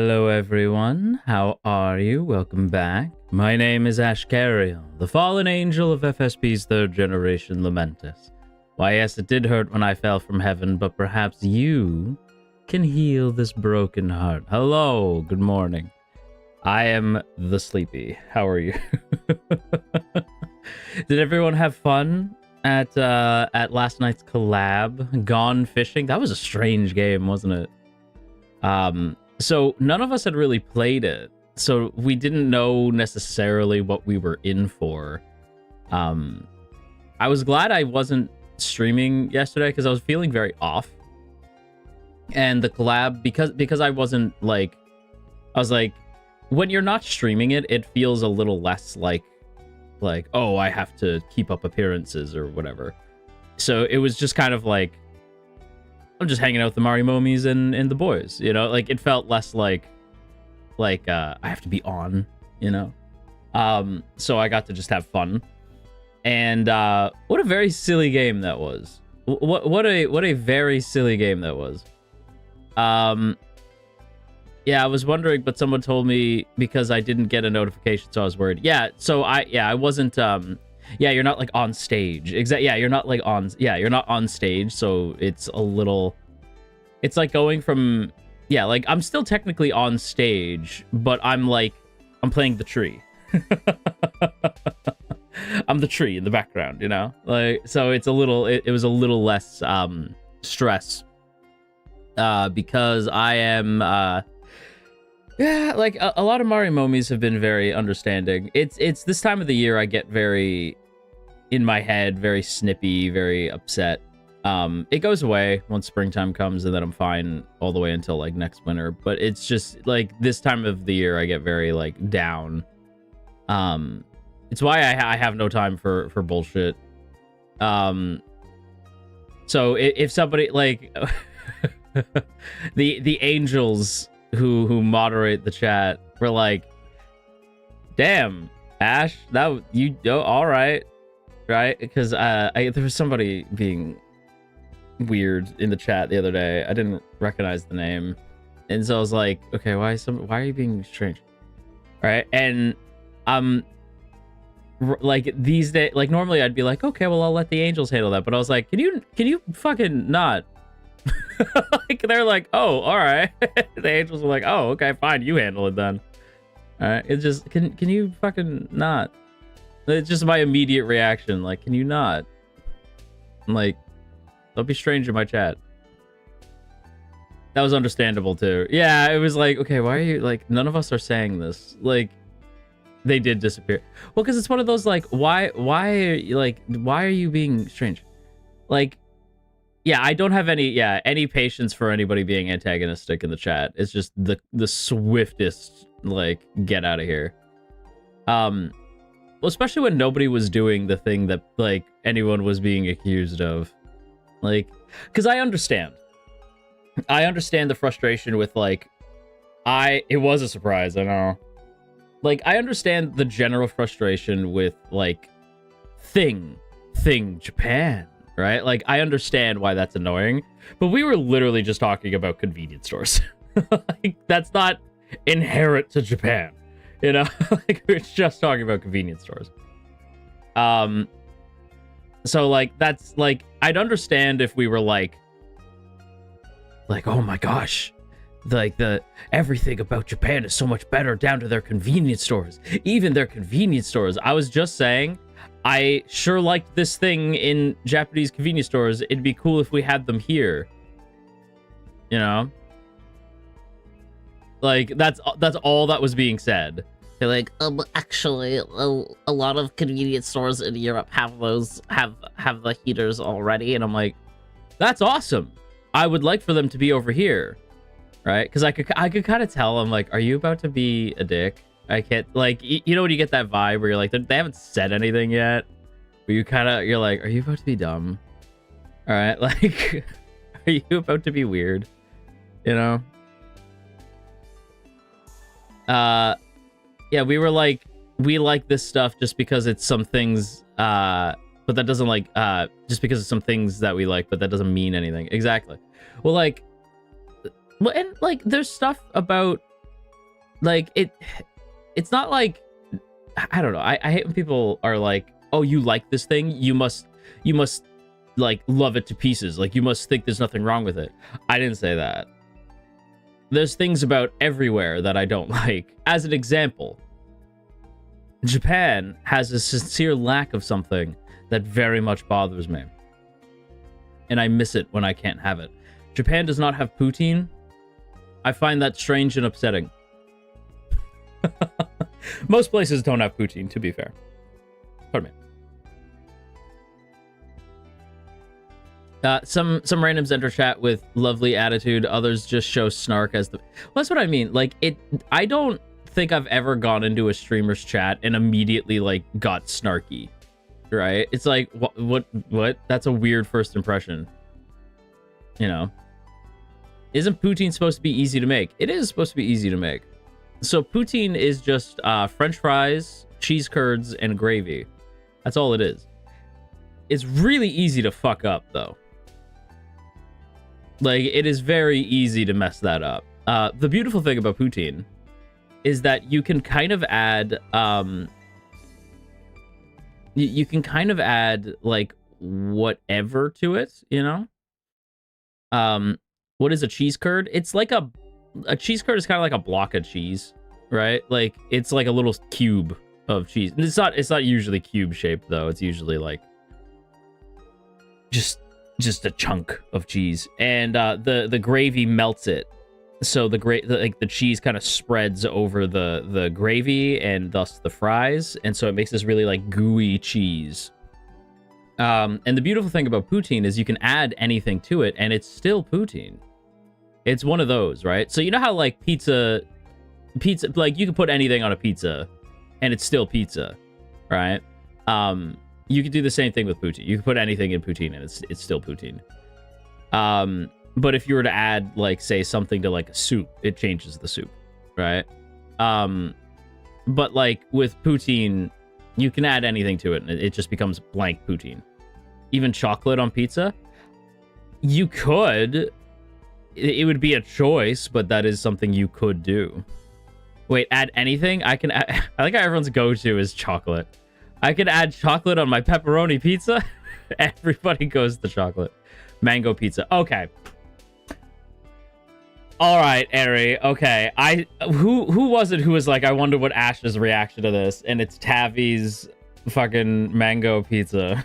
Hello everyone, how are you? Welcome back. My name is Ashkariel, the fallen angel of FSP's third generation Lamentus. Why yes, it did hurt when I fell from heaven, but perhaps you can heal this broken heart. Hello, good morning. I am the sleepy. How are you? Did everyone have fun at last night's collab? Gone fishing? That was a strange game, wasn't it? So none of us had really played it, so we didn't know necessarily what we were in for. I was glad I wasn't streaming yesterday because I was feeling very off. And the collab, because I wasn't like, I was like, when you're not streaming it, it feels a little less like, oh, I have to keep up appearances or whatever. So it was just kind of like, I'm just hanging out with the Marimomies and the boys, you know? Like, it felt less like I have to be on, you know? So I got to just have fun. And what a very silly game that was. What a very silly game that was. Yeah, I was wondering, but someone told me because I didn't get a notification, so I was worried. Yeah, so I wasn't, yeah, you're not like on stage. Yeah, you're not like on, yeah, you're not on stage, so it's a little, it's like going from, yeah, like I'm still technically on stage, but I'm playing the tree. I'm the tree in the background, you know? Like, so it's a little, it was a little less stress because I am, yeah, like a lot of Marimomies have been very understanding. It's this time of the year I get very in my head, very snippy, very upset. It goes away once springtime comes, and then I'm fine all the way until like next winter. But it's just like this time of the year I get very like down. It's why I have no time for bullshit. So if somebody like the angels who moderate the chat were like, damn, Ash, that you all right, because there was somebody being weird in the chat the other day. I didn't recognize the name, and so I was like, okay, why are you being strange? Right? And like these days, like normally I'd be like, okay, well, I'll let the angels handle that, but I was like, can you fucking not? Like, they're like, oh, all right. The angels were like, oh, okay, fine, you handle it then. All right, it's just, can you fucking not? It's just my immediate reaction, like, can you not? I'm like, don't be strange in my chat. That was understandable too. Yeah, it was like, okay, why are you, like, none of us are saying this. Like, they did disappear. Well, because it's one of those, like, why are you being strange? Like, yeah, I don't have any patience for anybody being antagonistic in the chat. It's just the swiftest, like, get out of here. Well, especially when nobody was doing the thing that, like, anyone was being accused of. Like, because I understand the frustration with, like, it was a surprise, I know. Like, I understand the general frustration with, like, thing Japan. Right? Like, I understand why that's annoying, but we were literally just talking about convenience stores. Like, that's not inherent to Japan, you know? Like, we're just talking about convenience stores. So, like, that's, like, I'd understand if we were, like, oh my gosh, like, everything about Japan is so much better down to their convenience stores. Even their convenience stores. I was just saying, I sure liked this thing in Japanese convenience stores. It'd be cool if we had them here. You know? Like, that's all that was being said. They're like, actually, a lot of convenience stores in Europe have the heaters already, and I'm like, that's awesome. I would like for them to be over here, right? Because I could kind of tell. I'm like, are you about to be a dick? I can't, like, you know when you get that vibe where you're like, they haven't said anything yet, but you're like, are you about to be dumb? All right, like, are you about to be weird? You know? Yeah, we were like, we like this stuff just because it's some things, but that doesn't, like, just because it's some things that we like, but that doesn't mean anything. Exactly. Well, like, and, like, there's stuff about like it's not like, I don't know. I hate when people are like, oh, you like this thing, you must like love it to pieces. Like you must think there's nothing wrong with it. I didn't say that. There's things about everywhere that I don't like. As an example, Japan has a sincere lack of something that very much bothers me. And I miss it when I can't have it. Japan does not have poutine. I find that strange and upsetting. Most places don't have poutine, to be fair. Pardon me. Some randoms enter chat with lovely attitude. Others just show snark as the... Well, that's what I mean. Like, I don't think I've ever gone into a streamer's chat and immediately, like, got snarky. Right? It's like, what? That's a weird first impression. You know? Isn't poutine supposed to be easy to make? It is supposed to be easy to make. So poutine is just French fries, cheese curds, and gravy. That's all it is. It's really easy to fuck up, though. Like, it is very easy to mess that up. The beautiful thing about poutine is that you can kind of add... you can kind of add, like, whatever to it, you know? What is a cheese curd? It's like a cheese curd is kind of like a block of cheese, right? Like, it's like a little cube of cheese. And it's not usually cube shaped, though. It's usually like just a chunk of cheese. And the gravy melts it. So the cheese kind of spreads over the gravy and thus the fries, and so it makes this really like gooey cheese. And the beautiful thing about poutine is you can add anything to it and it's still poutine. It's one of those, right? So you know how like pizza, like you can put anything on a pizza and it's still pizza, right? You could do the same thing with poutine. You can put anything in poutine and it's still poutine. But if you were to add, like, say, something to, like, a soup, it changes the soup, right? But, like, with poutine, you can add anything to it, and it just becomes blank poutine. Even chocolate on pizza? You could. It would be a choice, but that is something you could do. Wait, add anything? I can add... I like how everyone's go-to is chocolate. I can add chocolate on my pepperoni pizza? Everybody goes to chocolate. Mango pizza. Okay. All right, Eri. Okay, who was it who was like, I wonder what Ash's reaction to this, and it's Tavi's fucking mango pizza.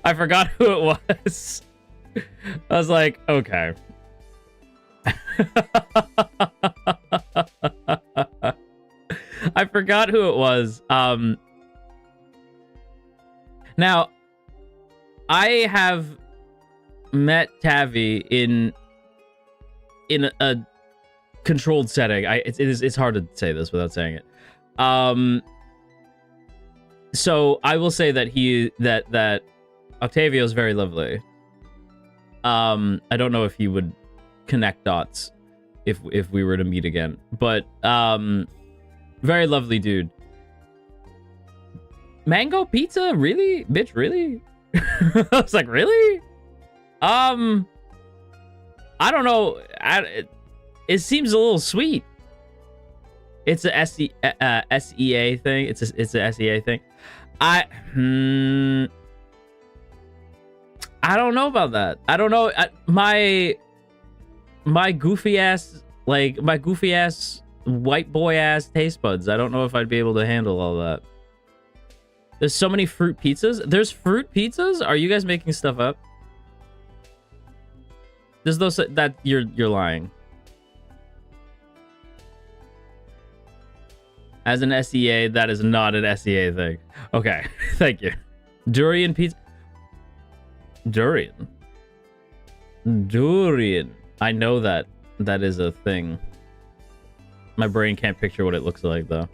I forgot who it was. I was like, okay. I forgot who it was. Now, I have met Tavi in a controlled setting. It's hard to say this without saying it. So I will say that Octavio is very lovely. I don't know if he would connect dots if we were to meet again, but very lovely dude. Mango pizza? Really? Bitch, really? I was like, really? I don't know. It seems a little sweet. It's a SEA thing. It's a SEA thing. I don't know about that. I don't know. My goofy ass, like my goofy ass white boy ass taste buds. I don't know if I'd be able to handle all that. There's so many fruit pizzas. There's fruit pizzas? Are you guys making stuff up? There's those that you're lying. As an SEA, that is not an SEA thing. Okay, thank you. Durian pizza. Durian. I know that is a thing. My brain can't picture what it looks like though.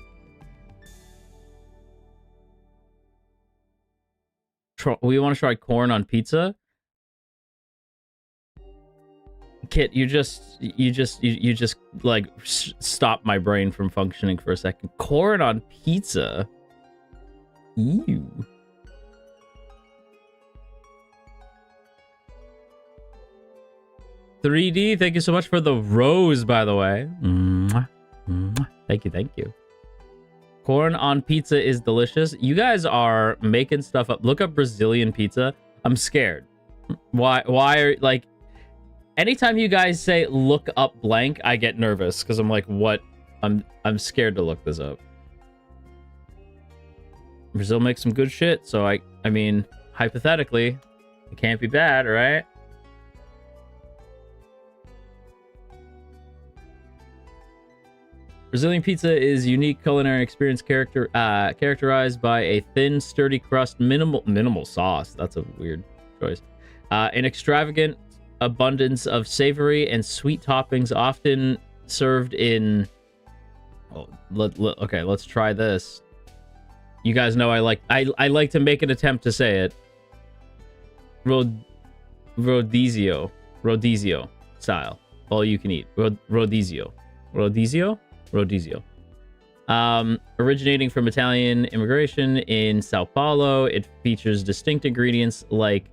We want to try corn on pizza. Kit, you just like stop my brain from functioning for a second. Corn on pizza. Ew. $3D, thank you so much for the rose, by the way. Mwah. Thank you, thank you. Corn on pizza is delicious. You guys are making stuff up. Look up Brazilian pizza. I'm scared. Why are, like, anytime you guys say look up blank, I get nervous because I'm like, what? I'm scared to look this up. Brazil makes some good shit, so I mean, hypothetically, it can't be bad, right? Brazilian pizza is unique culinary experience characterized by a thin, sturdy crust, minimal sauce. That's a weird choice. An extravagant abundance of savory and sweet toppings, often served in. Oh, okay, let's try this. You guys know I like to make an attempt to say it. Rodizio style. All you can eat. Rodizio. Originating from Italian immigration in Sao Paulo, it features distinct ingredients like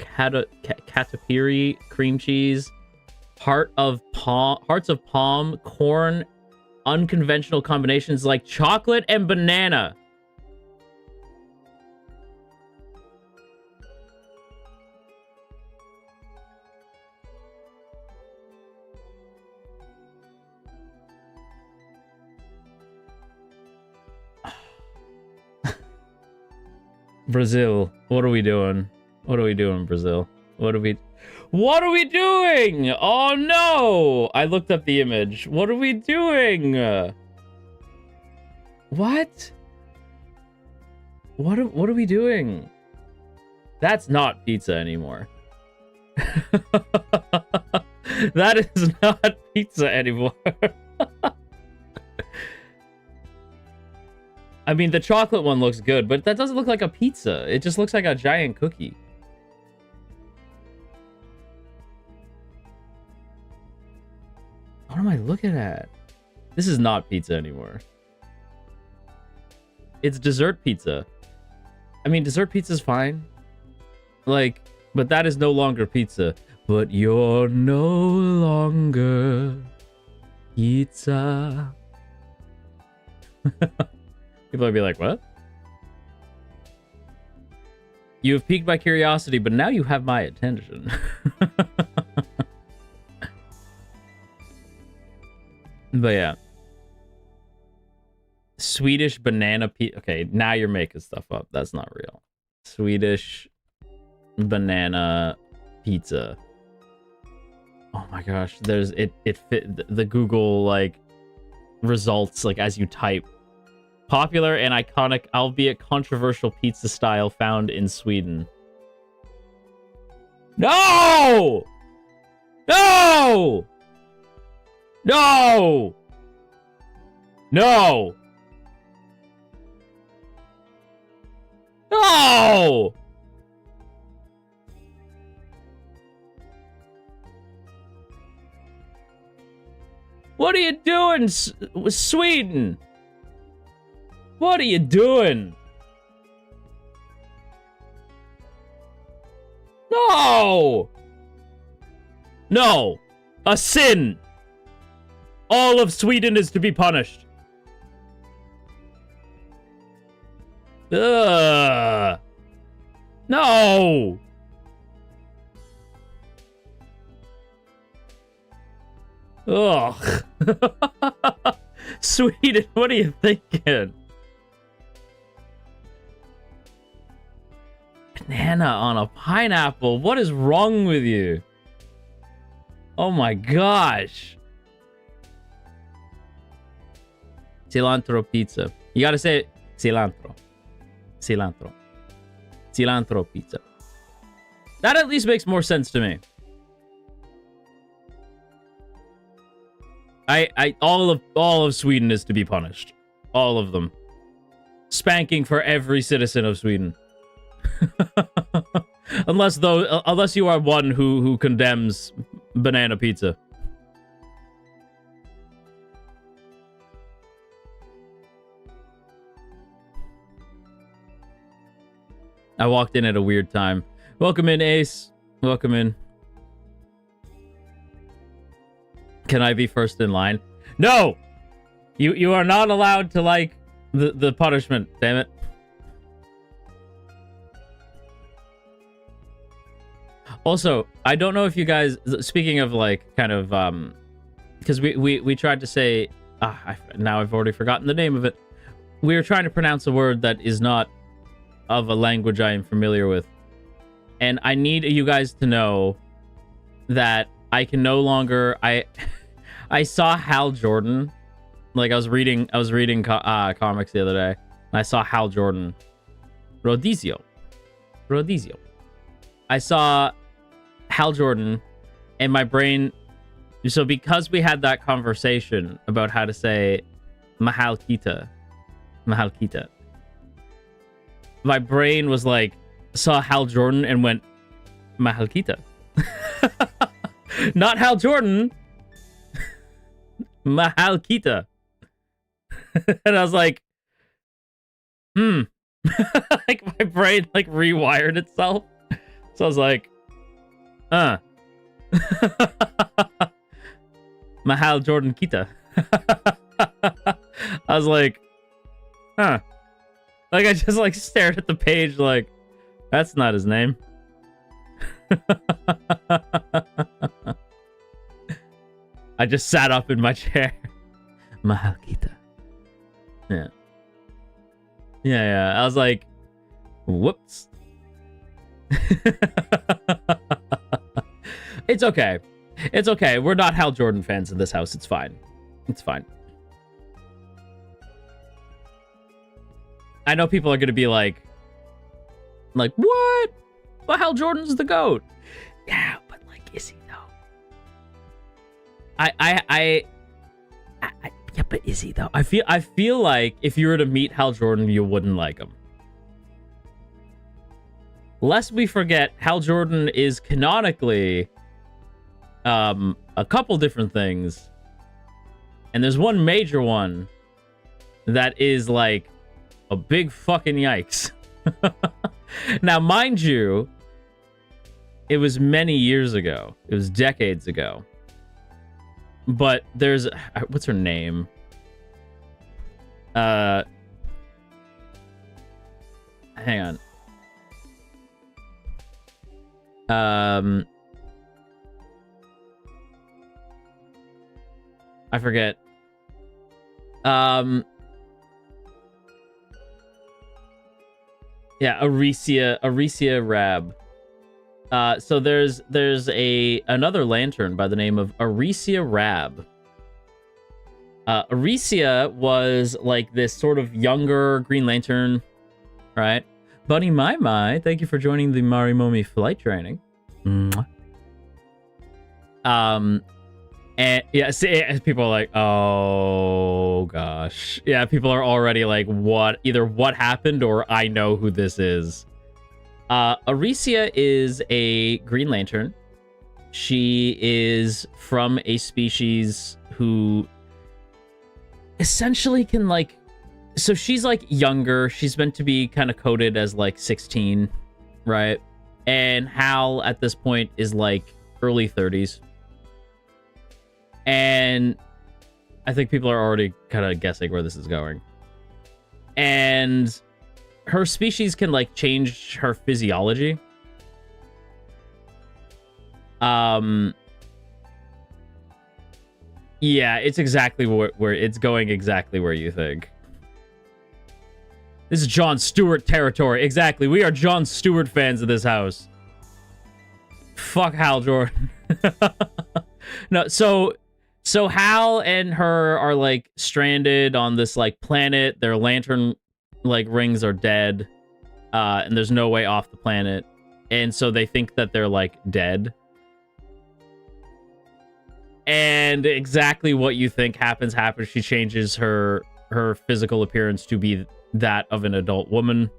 catupiry, cream cheese, hearts of palm, corn, unconventional combinations like chocolate and banana. Brazil, what are we doing? What are we doing, Brazil? What are we doing? Oh no! I looked up the image. What are we doing? What? What are we doing? That's not pizza anymore. That is not pizza anymore. I mean, the chocolate one looks good, but that doesn't look like a pizza. It just looks like a giant cookie. What am I looking at? This is not pizza anymore. It's dessert pizza. I mean, dessert pizza's fine. Like, but that is no longer pizza. But you're no longer pizza. People would be like, what? You have piqued my curiosity, but now you have my attention. But yeah. Swedish banana pizza. Okay, now you're making stuff up. That's not real. Swedish banana pizza. Oh my gosh. There's it fit the Google like results like as you type. Popular and iconic, albeit controversial pizza style found in Sweden. No! No! No! No! No! What are you doing, Sweden? What are you doing? No! No! A sin! All of Sweden is to be punished. Ugh. No! Ugh. Sweden, what are you thinking? Banana on a pineapple. What is wrong with you? Oh my gosh. Cilantro pizza. You gotta say it. Cilantro. Cilantro. Cilantro pizza. That at least makes more sense to me. All of Sweden is to be punished. All of them. Spanking for every citizen of Sweden. unless you are one who condemns banana pizza. I walked in at a weird time. Welcome in, Ace. Welcome in. Can I be first in line? No! You are not allowed to like the punishment, damn it. Also, I don't know if you guys, speaking of like kind of because we tried to say now I've already forgotten the name of it. We were trying to pronounce a word that is not of a language I am familiar with. And I need you guys to know that I can no longer I saw Hal Jordan. Like I was reading comics the other day, and I saw Hal Jordan. Rodizio. I saw Hal Jordan, and my brain. So because we had that conversation about how to say Mahalkita, my brain was like, saw Hal Jordan and went Mahalkita. Not Hal Jordan. Mahalkita. And I was like, like my brain like rewired itself. So I was like, Mahal Jordan Kita. I was like, huh. Like I just like stared at the page like, that's not his name. I just sat up in my chair. Mahal Kita. Yeah. I was like, whoops. It's okay. It's okay. We're not Hal Jordan fans in this house. It's fine. It's fine. I know people are going to be like, what? But Hal Jordan's the GOAT. Yeah, but like, is he though? Yeah, but is he though? I feel like if you were to meet Hal Jordan, you wouldn't like him. Lest we forget, Hal Jordan is canonically a couple different things. And there's one major one that is like a big fucking yikes. Now, mind you, it was many years ago. It was decades ago. But there's... what's her name? Hang on. I forget. Yeah, Aricia Rab. So there's another lantern by the name of Aricia Rab. Aricia was like this sort of younger Green Lantern, right? Bunny My, thank you for joining the Marimomie flight training. Mwah. And yeah, see, people are like, oh gosh. Yeah, people are already like, either what happened or I know who this is. Aricia is a Green Lantern. She is from a species who essentially can like, so she's like younger. She's meant to be kind of coded as like 16, right? And Hal at this point is like early 30s. And I think people are already kind of guessing where this is going. And her species can like change her physiology. Yeah, it's exactly where it's going, exactly where you think. This is Jon Stewart territory. Exactly. We are Jon Stewart fans of this house. Fuck Hal Jordan. No, so Hal and her are like stranded on this like planet. Their lantern like rings are dead. And there's no way off the planet. And so they think that they're like dead. And exactly what you think happens. She changes her physical appearance to be that of an adult woman.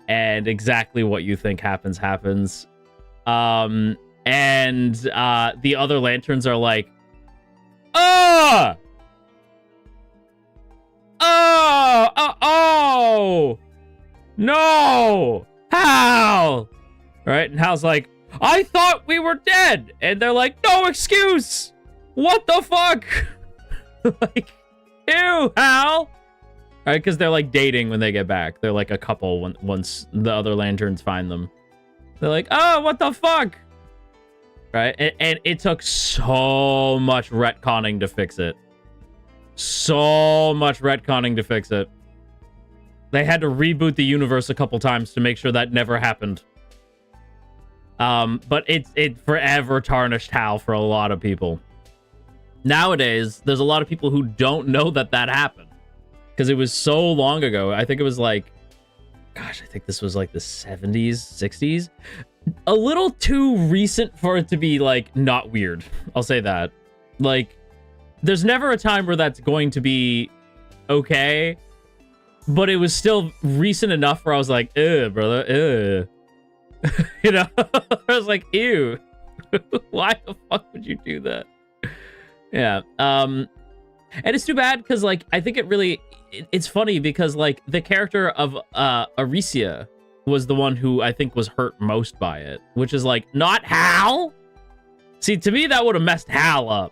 And exactly what you think happens. And the other lanterns are like, oh, no, Hal, right? And Hal's like, I thought we were dead. And they're like, no excuse. What the fuck? Like, ew, Hal. Right, because they're like dating when they get back. They're like a couple once the other lanterns find them. They're like, oh, what the fuck? Right? And it took so much retconning to fix it. So much retconning to fix it. They had to reboot the universe a couple times to make sure that never happened. But it forever tarnished Hal for a lot of people. Nowadays, there's a lot of people who don't know that happened. Because it was so long ago. I think it was like, gosh, I think this was like the 70s, 60s. A little too recent for it to be like not weird. I'll say that. Like, there's never a time where that's going to be okay. But it was still recent enough where I was like, ew, brother, ew. You know? I was like, ew. Why the fuck would you do that? Yeah. And it's too bad because, like, I think it really... It's funny because, like, the character of Aricia was the one who I think was hurt most by it, which is, like, not Hal? See, to me, that would have messed Hal up.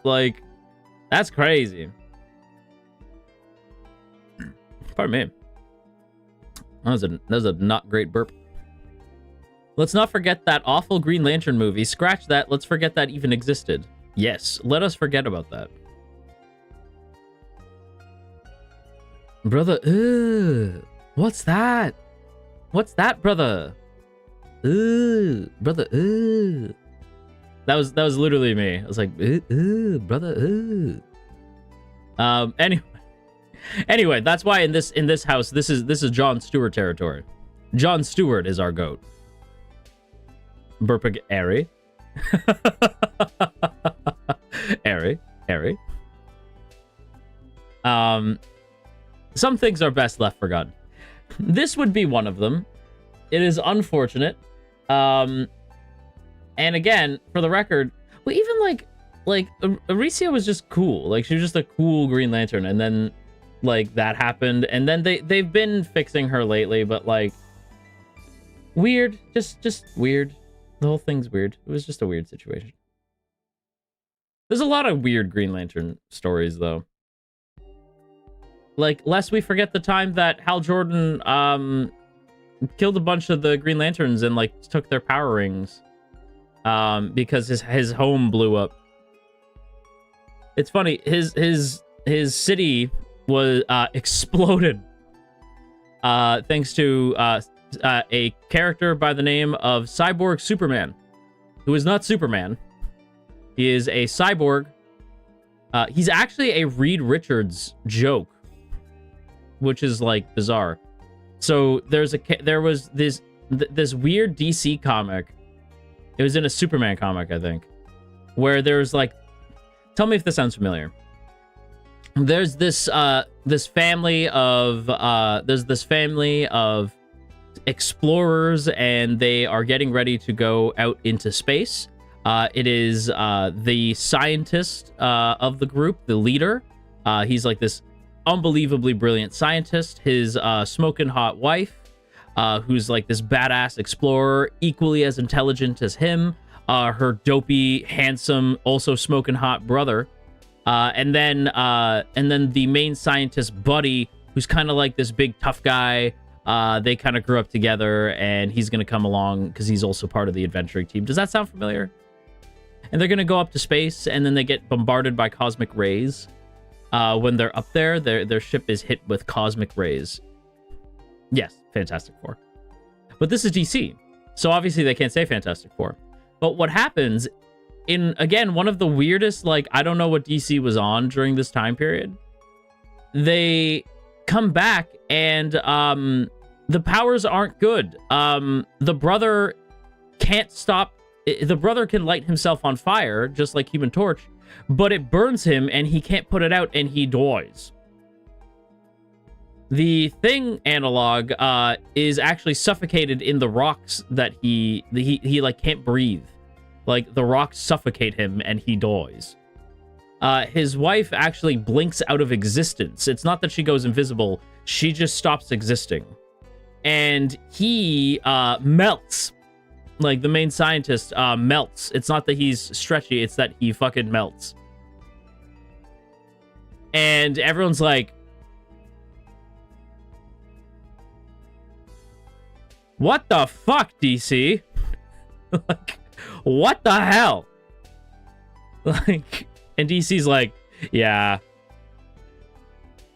Like, that's crazy. Pardon me. That was a not great burp. Let's not forget that awful Green Lantern movie. Scratch that. Let's forget that even existed. Yes, let us forget about that. Brother, what's that? What's that, brother? Brother, That was literally me. I was like, brother, Anyway, that's why in this house, this is Jon Stewart territory. Jon Stewart is our goat. Burpig Airy. Airy. Some things are best left forgotten. This would be one of them. It is unfortunate. And again, for the record, well, even like Aricia was just cool. Like, she was just a cool Green Lantern, and then like that happened, and then they've been fixing her lately, but like weird, just weird. The whole thing's weird. It was just a weird situation. There's a lot of weird Green Lantern stories, though. Like, lest we forget the time that Hal Jordan killed a bunch of the Green Lanterns and like took their power rings because his home blew up. It's funny, his city was exploded thanks to a character by the name of Cyborg Superman, who is not Superman. He is a cyborg. He's actually a Reed Richards joke, which is like bizarre. So there was this weird DC comic. It was in a Superman comic, I think, where there's like, tell me if this sounds familiar. There's this family of explorers, and they are getting ready to go out into space. It is the scientist of the group, the leader. He's like this unbelievably brilliant scientist. His smoking hot wife, who's like this badass explorer, equally as intelligent as him. Her dopey, handsome, also smoking hot brother. And then the main scientist, Buddy, who's kind of like this big tough guy. They kind of grew up together, and he's going to come along because he's also part of the adventuring team. Does that sound familiar? And they're going to go up to space, and then they get bombarded by cosmic rays. When they're up there, their ship is hit with cosmic rays. Yes, Fantastic Four. But this is DC, so obviously they can't say Fantastic Four. But what happens in, again, one of the weirdest, like, I don't know what DC was on during this time period. They come back, and the powers aren't good. The brother can't stop. The brother can light himself on fire, just like Human Torch, but it burns him, and he can't put it out, and he dies. The Thing analog is actually suffocated in the rocks that he like can't breathe. Like, the rocks suffocate him, and he dies. His wife actually blinks out of existence. It's not that she goes invisible. She just stops existing. And he melts. Like, the main scientist melts. It's not that he's stretchy. It's that he fucking melts. And everyone's like, what the fuck, DC? Like, what the hell? Like, and DC's like, yeah,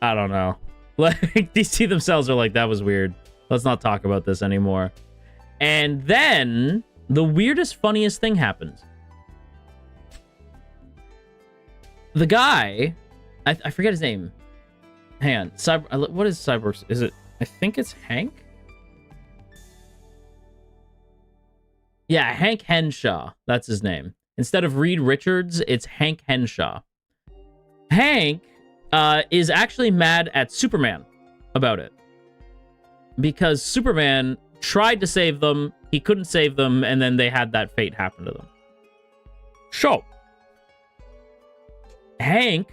I don't know. Like, DC themselves are like, that was weird. Let's not talk about this anymore. And then the weirdest, funniest thing happens. The guy, I forget his name. Hang on. What is Cyborg's? Is it? I think it's Hank. Yeah, Hank Henshaw. That's his name. Instead of Reed Richards, it's Hank Henshaw. Hank is actually mad at Superman about it. Because Superman tried to save them, he couldn't save them, and then they had that fate happen to them. So, Hank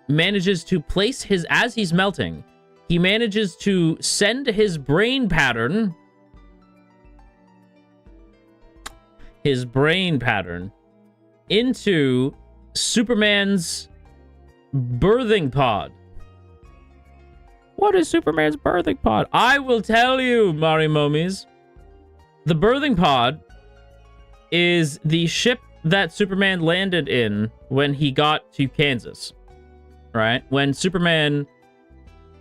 manages to place his, as he's melting, he manages to send his brain pattern into Superman's birthing pod. What is Superman's birthing pod? I will tell you, Marimomies. The birthing pod is the ship that Superman landed in when he got to Kansas. Right? When Superman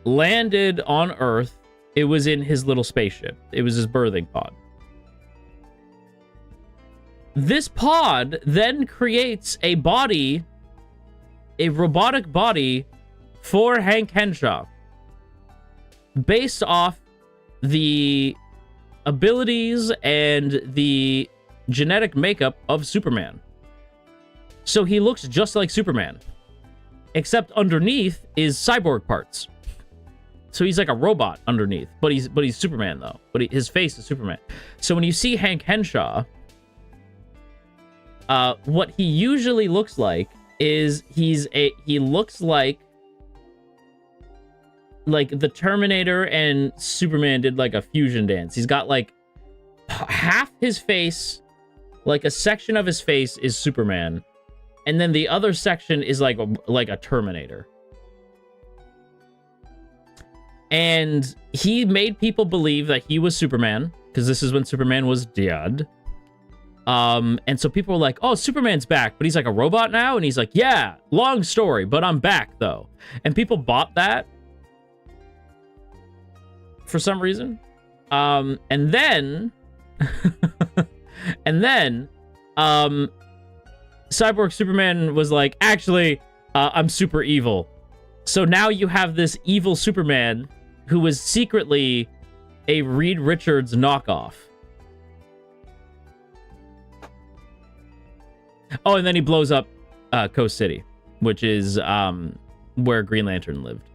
landed on Earth, it was in his little spaceship. It was his birthing pod. This pod then creates a body, a robotic body for Hank Henshaw, based off the abilities and the genetic makeup of Superman. So he looks just like Superman, except underneath is cyborg parts. So he's like a robot underneath, but he's Superman though. But his face is Superman. So when you see Hank Henshaw, what he usually looks like is he looks like the Terminator and Superman did like a fusion dance. He's got like half his face, like a section of his face is Superman, and then the other section is like a Terminator. And he made people believe that he was Superman, because this is when Superman was dead. And so people were like, oh, Superman's back, but he's like a robot now? And he's like, yeah, long story, but I'm back, though. And people bought that for some reason. And then... Cyborg Superman was like, actually, I'm super evil. So now you have this evil Superman who was secretly a Reed Richards knockoff. Oh, and then he blows up Coast City, which is where Green Lantern lived.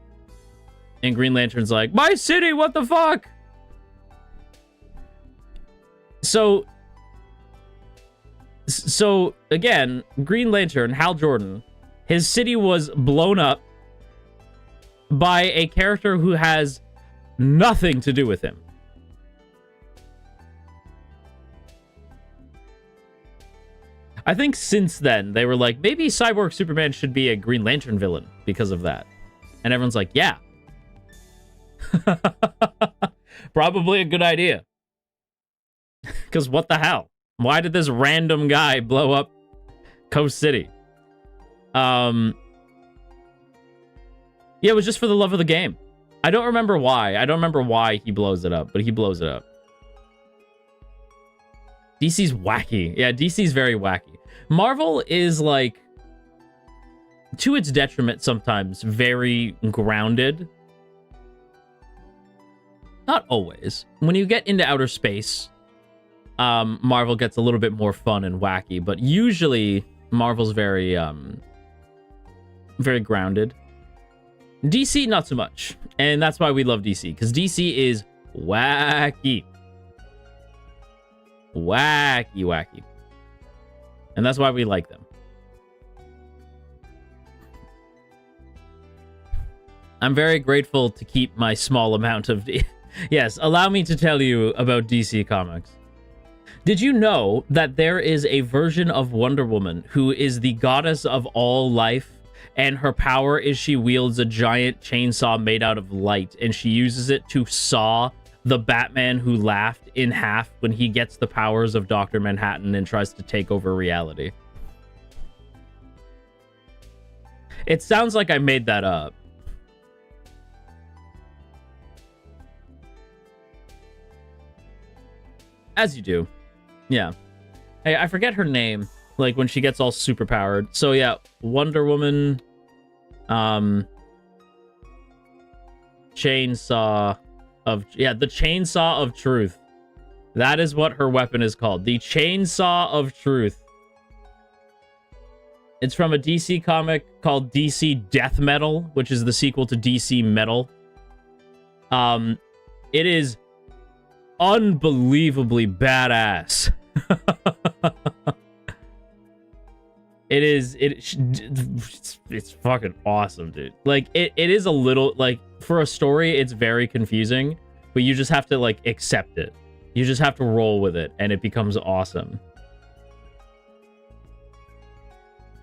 And Green Lantern's like, my city, what the fuck? So again, Green Lantern, Hal Jordan, his city was blown up by a character who has nothing to do with him. I think since then, they were like, maybe Cyborg Superman should be a Green Lantern villain because of that. And everyone's like, yeah. Probably a good idea. Because what the hell? Why did this random guy blow up Coast City? Yeah, it was just for the love of the game. I don't remember why. I don't remember why he blows it up, but he blows it up. DC's wacky. Yeah, DC's very wacky. Marvel is, like, to its detriment sometimes, very grounded. Not always. When you get into outer space, Marvel gets a little bit more fun and wacky, but usually Marvel's very, very grounded. DC, not so much. And that's why we love DC, because DC is wacky. Wacky, wacky. And that's why we like them. I'm very grateful to keep my small amount of... Yes, allow me to tell you about DC Comics. Did you know that there is a version of Wonder Woman who is the goddess of all life, and her power is she wields a giant chainsaw made out of light, and she uses it to saw the Batman who laughed in half when he gets the powers of Dr. Manhattan and tries to take over reality. It sounds like I made that up. As you do. Yeah. Hey, I forget her name, like when she gets all super powered. So yeah, Wonder Woman, chainsaw of, yeah, the chainsaw of truth. That is what her weapon is called. The chainsaw of truth. It's from a DC comic called DC Death Metal, which is the sequel to DC Metal. It is unbelievably badass. It's fucking awesome, dude. Like it is a little, like, for a story it's very confusing, but you just have to like accept it. You just have to roll with it and it becomes awesome.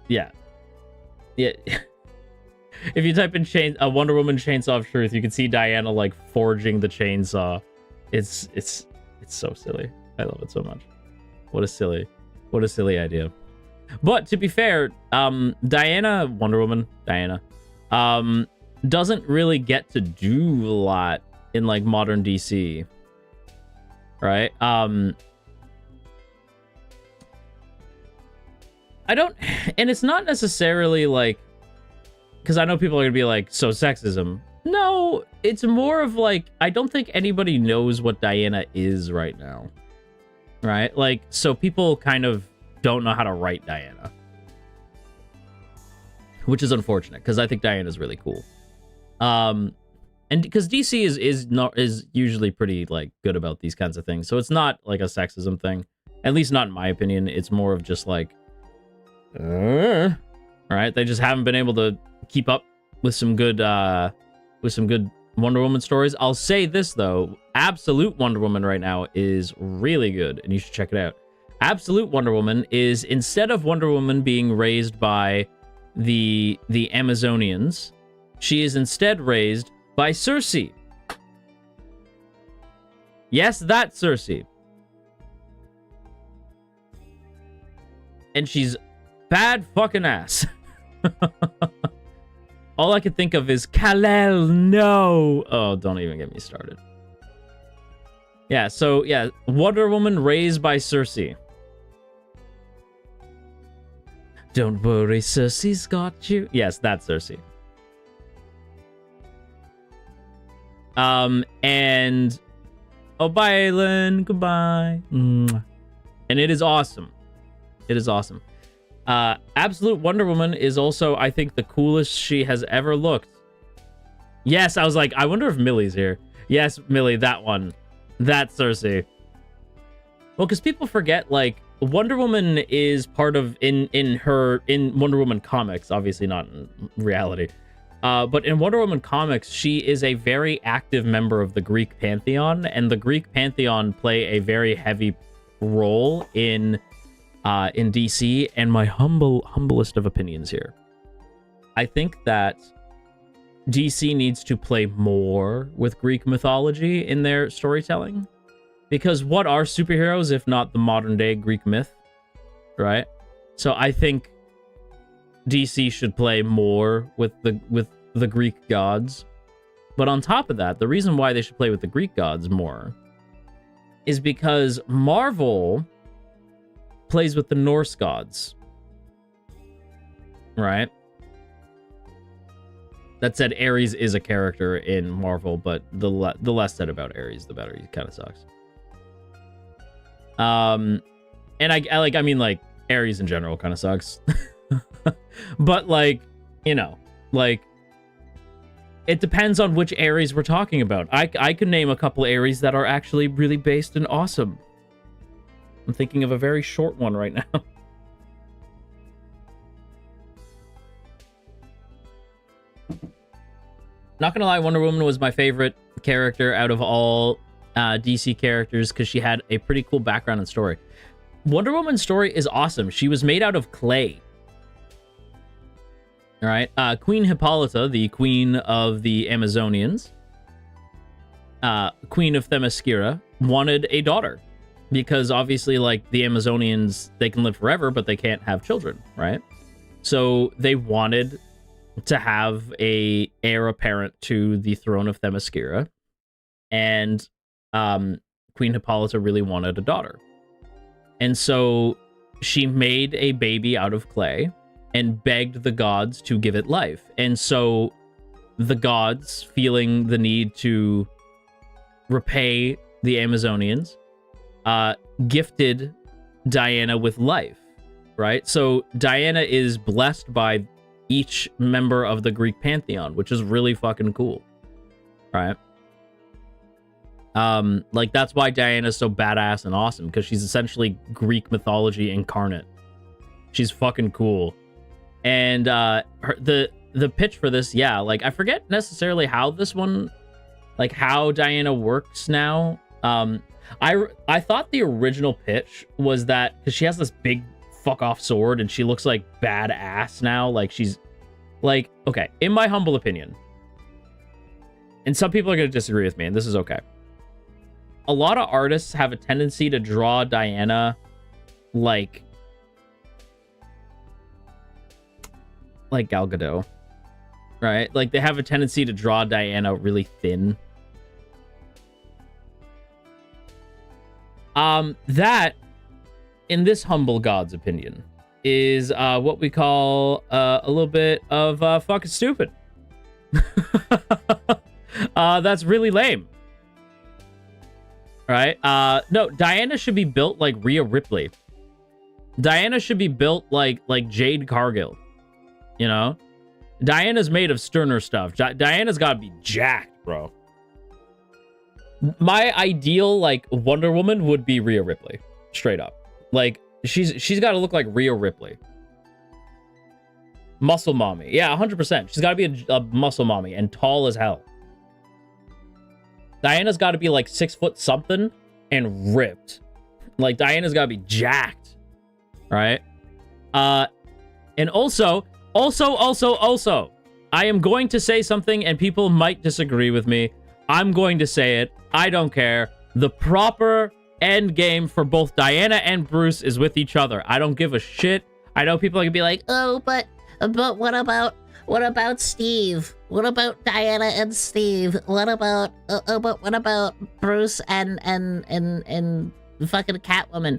Yeah. If you type in a Wonder Woman chainsaw of truth, you can see Diana like forging the chainsaw. It's so silly. I love it so much. What a silly idea. But to be fair, Wonder Woman Diana, doesn't really get to do a lot in like modern DC, right? I don't, and it's not necessarily like, because I know people are gonna be like, so sexism. No, it's more of like, I don't think anybody knows what Diana is right now, right? Like, so people kind of don't know how to write Diana, which is unfortunate because I think Diana's really cool. And because DC is usually pretty like good about these kinds of things, so it's not like a sexism thing, at least not in my opinion. It's more of just like, right? They just haven't been able to keep up with some good Wonder Woman stories. I'll say this though, Absolute Wonder Woman right now is really good, and you should check it out. Absolute Wonder Woman is, instead of Wonder Woman being raised by the Amazonians, she is instead raised by Cersei. Yes, that Cersei. And she's bad fucking ass. All I could think of is Kal-El, no. Oh, don't even get me started. Yeah, so yeah, Wonder Woman raised by Cersei. Don't worry, Cersei's got you. Yes, that's Cersei. And oh, bye, Aelin. Goodbye. And it is awesome. It is awesome. Absolute Wonder Woman is also, I think, the coolest she has ever looked. Yes, I was like, I wonder if Millie's here. Yes, Millie, that one. That's Cersei. Well, because people forget, like, Wonder Woman is part of, in Wonder Woman comics, obviously not in reality, but in Wonder Woman comics, she is a very active member of the Greek pantheon, and the Greek pantheon play a very heavy role in DC. And my humblest of opinions here, I think that DC needs to play more with Greek mythology in their storytelling, because what are superheroes if not the modern day Greek myth, right? So I think DC should play more with the Greek gods. But on top of that, the reason why they should play with the Greek gods more is because Marvel plays with the Norse gods, right? That said, Ares is a character in Marvel, but the less said about Ares, the better. He kind of sucks. And I mean, like, Ares in general kind of sucks. But, like, you know, like, it depends on which Ares we're talking about. I could name a couple Ares that are actually really based and awesome. I'm thinking of a very short one right now. Not gonna lie, Wonder Woman was my favorite character out of all DC characters because she had a pretty cool background and story. Wonder Woman's story is awesome. She was made out of clay. All right. Queen Hippolyta, the queen of the Amazonians, queen of Themyscira, wanted a daughter because obviously, like, the Amazonians, they can live forever, but they can't have children, right? So they wanted to have a heir apparent to the throne of Themyscira, and Queen Hippolyta really wanted a daughter. And so she made a baby out of clay and begged the gods to give it life. And so the gods, feeling the need to repay the Amazonians, gifted Diana with life, right? So Diana is blessed by each member of the Greek pantheon, which is really fucking cool, right? Like, that's why Diana's so badass and awesome, because she's essentially Greek mythology incarnate. She's fucking cool. And the pitch for this, yeah, like, I forget necessarily how this one, like, how Diana works now. I thought the original pitch was that, because she has this big fuck off sword and she looks like badass now, like, she's like, okay, in my humble opinion, and some people are going to disagree with me, and this is okay, a lot of artists have a tendency to draw Diana like Gal Gadot, right? Like, they have a tendency to draw Diana really thin. That, in this humble god's opinion, is what we call a little bit of fucking stupid. That's really lame. Right? No, Diana should be built like Rhea Ripley. Diana should be built like Jade Cargill. You know? Diana's made of sterner stuff. Diana's gotta be jacked, bro. My ideal, like, Wonder Woman would be Rhea Ripley. Straight up. Like, she's gotta look like Rhea Ripley. Muscle mommy. Yeah, 100%. She's gotta be a muscle mommy and tall as hell. Diana's got to be like 6 foot something and ripped. Like, Diana's got to be jacked, right? And also, I am going to say something and people might disagree with me. I'm going to say it. I don't care. The proper end game for both Diana and Bruce is with each other. I don't give a shit. I know people are gonna be like, oh, but what about Steve? What about Diana and Steve? What about Bruce and fucking Catwoman?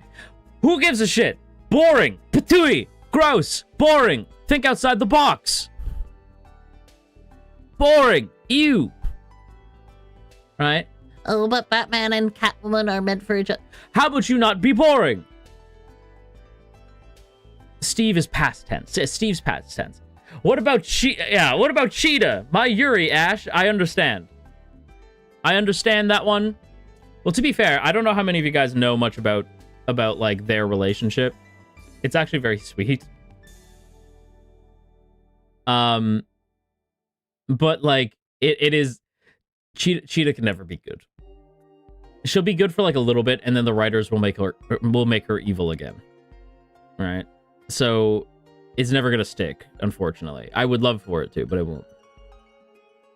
Who gives a shit? Boring. Patooey. Gross. Boring. Think outside the box. Boring. Ew. Right? Oh, but Batman and Catwoman are meant for each other. How about you not be boring? Steve is past tense. Steve's past tense. What about what about Cheetah? My Yuri, Ash. I understand. I understand that one. Well, to be fair, I don't know how many of you guys know much about like their relationship. It's actually very sweet. But like it is, Cheetah can never be good. She'll be good for like a little bit, and then the writers will make her evil again. Right? So it's never gonna stick, unfortunately. I would love for it to, but it won't.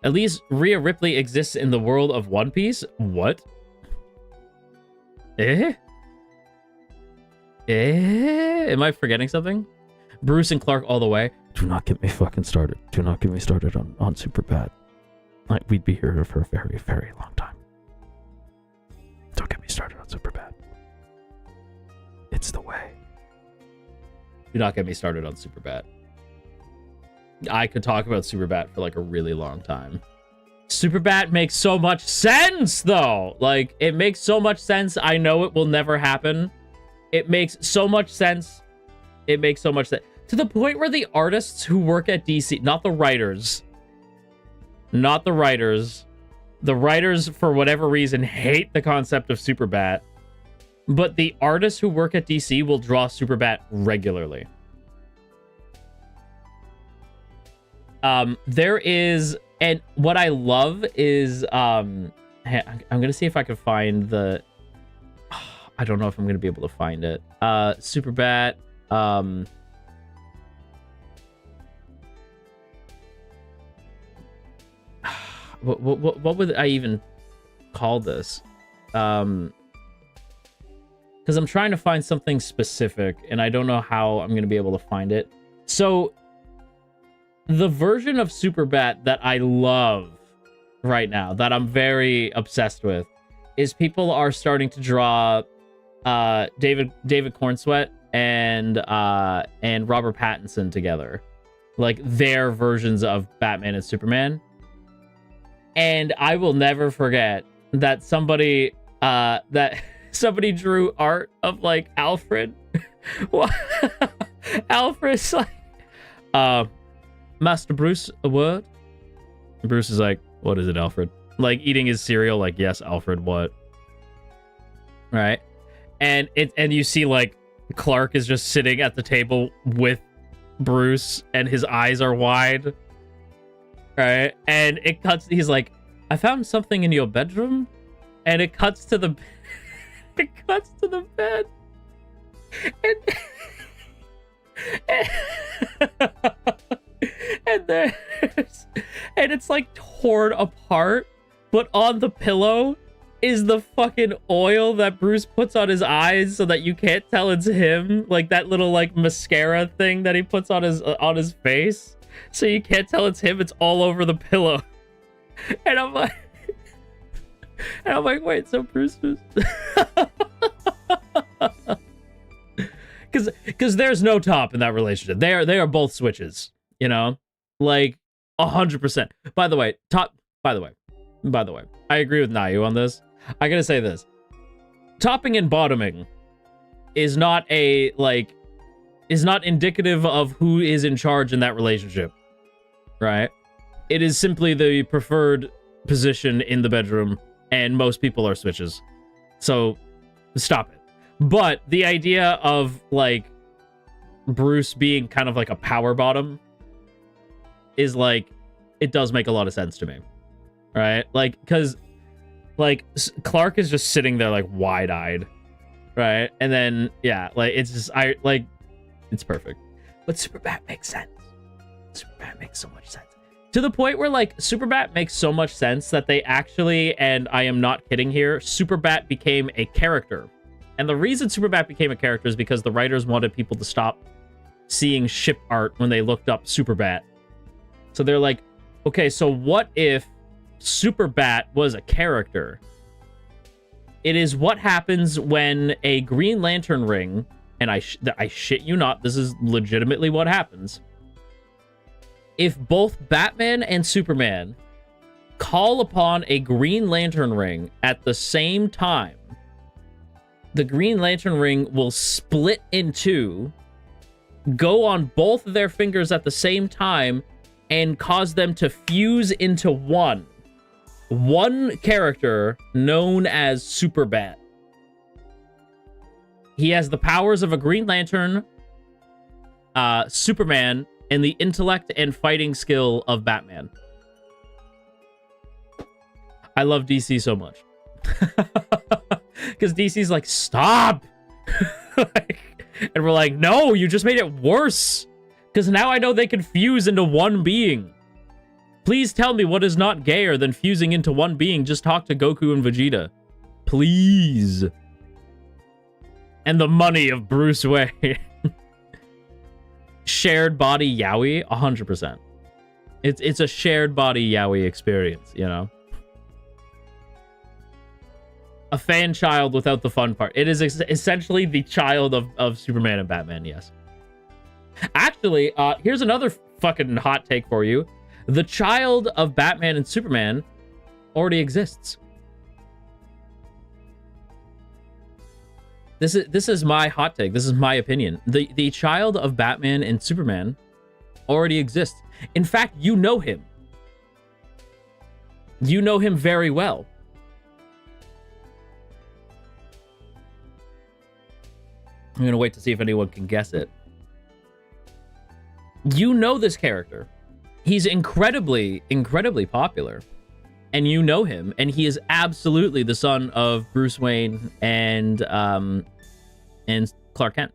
At least Rhea Ripley exists in the world of One Piece. What? Am I forgetting something? Bruce and Clark all the way. Do not get me fucking started. Do not get me started on Superbad. Like, we'd be here for a very, very long time. Don't get me started on Superbad. It's the way. Do not get me started on Superbad. I could talk about Superbad for like a really long time. Superbad makes so much sense, though. Like, it makes so much sense. I know it will never happen. It makes so much sense. It makes so much sense. To the point where the artists who work at DC, not the writers, the writers, for whatever reason, hate the concept of Superbat. But the artists who work at DC will draw Superbat regularly. There is, and what I love is, I'm gonna see if I can find the, I don't know if I'm gonna be able to find it. Superbat, what would I even call this? Because I'm trying to find something specific, and I don't know how I'm going to be able to find it. So, the version of Superbat that I love right now, that I'm very obsessed with, is people are starting to draw David Cornsweet and Robert Pattinson together, like their versions of Batman and Superman. And I will never forget that somebody drew art of like Alfred. Alfred's like, Master Bruce, a word? Bruce is like, what is it, Alfred? Like eating his cereal, like, yes, Alfred, what? Right? And you see like Clark is just sitting at the table with Bruce and his eyes are wide. Right? And it cuts, he's like, I found something in your bedroom. And it cuts to the bed. And it's like torn apart, but on the pillow is the fucking oil that Bruce puts on his eyes so that you can't tell it's him, like that little like mascara thing that he puts on his face, so you can't tell it's him. It's all over the pillow. And I'm like wait, so Bruce was because there's no top in that relationship. They are both switches, you know, like 100%. By the way, I agree with Nayu on this. I gotta say this: topping and bottoming is not indicative of who is in charge in that relationship, right? It is simply the preferred position in the bedroom, and most people are switches. So stop it. But the idea of like Bruce being kind of like a power bottom is like, it does make a lot of sense to me, right? Like, because like Clark is just sitting there like wide-eyed, right? And then yeah, like it's just it's perfect. But Superbat makes sense. Superbat makes so much sense, to the point where like Superbat makes so much sense that they actually, and I am not kidding here, Superbat became a character. And the reason Superbat became a character is because the writers wanted people to stop seeing ship art when they looked up Superbat. So they're like, okay, so what if Superbat was a character? It is what happens when a Green Lantern ring, and I shit you not, this is legitimately what happens. If both Batman and Superman call upon a Green Lantern ring at the same time, the Green Lantern ring will split in two, go on both of their fingers at the same time, and cause them to fuse into one character known as Superbat. He has the powers of a Green Lantern, Superman, and the intellect and fighting skill of Batman. I love DC so much. Because DC's like, stop! And we're like, no, you just made it worse! Because now I know they can fuse into one being. Please tell me what is not gayer than fusing into one being. Just talk to Goku and Vegeta. Please. And the money of Bruce Wayne. Shared body yaoi, 100%. It's a shared body yaoi experience, you know? A fan child without the fun part. It is essentially the child of Superman and Batman, yes. Actually, here's another fucking hot take for you. The child of Batman and Superman already exists. This is my hot take. This is my opinion. The child of Batman and Superman already exists. In fact, you know him. You know him very well. I'm gonna wait to see if anyone can guess it. You know this character. He's incredibly, incredibly popular. And you know him, and he is absolutely the son of Bruce Wayne and Clark Kent.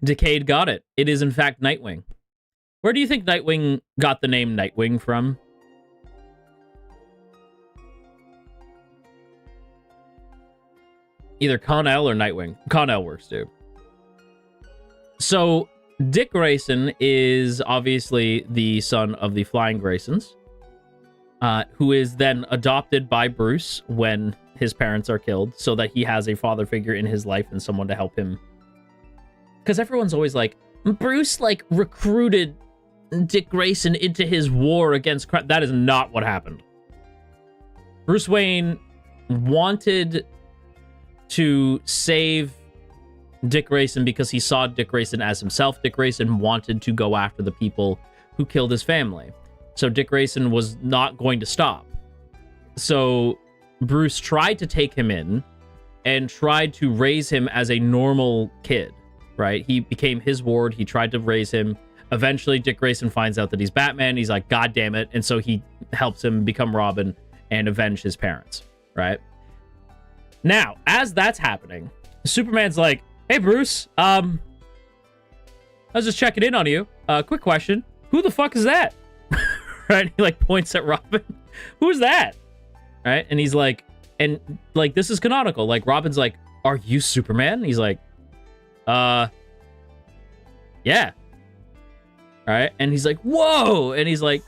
Decade got it. It is in fact Nightwing. Where do you think Nightwing got the name Nightwing from? Either Con-El or Nightwing. Con-El works, dude. So, Dick Grayson is obviously the son of the Flying Graysons, who is then adopted by Bruce when his parents are killed, so that he has a father figure in his life and someone to help him. Because everyone's always like, Bruce, like, recruited Dick Grayson into his war against crime. That is not what happened. Bruce Wayne wanted to save Dick Grayson because he saw Dick Grayson as himself. Dick Grayson wanted to go after the people who killed his family. So Dick Grayson was not going to stop. So Bruce tried to take him in and tried to raise him as a normal kid, right? He became his ward. He tried to raise him. Eventually, Dick Grayson finds out that he's Batman. He's like, God damn it. And so he helps him become Robin and avenge his parents, right? Now, as that's happening, Superman's like, hey, Bruce, I was just checking in on you. Quick question. Who the fuck is that? Right? He, like, points at Robin. Who's that? Right? And he's like, and, like, this is canonical. Like, Robin's like, are you Superman? And he's like, yeah. Right? And he's like, whoa! And he's like,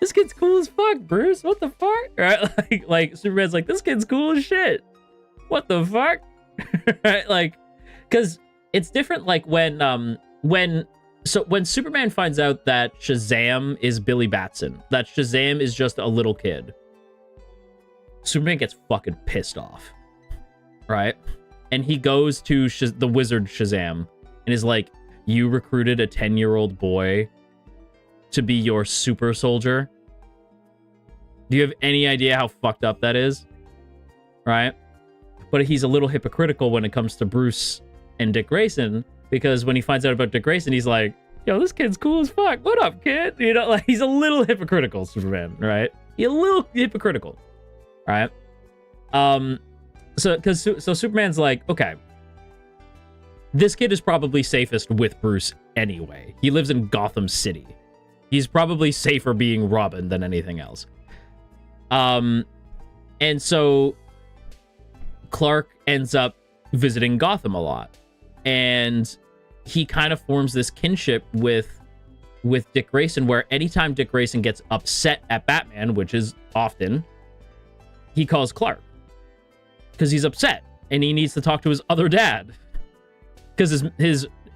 this kid's cool as fuck, Bruce. What the fuck? Right? Like Superman's like, this kid's cool as shit. What the fuck? Right? Like, because it's different, like, when Superman finds out that Shazam is Billy Batson, that Shazam is just a little kid, Superman gets fucking pissed off, right? And he goes to the wizard Shazam and is like, you recruited a 10-year-old boy to be your super soldier? Do you have any idea how fucked up that is? Right? But he's a little hypocritical when it comes to Bruce and Dick Grayson, because when he finds out about Dick Grayson, he's like, yo, this kid's cool as fuck. What up, kid? You know, like, he's a little hypocritical, Superman, right? He's a little hypocritical, right? So Superman's like, okay, this kid is probably safest with Bruce anyway. He lives in Gotham City. He's probably safer being Robin than anything else. And so Clark ends up visiting Gotham a lot. And he kind of forms this kinship with Dick Grayson, where anytime Dick Grayson gets upset at Batman, which is often, he calls Clark. Because he's upset. And he needs to talk to his other dad. Because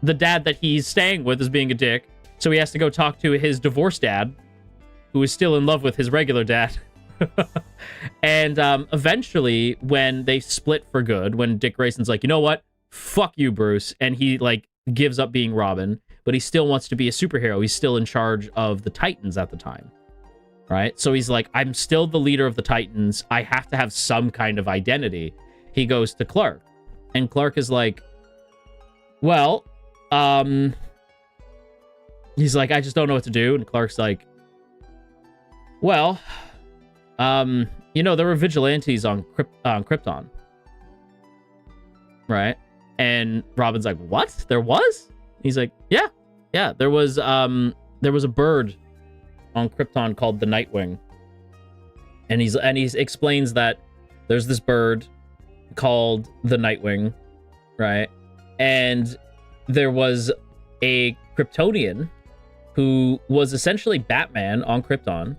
the dad that he's staying with is being a dick. So he has to go talk to his divorced dad, who is still in love with his regular dad. And eventually, when they split for good, when Dick Grayson's like, you know what? Fuck you, Bruce. And he, like, gives up being Robin, but he still wants to be a superhero. He's still in charge of the Titans at the time. Right? So he's like, I'm still the leader of the Titans. I have to have some kind of identity. He goes to Clark. And Clark is like, well, he's like, I just don't know what to do. And Clark's like, well, you know, there were vigilantes on Krypton. Right? And Robin's like, what? There was? He's like, yeah, there was a bird on Krypton called the Nightwing. And he explains that there's this bird called the Nightwing, right? And there was a Kryptonian who was essentially Batman on Krypton,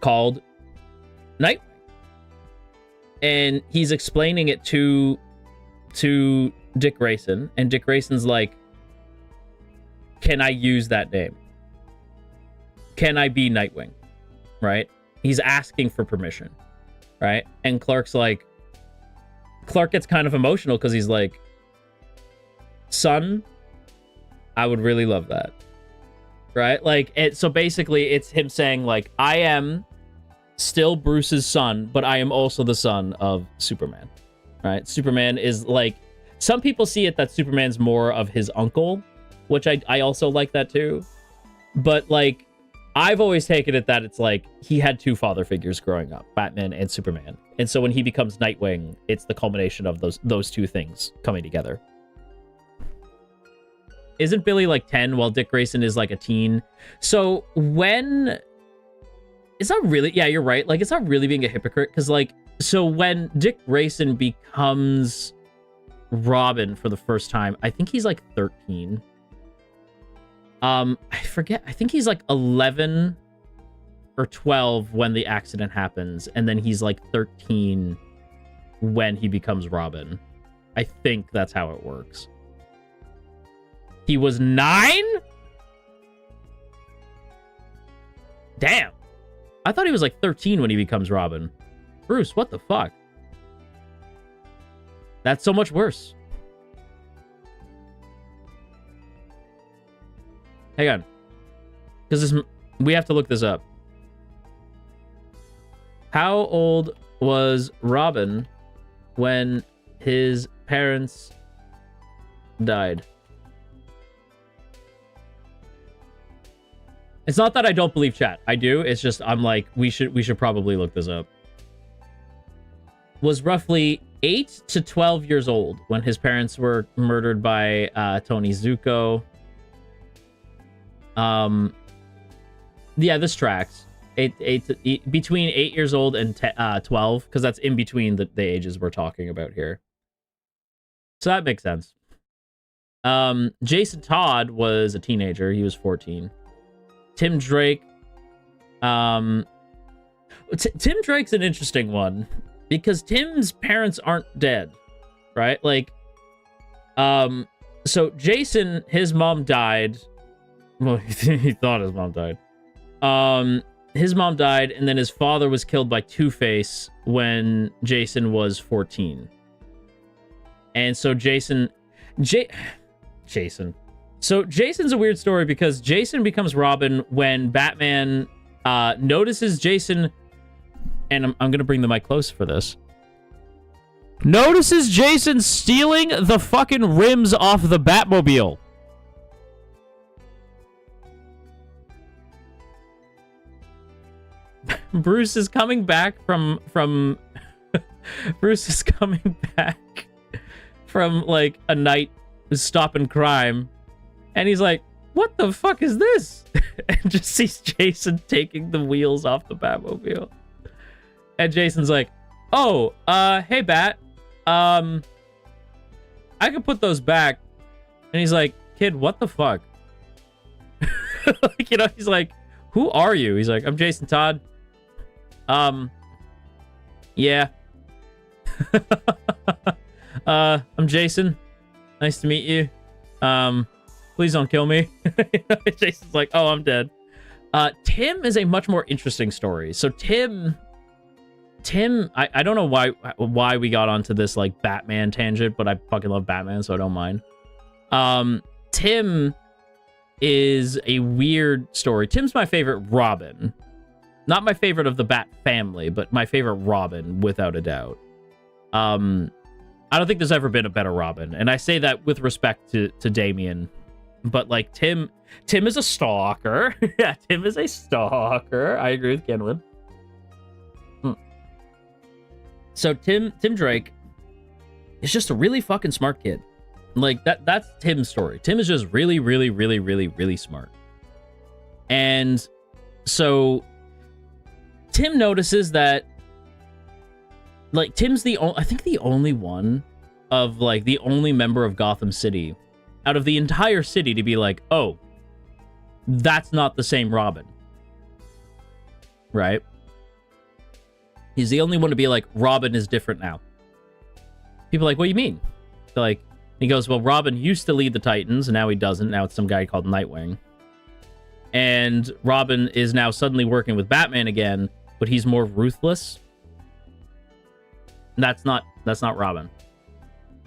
called Nightwing. And he's explaining it to Dick Grayson, and Dick Grayson's like, can I use that name? Can I be Nightwing? Right? He's asking for permission, right? And Clark gets kind of emotional because he's like, son, I would really love that. Right? Like, so basically it's him saying, like, I am still Bruce's son, but I am also the son of Superman. Right? Superman is like, some people see it that Superman's more of his uncle, which I also like that too. But, like, I've always taken it that it's like he had two father figures growing up, Batman and Superman. And so when he becomes Nightwing, it's the culmination of those two things coming together. Isn't Billy like 10 while Dick Grayson is like a teen? So when it's not really, yeah, you're right. Like, it's not really being a hypocrite, because, like, so when Dick Grayson becomes Robin for the first time, I think he's like 13. I forget. I think he's like 11 or 12 when the accident happens, and then he's like 13 when he becomes Robin. I think that's how it works. He was 9? Damn. I thought he was like 13 when he becomes Robin. Bruce, what the fuck? That's so much worse. Hang on. Because we have to look this up. How old was Robin when his parents died? It's not that I don't believe chat. I do. It's just I'm like, we should probably look this up. Was roughly 8 to 12 years old when his parents were murdered by Tony Zuko. Yeah, this tracks. Between 8 years old and 12, because that's in between the ages we're talking about here. So that makes sense. Jason Todd was a teenager. He was 14. Tim Drake. Tim Drake's an interesting one because Tim's parents aren't dead, right? Like, so Jason, his mom died. Well, he thought his mom died. His mom died, and then his father was killed by Two-Face when Jason was 14. And so Jason. So Jason's a weird story because Jason becomes Robin when Batman notices Jason, and I'm going to bring the mic close for this. Notices Jason stealing the fucking rims off the Batmobile. Bruce is coming back from Bruce is coming back from like a night stopping crime, and he's like, what the fuck is this? And just sees Jason taking the wheels off the Batmobile, and Jason's like, oh, hey Bat, I can put those back. And he's like, kid, what the fuck? Like, you know, he's like, who are you? He's like, I'm Jason Todd. Yeah. I'm Jason. Nice to meet you. Please don't kill me. Jason's like, oh, I'm dead. Tim is a much more interesting story. So Tim, I don't know why we got onto this like Batman tangent, but I fucking love Batman, so I don't mind. Tim is a weird story. Tim's my favorite Robin. Not my favorite of the Bat family, but my favorite Robin, without a doubt. I don't think there's ever been a better Robin. And I say that with respect to Damian. But, like, Tim is a stalker. Yeah, Tim is a stalker. I agree with Kenwin. So Tim Drake is just a really fucking smart kid. Like, that's Tim's story. Tim is just really, really, really, really, really smart. And so Tim notices that, like, Tim's I think the only one of, like, the only member of Gotham City out of the entire city to be like, oh, that's not the same Robin. Right? He's the only one to be like, Robin is different now. People are like, what do you mean? They're like, he goes, well, Robin used to lead the Titans, and now he doesn't. Now it's some guy called Nightwing. And Robin is now suddenly working with Batman again, but he's more ruthless. That's not Robin.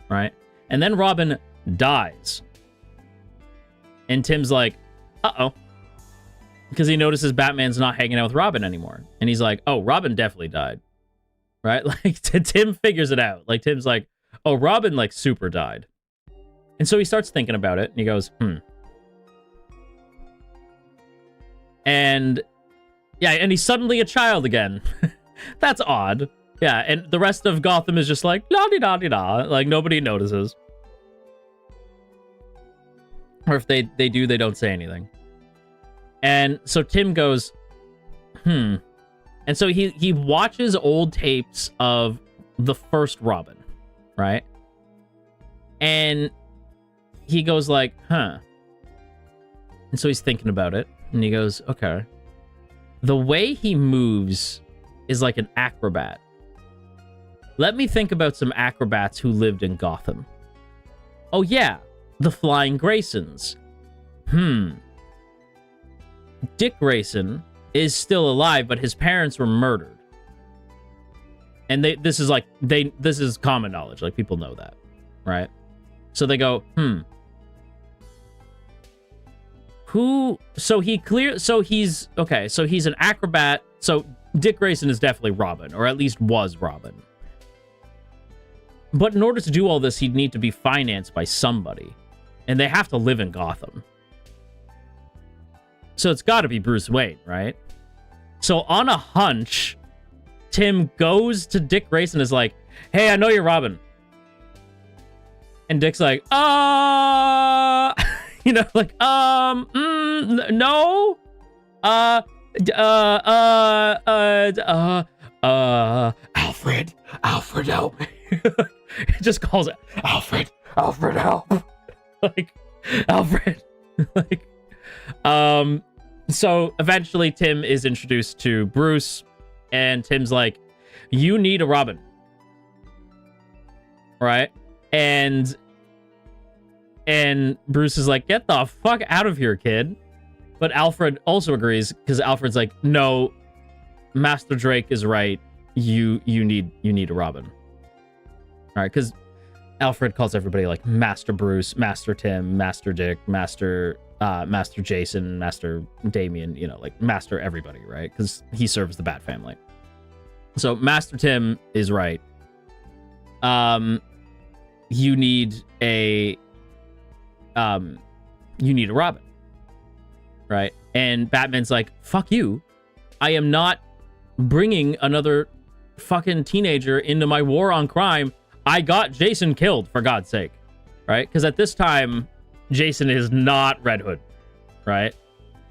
Right? And then Robin dies. And Tim's like, uh-oh. Because he notices Batman's not hanging out with Robin anymore. And he's like, oh, Robin definitely died. Right? Like, Tim figures it out. Like, Tim's like, oh, Robin, like, super died. And so he starts thinking about it, and he goes, And, yeah, and he's suddenly a child again. That's odd. Yeah, and the rest of Gotham is just like, la-di-da-di-da. Like, nobody notices. Or if they do, they don't say anything. And so Tim goes, And so he watches old tapes of the first Robin, right? And he goes like, huh. And so he's thinking about it, and he goes, okay. The way he moves is like an acrobat. Let me think about some acrobats who lived in Gotham. Oh yeah, the Flying Graysons. Dick Grayson is still alive, but his parents were murdered. And this is common knowledge, like people know that, right? So they go, so he's an acrobat. So Dick Grayson is definitely Robin, or at least was Robin. But in order to do all this, he'd need to be financed by somebody. And they have to live in Gotham. So it's got to be Bruce Wayne, right? So on a hunch, Tim goes to Dick Grayson and is like, hey, I know you're Robin. And Dick's like, you know, like, no. Alfred, help me. It just calls it, Alfred, help. Like, Alfred. Like, so eventually Tim is introduced to Bruce, and Tim's like, you need a Robin. Right? And Bruce is like, get the fuck out of here, kid. But Alfred also agrees, because Alfred's like, no, Master Drake is right. You need a Robin. All right, because Alfred calls everybody like Master Bruce, Master Tim, Master Dick, Master Jason, Master Damian, you know, like Master everybody, right? Because he serves the Bat family. So Master Tim is right. You need a Robin, right? And Batman's like, fuck you. I am not bringing another fucking teenager into my war on crime. I got Jason killed, for God's sake, right? Because at this time, Jason is not Red Hood, right?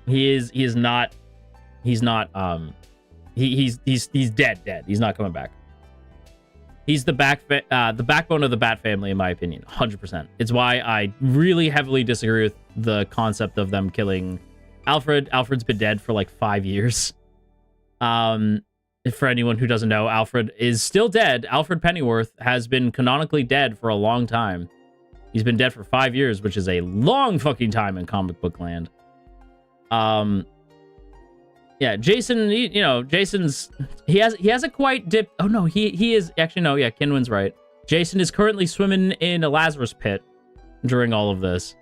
He's dead. He's not coming back. He's the backbone of the Bat family, in my opinion, 100%. It's why I really heavily disagree with the concept of them killing Alfred. Alfred's been dead for like 5 years. For anyone who doesn't know, Alfred is still dead. Alfred Pennyworth has been canonically dead for a long time. He's been dead for 5 years, which is a long fucking time in comic book land. Yeah, Jason, Jason's he hasn't quite dipped. Oh no, he is actually, no, yeah, Kinwin's right. Jason is currently swimming in a Lazarus pit during all of this.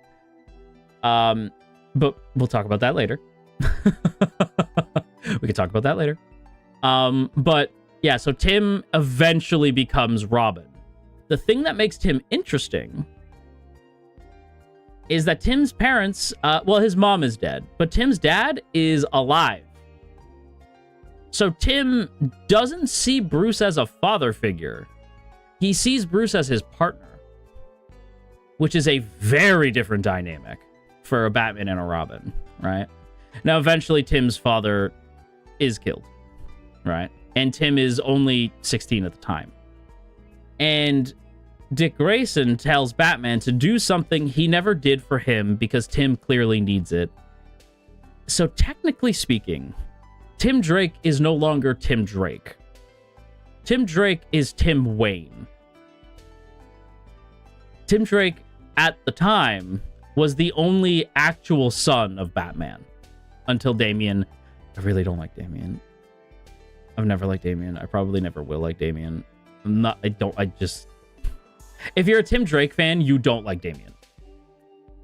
But we'll talk about that later. We can talk about that later. But yeah, so Tim eventually becomes Robin. The thing that makes Tim interesting is that Tim's parents, his mom is dead, but Tim's dad is alive. So Tim doesn't see Bruce as a father figure. He sees Bruce as his partner, which is a very different dynamic for a Batman and a Robin, right? Now, eventually, Tim's father is killed, right? And Tim is only 16 at the time. And Dick Grayson tells Batman to do something he never did for him because Tim clearly needs it. So technically speaking, Tim Drake is no longer Tim Drake. Tim Drake is Tim Wayne. Tim Drake, at the time, was the only actual son of Batman. Until Damian. I really don't like Damian. I've never liked Damian. I probably never will like Damian. If you're a Tim Drake fan, you don't like Damian.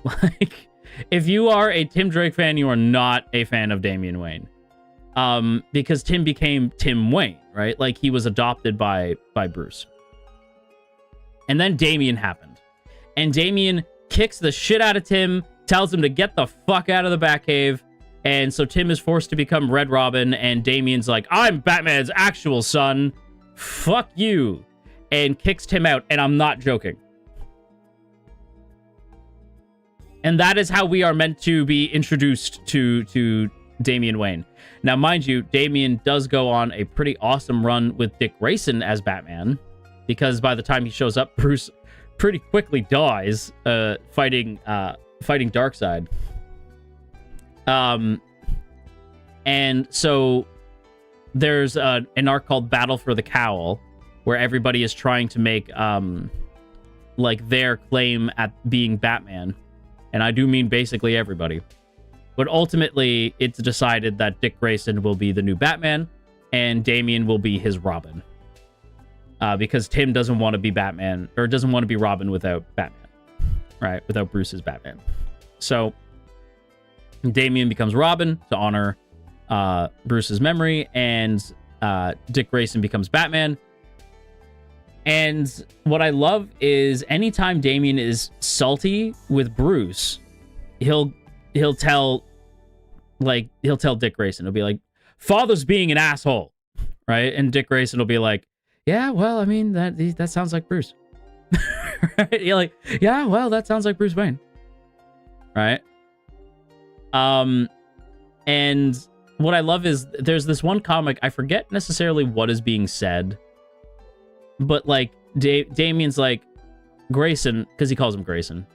Like, if you are a Tim Drake fan, you are not a fan of Damian Wayne. Because Tim became Tim Wayne, right? Like, he was adopted by Bruce. And then Damian happened. And Damian kicks the shit out of Tim, tells him to get the fuck out of the Batcave. And so Tim is forced to become Red Robin, and Damian's like, I'm Batman's actual son. Fuck you. And kicks Tim out, and I'm not joking. And that is how we are meant to be introduced to Damian Wayne. Now, mind you, Damian does go on a pretty awesome run with Dick Grayson as Batman, because by the time he shows up, Bruce pretty quickly dies fighting Darkseid. And so there's an arc called Battle for the Cowl, where everybody is trying to make like their claim at being Batman. And I do mean basically everybody. But ultimately, it's decided that Dick Grayson will be the new Batman, and Damian will be his Robin. Because Tim doesn't want to be Batman, or doesn't want to be Robin without Batman, right? Without Bruce's Batman. So Damian becomes Robin to honor Bruce's memory, and Dick Grayson becomes Batman. And what I love is anytime Damian is salty with Bruce, he'll tell Dick Grayson, he'll be like, "Father's being an asshole," right? And Dick Grayson will be like, "Yeah, well, I mean, that sounds like Bruce." Right? You're like, "Yeah, well, that sounds like Bruce Wayne." Right? And what I love is there's this one comic, I forget necessarily what is being said, but like Damian's like, Grayson, because he calls him Grayson,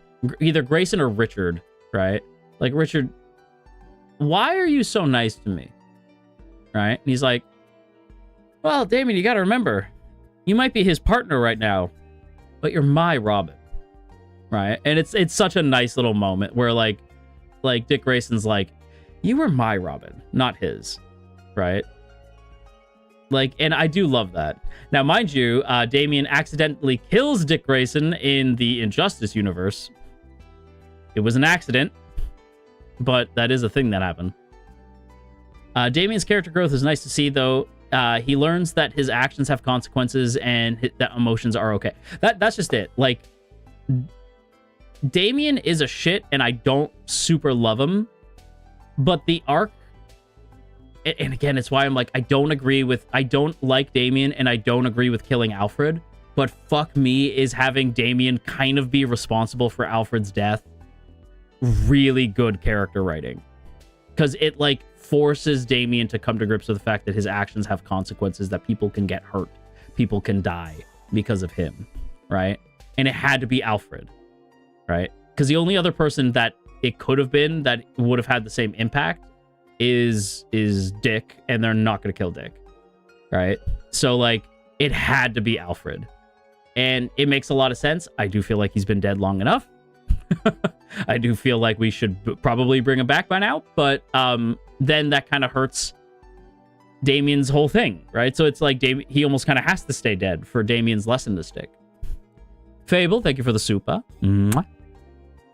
either Grayson or Richard, right? Like, Richard, why are you so nice to me? Right? And he's like, "Well, Damian, you got to remember, you might be his partner right now, but you're my Robin." Right? And it's such a nice little moment where like Dick Grayson's like, "You were my Robin, not his." Right? Like, and I do love that. Now, mind you, Damian accidentally kills Dick Grayson in the Injustice universe. It was an accident, but that is a thing that happened. Damian's character growth is nice to see, though. He learns that his actions have consequences and that emotions are okay. That's just it. Like, Damian is a shit, and I don't super love him. But the arc, and again, it's why I'm like, I don't like Damian, and I don't agree with killing Alfred. But fuck me, is having Damian kind of be responsible for Alfred's death really good character writing. Because it, like, forces Damian to come to grips with the fact that his actions have consequences, that people can get hurt, people can die because of him, right? And it had to be Alfred, right? Because the only other person that it could have been that would have had the same impact is Dick, and they're not going to kill Dick, right? So, like, it had to be Alfred. And it makes a lot of sense. I do feel like he's been dead long enough. I do feel like we should probably bring him back by now, but then that kind of hurts Damian's whole thing, right? So it's like he almost kind of has to stay dead for Damian's lesson to stick. Fable, thank you for the super. Mwah.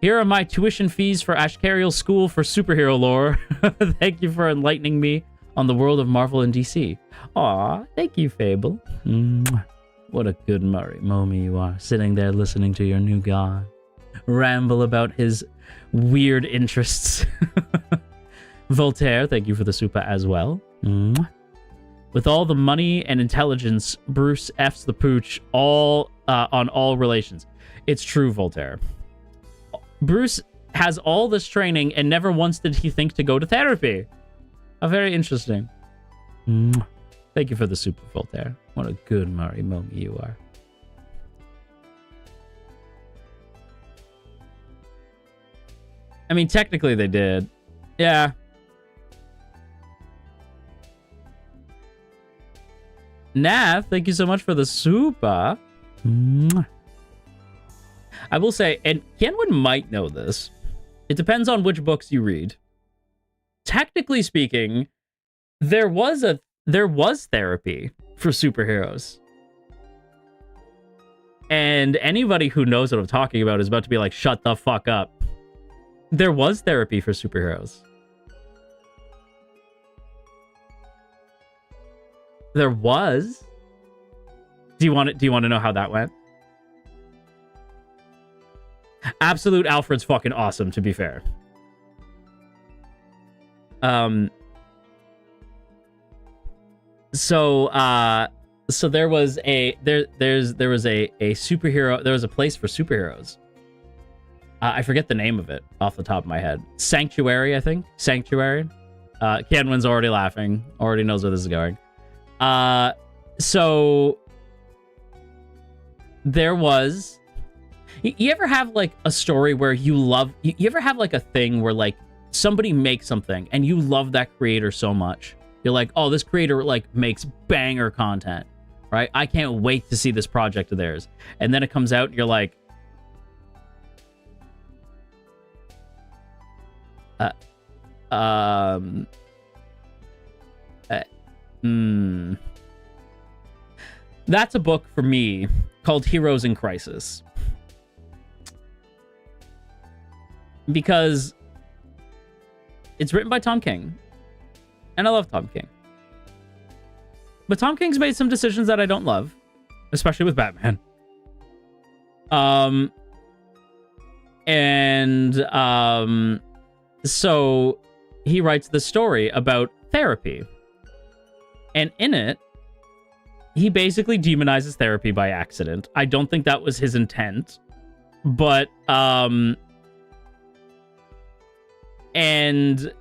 Here are my tuition fees for Ashkariel School for Superhero Lore. Thank you for enlightening me on the world of Marvel and DC. Aw, thank you, Fable. Mwah. What a good Marimomie you are, sitting there listening to your new god ramble about his weird interests. Voltaire, thank you for the super as well. Mwah. With all the money and intelligence, Bruce F's the pooch all on all relations. It's true, Voltaire. Bruce has all this training and never once did he think to go to therapy. Very interesting. Mwah. Thank you for the super, Voltaire. What a good Marimomie you are. I mean, technically they did. Yeah. Nav, thank you so much for the super. Mwah. I will say, and Kenwin might know this, it depends on which books you read. Technically speaking, there was therapy for superheroes. And anybody who knows what I'm talking about is about to be like, shut the fuck up. There was therapy for superheroes. There was. Do you want to know how that went? Absolute Alfred's fucking awesome, to be fair. So there was a superhero, there was a place for superheroes. I forget the name of it off the top of my head. Sanctuary, I think. Sanctuary. Canwin's already laughing. Already knows where this is going. So there was... You ever have, like, a story where you love... You ever have, like, a thing where, like, somebody makes something and you love that creator so much? You're like, oh, this creator, like, makes banger content, right? I can't wait to see this project of theirs. And then it comes out and you're like... That's a book for me called Heroes in Crisis. Because it's written by Tom King. And I love Tom King. But Tom King's made some decisions that I don't love. Especially with Batman. So he writes the story about therapy. And in it, he basically demonizes therapy by accident. I don't think that was his intent. But, and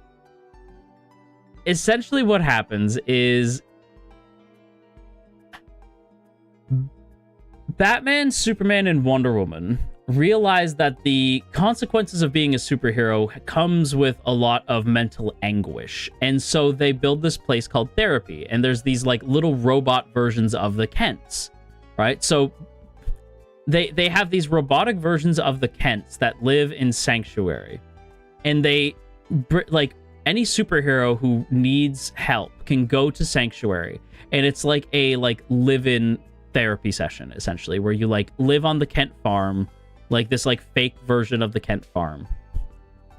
essentially what happens is Batman, Superman, and Wonder Woman realize that the consequences of being a superhero comes with a lot of mental anguish. And so they build this place called therapy. And there's these like little robot versions of the Kents, right? So they have these robotic versions of the Kents that live in Sanctuary. And they, like, any superhero who needs help can go to Sanctuary. And it's like a, like, live-in therapy session, essentially, where you, like, live on the Kent farm, like this, like, fake version of the Kent farm.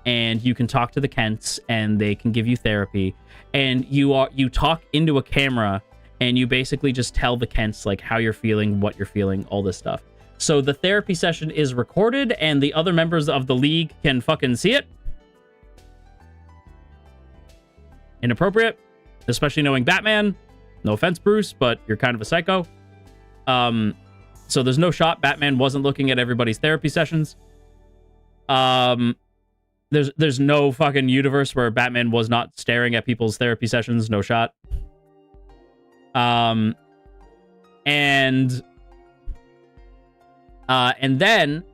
And you can talk to the Kents, and they can give you therapy. And you talk into a camera, and you basically just tell the Kents, like, how you're feeling, what you're feeling, all this stuff. So the therapy session is recorded, and the other members of the League can fucking see it. Inappropriate, especially knowing Batman. No offense, Bruce, but you're kind of a psycho. So there's no shot Batman wasn't looking at everybody's therapy sessions. There's no fucking universe where Batman was not staring at people's therapy sessions. No shot. And then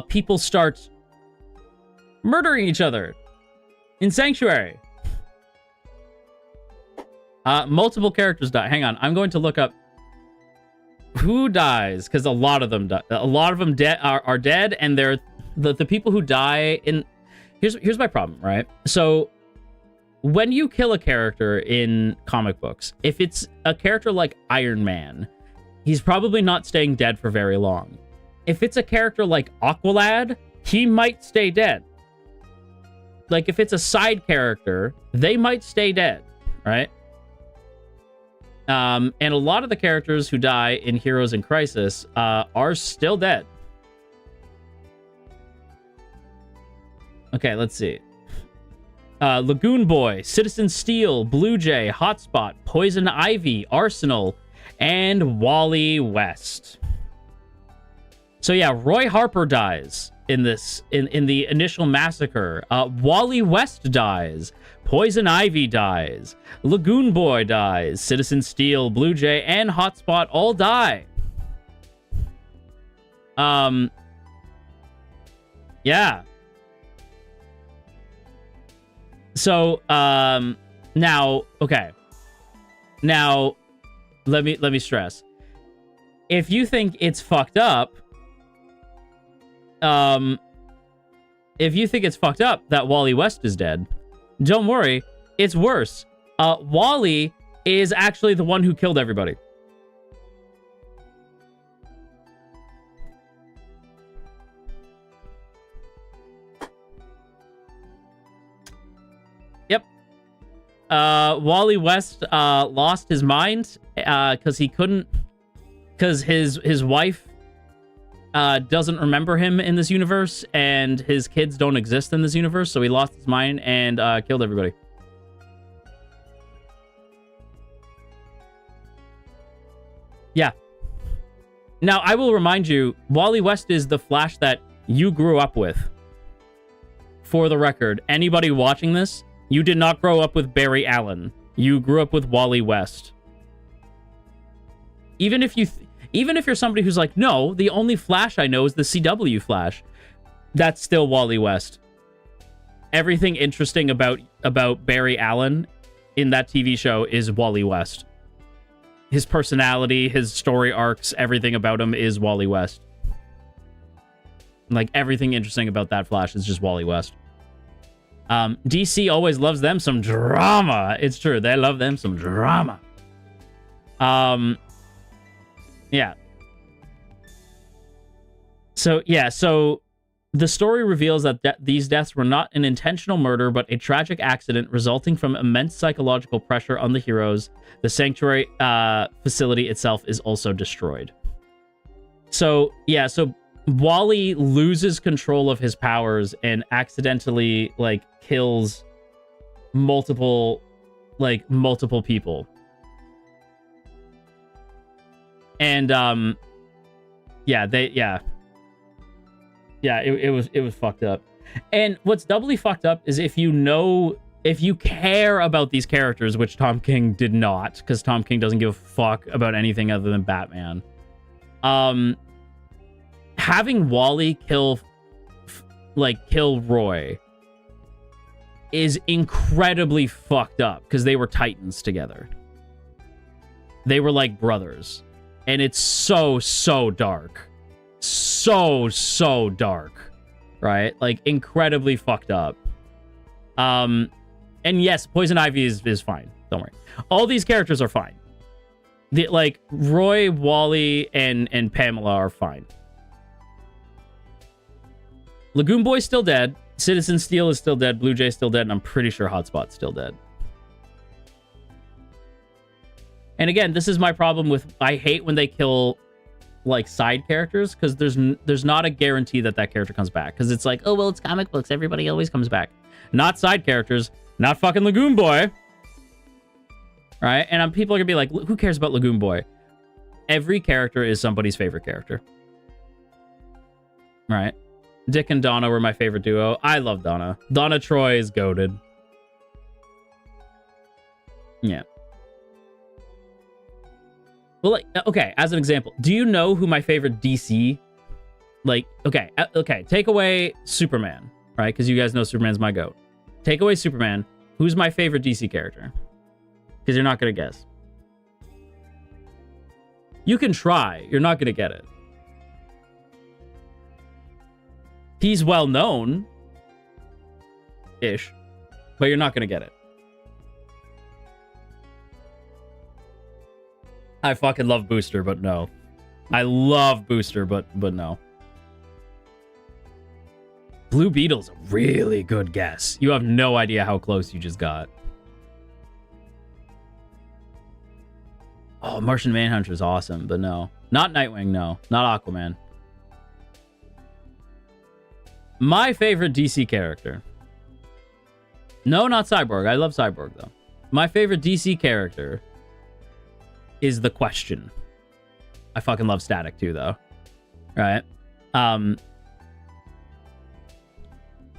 people start murdering each other in Sanctuary. Multiple characters die. Hang on, I'm going to look up who dies, because a lot of them die. A lot of them are dead, and they're the people who die in... Here's my problem, right? So when you kill a character in comic books, if it's a character like Iron Man, he's probably not staying dead for very long. If it's a character like Aqualad, he might stay dead. Like, if it's a side character, they might stay dead, right? And a lot of the characters who die in Heroes in Crisis are still dead. Okay, let's see. Lagoon Boy, Citizen Steel, Blue Jay, Hotspot, Poison Ivy, Arsenal, and Wally West. So yeah, Roy Harper dies in this, in the initial massacre. Wally West dies. Poison Ivy dies. Lagoon Boy dies. Citizen Steel, Blue Jay, and Hotspot all die. Yeah. So, now, okay. Now, let me stress. If you think it's fucked up, if you think it's fucked up that Wally West is dead, don't worry, it's worse. Wally is actually the one who killed everybody. Yep. Wally West lost his mind because he couldn't, because his wife doesn't remember him in this universe, and his kids don't exist in this universe, so he lost his mind and killed everybody. Yeah. Now, I will remind you, Wally West is the Flash that you grew up with. For the record, anybody watching this, You did not grow up with Barry Allen. You grew up with Wally West. Even if you're somebody who's like, no, the only Flash I know is the CW Flash, that's still Wally West. Everything interesting about Barry Allen in that TV show is Wally West. His personality, his story arcs, everything about him is Wally West. Like, everything interesting about that Flash is just Wally West. DC always loves them some drama. It's true. They love them some drama. Yeah. So the story reveals that these deaths were not an intentional murder, but a tragic accident resulting from immense psychological pressure on the heroes. The sanctuary facility itself is also destroyed. So Wally loses control of his powers and accidentally, like, kills multiple people. And it was fucked up. And what's doubly fucked up is if you care about these characters, which Tom King did not, because Tom King doesn't give a fuck about anything other than Batman. Having Wally kill Roy is incredibly fucked up because they were Titans together. They were like brothers. And it's so dark. So dark. Right? Like, incredibly fucked up. And yes, Poison Ivy is fine. Don't worry. All these characters are fine. Like, Roy, Wally, and Pamela are fine. Lagoon Boy's still dead. Citizen Steel is still dead. Blue Jay's still dead. And I'm pretty sure Hotspot's still dead. And again, this is my problem with... I hate when they kill, like, side characters, because there's not a guarantee that character comes back. Because it's like, oh, well, it's comic books. Everybody always comes back. Not side characters. Not fucking Lagoon Boy. Right? And people are going to be like, who cares about Lagoon Boy? Every character is somebody's favorite character. Right? Dick and Donna were my favorite duo. I love Donna. Donna Troy is goated. Yeah. Well, like, okay, as an example, do you know who my favorite DC... Like, okay, take away Superman, right? Because you guys know Superman's my goat. Take away Superman. Who's my favorite DC character? Because you're not going to guess. You can try. You're not going to get it. He's well known, ish, but you're not gonna get it. I fucking love Booster, but no. I love Booster, but no. Blue Beetle's a really good guess. You have no idea how close you just got. Oh, Martian Manhunter is awesome, but no. Not Nightwing, no. Not Aquaman. My favorite DC character. No, not Cyborg. I love Cyborg, though. My favorite DC character is The Question. I fucking love Static, too, though. Right?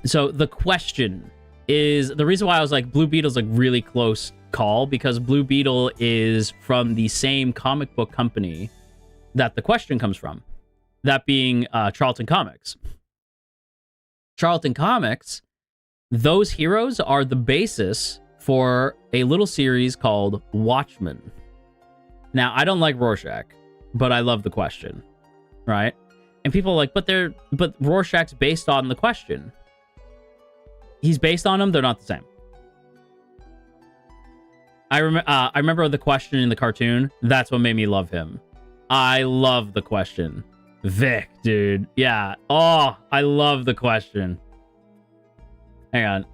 So, The Question is... The reason why I was like, Blue Beetle's a really close call, because Blue Beetle is from the same comic book company that The Question comes from. That being Charlton Comics. Charlton Comics, those heroes are the basis for a little series called Watchmen. Now, I don't like Rorschach, but I love The Question, right? And people are like, but Rorschach's based on The Question. He's based on him, they're not the same. I remember The Question in the cartoon. That's what made me love him. I love The Question. Vic, dude. Yeah. Oh, I love The Question. Hang on.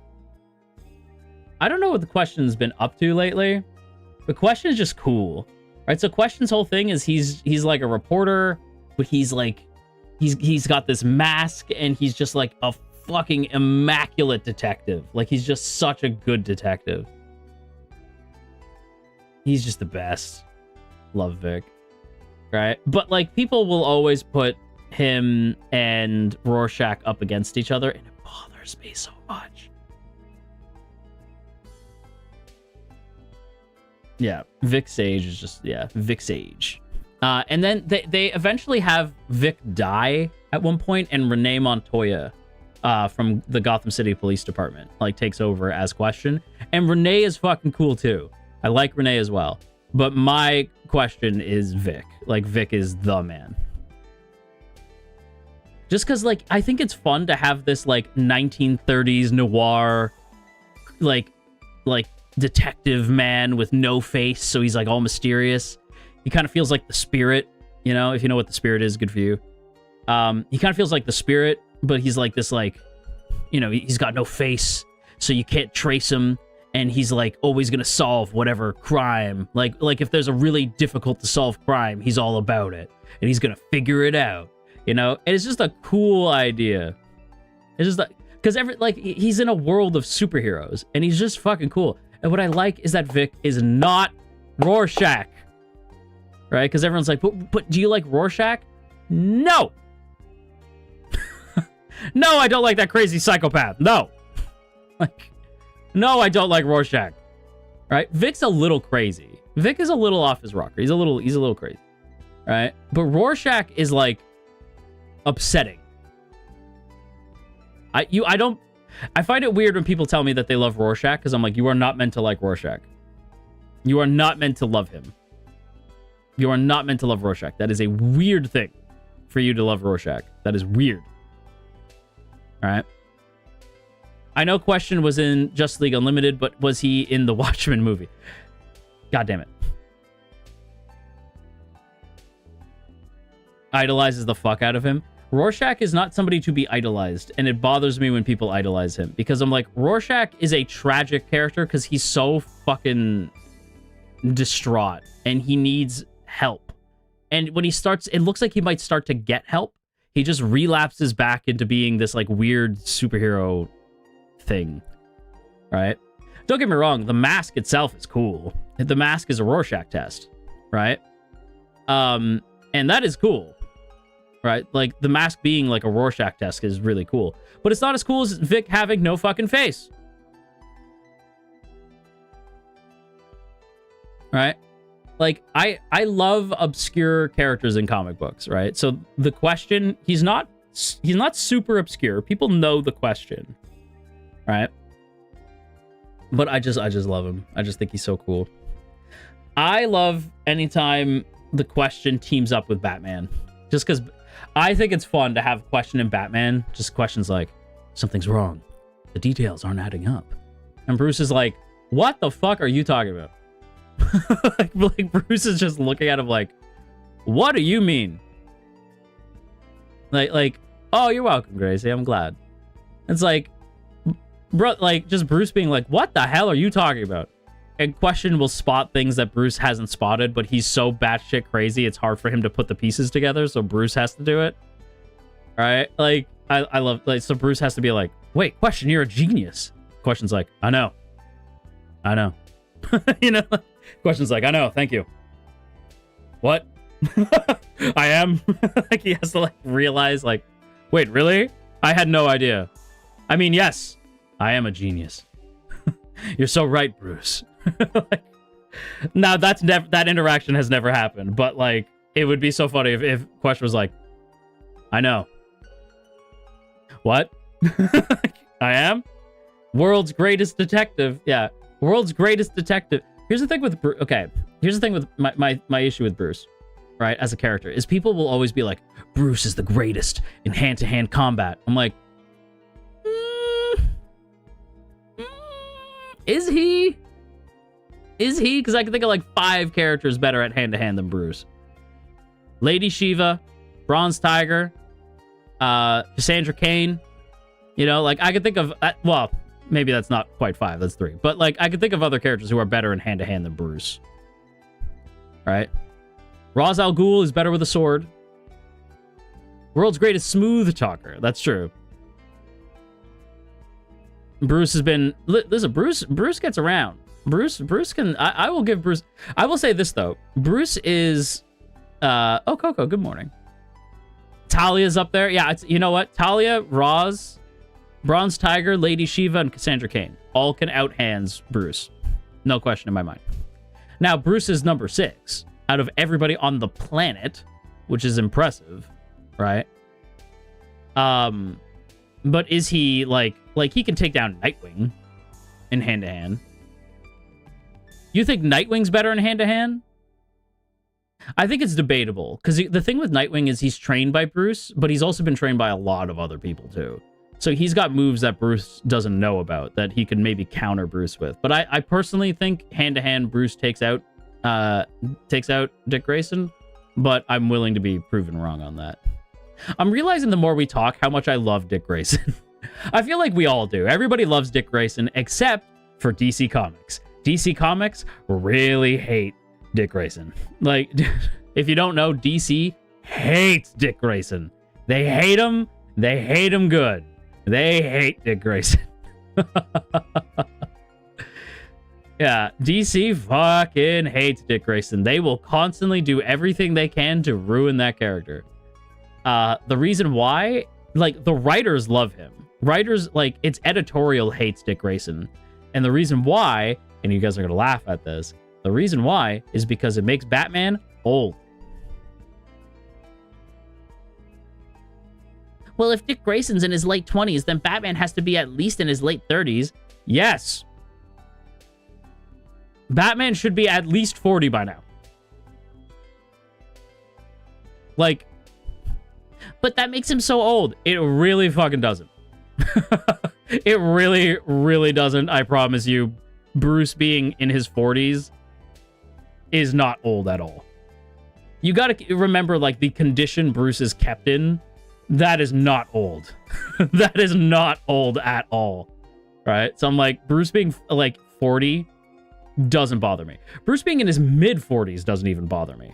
I don't know what The Question's been up to lately. The Question's just cool. Right? So Question's whole thing is he's like a reporter, but he's like he's got this mask and he's just like a fucking immaculate detective. Like, he's just such a good detective. He's just the best. Love Vic. Right? But, like, people will always put him and Rorschach up against each other, and it bothers me so much. Yeah, Vic Sage is just, yeah, Vic Sage. And then they eventually have Vic die at one point, and Renee Montoya from the Gotham City Police Department like takes over as Question. And Renee is fucking cool too. I like Renee as well. But my Question is Vic. Like, Vic is the man. Just because, like, I think it's fun to have this, like, 1930s noir, like detective man with no face, so he's, like, all mysterious. He kind of feels like the Spirit, you know? If you know what the Spirit is, good for you. He kind of feels like the Spirit, but he's, like, this, like, you know, he's got no face, so you can't trace him, and he's, like, always gonna solve whatever crime. Like if there's a really difficult-to-solve crime, he's all about it, and he's gonna figure it out. You know, and it's just a cool idea. It's just like, because he's in a world of superheroes, and he's just fucking cool. And what I like is that Vic is not Rorschach, right? Because everyone's like, but do you like Rorschach? No, no, I don't like that crazy psychopath. No, like, no, I don't like Rorschach. Right? Vic's a little crazy. Vic is a little off his rocker. He's a little crazy, right? But Rorschach is like upsetting. I find it weird when people tell me that they love Rorschach, because I'm like, you are not meant to like Rorschach. You are not meant to love him. You are not meant to love Rorschach. That is a weird thing for you to love Rorschach. That is weird. All right. I know Question was in Justice League Unlimited, but was he in the Watchmen movie? God damn it. Idolizes the fuck out of him. Rorschach is not somebody to be idolized, and it bothers me when people idolize him, because I'm like, Rorschach is a tragic character because he's so fucking distraught, and he needs help. And when he starts, it looks like he might start to get help. He just relapses back into being this, like, weird superhero thing, right? Don't get me wrong, the mask itself is cool. The mask is a Rorschach test, right? And that is cool. Right? Like, the mask being like a Rorschach test is really cool. But it's not as cool as Vic having no fucking face. Right? Like, I love obscure characters in comic books, right? So the Question, he's not super obscure. People know the Question. Right? But I just love him. I just think he's so cool. I love anytime the Question teams up with Batman. Just because I think it's fun to have Question and Batman. Just questions like, something's wrong. The details aren't adding up. And Bruce is like, what the fuck are you talking about? like Bruce is just looking at him like, what do you mean? Like, oh, you're welcome, Gracie. I'm glad. It's like, bro, like, just Bruce being like, what the hell are you talking about? And Question will spot things that Bruce hasn't spotted, but he's so batshit crazy, it's hard for him to put the pieces together, so Bruce has to do it. All right? Like, I love, like, so Bruce has to be like, wait, Question, you're a genius. Question's like, I know. You know? Question's like, I know, thank you. What? I am? Like, he has to, like, realize, like, wait, really? I had no idea. I mean, yes, I am a genius. You're so right, Bruce. Like, now that interaction has never happened, but like, it would be so funny if Question was like, I know. What? I am? World's greatest detective. Yeah, world's greatest detective. Here's the thing with here's the thing with my issue with Bruce, right, as a character, is people will always be like, Bruce is the greatest in hand-to-hand combat. I'm like, is he? Is he? Because I can think of like 5 characters better at hand-to-hand than Bruce. Lady Shiva, Bronze Tiger, Cassandra Cain. You know, like, I could think of, well, maybe that's not quite 5, that's 3. But like, I could think of other characters who are better in hand-to-hand than Bruce. Right? Ra's al Ghul is better with a sword. World's greatest smooth talker. That's true. Bruce has been... Listen, Bruce gets around. Bruce can... I will give Bruce... I will say this, though. Bruce is... oh, Coco, good morning. Talia's up there. Yeah, it's, you know what? Talia, Roz, Bronze Tiger, Lady Shiva, and Cassandra Cain all can out-hands Bruce. No question in my mind. Now, Bruce is number 6 out of everybody on the planet, which is impressive, right? But is he like he can take down Nightwing in hand-to-hand? You think Nightwing's better in hand-to-hand? I think it's debatable, because the thing with Nightwing is he's trained by Bruce, but he's also been trained by a lot of other people too. So he's got moves that Bruce doesn't know about that he can maybe counter Bruce with. But I personally think hand-to-hand Bruce takes out Dick Grayson, but I'm willing to be proven wrong on that. I'm realizing the more we talk how much I love Dick Grayson. I feel like we all do. Everybody loves Dick Grayson except for DC Comics. DC Comics really hate Dick Grayson. Like, if you don't know, DC hates Dick Grayson. They hate him. They hate him good. They hate Dick Grayson. Yeah, DC fucking hates Dick Grayson. They will constantly do everything they can to ruin that character. The reason why, like, the writers love him. Writers, like, it's editorial hates Dick Grayson. And the reason why, and you guys are going to laugh at this, the reason why is because it makes Batman old. Well, if Dick Grayson's in his late 20s, then Batman has to be at least in his late 30s. Yes. Batman should be at least 40 by now. Like, but that makes him so old. it really fucking doesn't. It really, really doesn't. I promise you. Bruce being in his 40s is not old at all. You gotta remember, like, the condition Bruce is kept in, that is not old. That is not old at all. Right? So I'm like, Bruce being, like, 40 doesn't bother me. Bruce being in his mid-40s doesn't even bother me.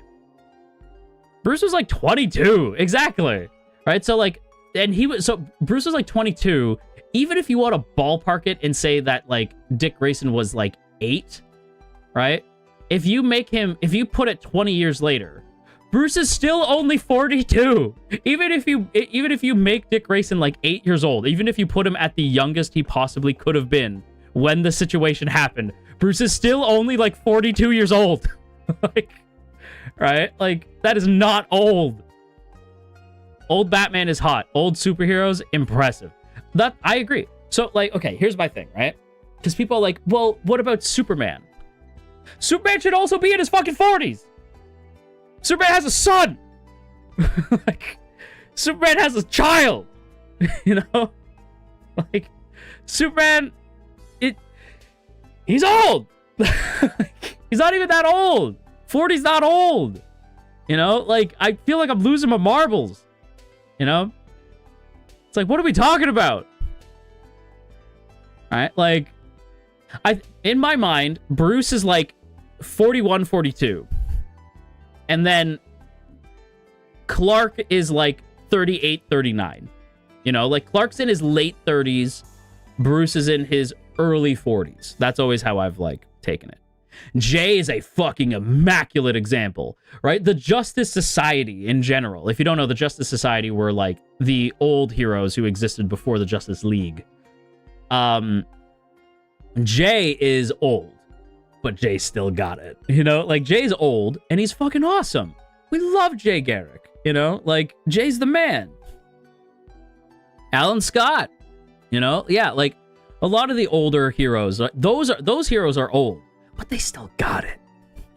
Bruce was, like, 22. Exactly. Right? So, like, and so Bruce was, like, 22. Even if you want to ballpark it and say that, like, Dick Grayson was, like, 8, right? If you put it 20 years later, Bruce is still only 42. Even if you make Dick Grayson, like, 8 years old, even if you put him at the youngest he possibly could have been when the situation happened, Bruce is still only, like, 42 years old. Like, right? Like, that is not old. Old Batman is hot. Old superheroes, impressive. That, I agree. So, like, okay, here's my thing, right? Because people are like, well, what about Superman? Superman should also be in his fucking 40s. Superman has a son. Like, Superman has a child. You know? Like, Superman, he's old. He's not even that old. 40's not old. You know? Like, I feel like I'm losing my marbles. You know? It's like, what are we talking about? All right? Like, in my mind, Bruce is like 41, 42. And then Clark is like 38, 39. You know, like, Clark's in his late 30s. Bruce is in his early 40s. That's always how I've, like, taken it. Jay is a fucking immaculate example, right? The Justice Society in general. If you don't know, the Justice Society were, like, the old heroes who existed before the Justice League. Jay is old, but Jay still got it. You know, like, Jay's old and he's fucking awesome. We love Jay Garrick, you know? Like, Jay's the man. Alan Scott, you know? Yeah, like, a lot of the older heroes, those heroes are old, but they still got it.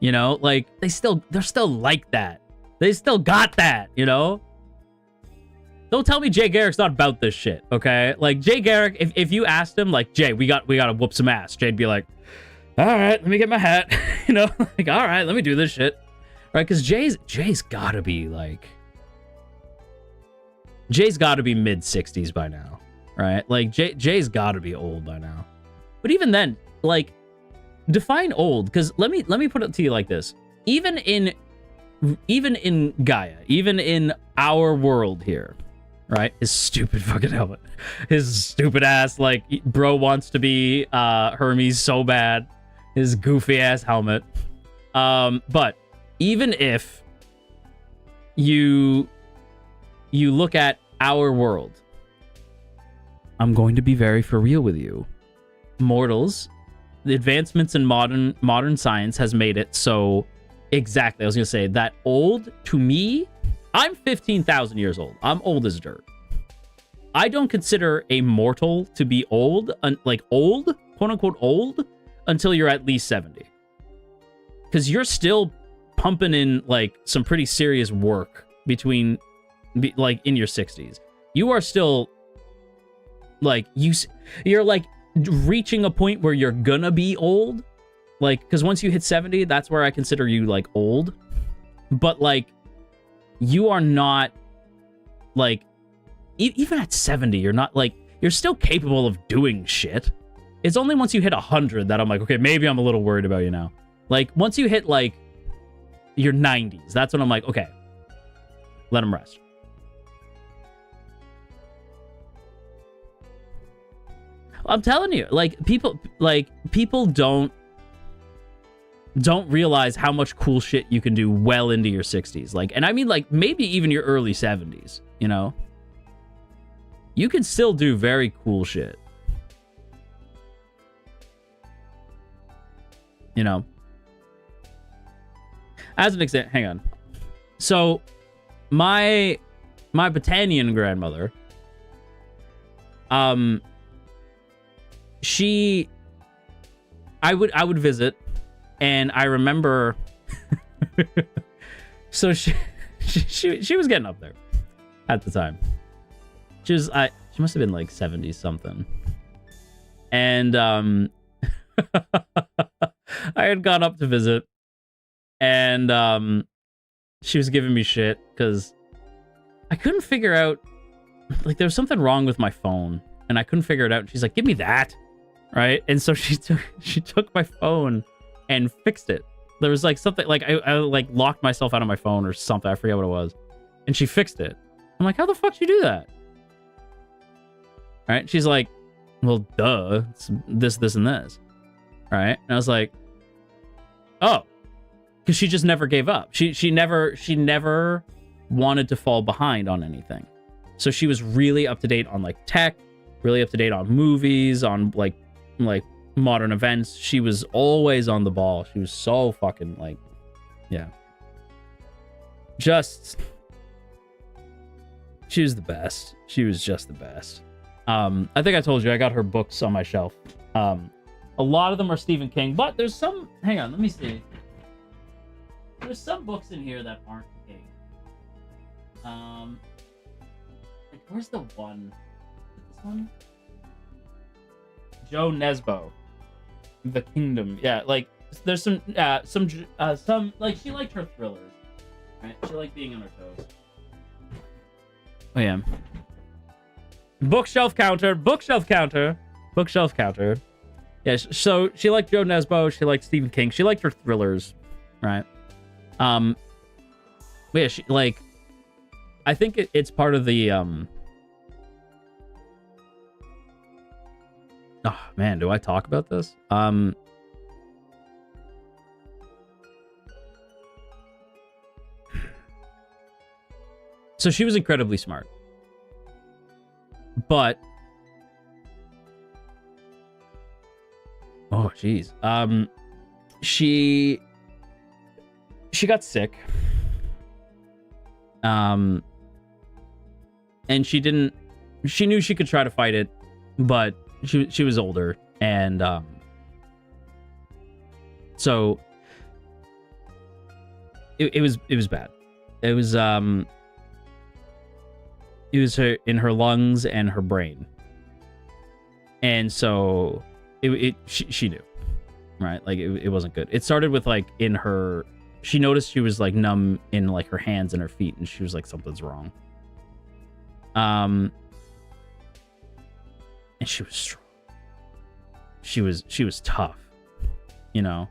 You know, like, they're still like that. They still got that, you know? Don't tell me Jay Garrick's not about this shit, okay? Like, Jay Garrick, if you asked him, like, Jay, we gotta whoop some ass, Jay'd be like, all right, let me get my hat. You know, like, all right, let me do this shit. Right? Because Jay's gotta be, like, Jay's gotta be mid-60s by now, right? Like, Jay's gotta be old by now. But even then, like, define old, because let me put it to you like this. Even in Gaia, even in our world here, right? His stupid fucking helmet. His stupid ass, like, bro wants to be Hermes so bad. His goofy ass helmet. But even if you look at our world, I'm going to be very for real with you. Mortals the advancements in modern science has made it so, exactly, I was gonna say that old, to me, I'm 15,000 years old. I'm old as dirt. I don't consider a mortal to be old, like old, quote unquote old, until you're at least 70. Because you're still pumping in like some pretty serious work between, like in your 60s. You are still like, you're like reaching a point where you're gonna be old. Like, because once you hit 70, that's where I consider you like old. But like, you are not like, even at 70, you're not like, you're still capable of doing shit. It's only once you hit 100 that I'm like, okay, maybe I'm a little worried about you now. Like, once you hit like your 90s, that's when I'm like, okay, let him rest. I'm telling you, like, people don't realize how much cool shit you can do well into your 60s. Like, and I mean, like, maybe even your early 70s, you know? You can still do very cool shit. You know? As an example, hang on. So, my Britannian grandmother, I would visit, and I remember, so she was getting up there at the time. She must have been like 70 something, and I had gone up to visit, and she was giving me shit because I couldn't figure out, like, there was something wrong with my phone, and I couldn't figure it out. And she's like, "Give me that." Right? And so she took my phone and fixed it. There was like something, like I like locked myself out of my phone or something. I forget what it was. And she fixed it. I'm like, how the fuck did you do that? Right? She's like, well, duh. It's this, and this. Right? And I was like, oh. Because she just never gave up. She never wanted to fall behind on anything. So she was really up to date on like tech, really up to date on movies, on like modern events. She was always on the ball. She was so fucking like, yeah. Just, she was the best. She was just the best. I think I told you I got her books on my shelf. A lot of them are Stephen King, but there's some, hang on, let me see. There's some books in here that aren't King. Like, where's the one? This one? Joe Nesbo, The Kingdom. Yeah, like there's some like, she liked her thrillers, right? She liked being on her toes. Oh yeah. Bookshelf counter. Yeah, so she liked Joe Nesbo. She liked Stephen King. She liked her thrillers, right? Yeah, she like. I think it's part of the Oh man, do I talk about this? So she was incredibly smart. But oh geez. She got sick. And she knew she could try to fight it, but she was older, and so it was bad. It was her in her lungs and her brain, and so she knew, right? Like it wasn't good. It started with like in her. She noticed she was like numb in like her hands and her feet, and she was like, something's wrong. And she was strong. She was tough, you know.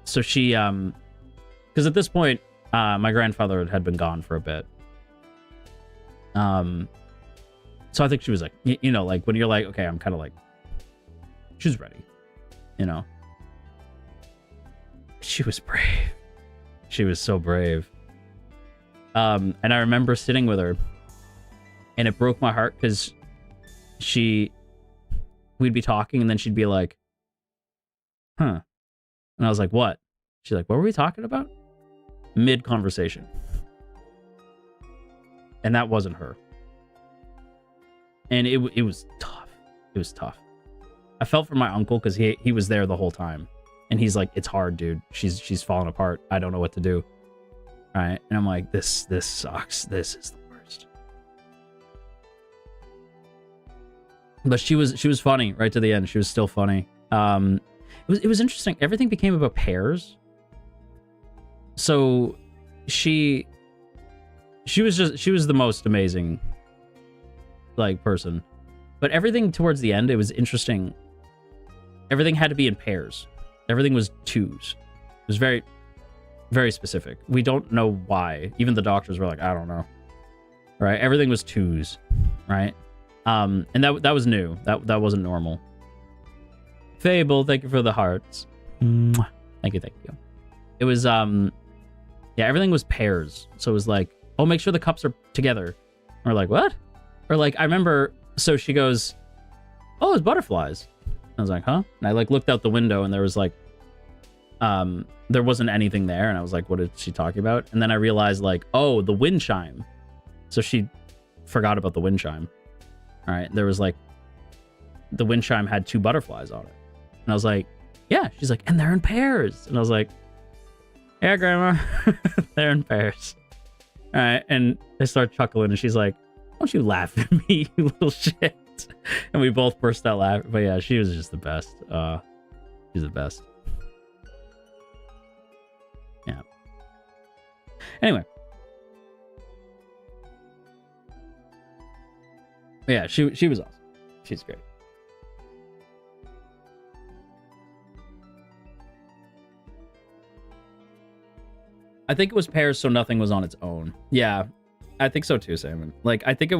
So she because at this point, my grandfather had been gone for a bit. So I think she was like, you know, like when you're like, okay, I'm kind of like, she's ready, you know. She was brave. She was so brave. And I remember sitting with her, and it broke my heart because we'd be talking, and then she'd be like, huh. And I was like, what? She's like, what were we talking about? Mid-conversation. And that wasn't her. And it was tough. It was tough. I felt for my uncle because he was there the whole time. And he's like, it's hard, dude. She's falling apart. I don't know what to do. All right. And I'm like, this sucks. This is the worst. But she was funny right to the end. She was still funny. It was interesting. Everything became about pairs. So she was the most amazing like person. But everything towards the end, it was interesting. Everything had to be in pairs. Everything was twos. It was very, very specific. We don't know why. Even the doctors were like, I don't know. Right? Everything was twos. Right? And that was new. That wasn't normal. Fable, thank you for the hearts. Mwah. Thank you. It was yeah, everything was pairs. So it was like, oh, make sure the cups are together. Or like, what? Or like, I remember, so she goes, oh, it's butterflies. I was like, huh? And I like looked out the window and there was like, there wasn't anything there. And I was like, what is she talking about? And then I realized like, oh, the wind chime. So she forgot about the wind chime. All right. There was like, the wind chime had 2 butterflies on it. And I was like, yeah. She's like, and they're in pairs. And I was like, yeah, Grandma, they're in pairs. All right. And I start chuckling and she's like, don't you laugh at me, you little shit. And we both burst out laughing. But yeah, she was just the best. She's the best. Yeah. Anyway. But yeah, she was awesome. She's great. I think it was pairs, so nothing was on its own. Yeah, I think so too, Simon. Like, I think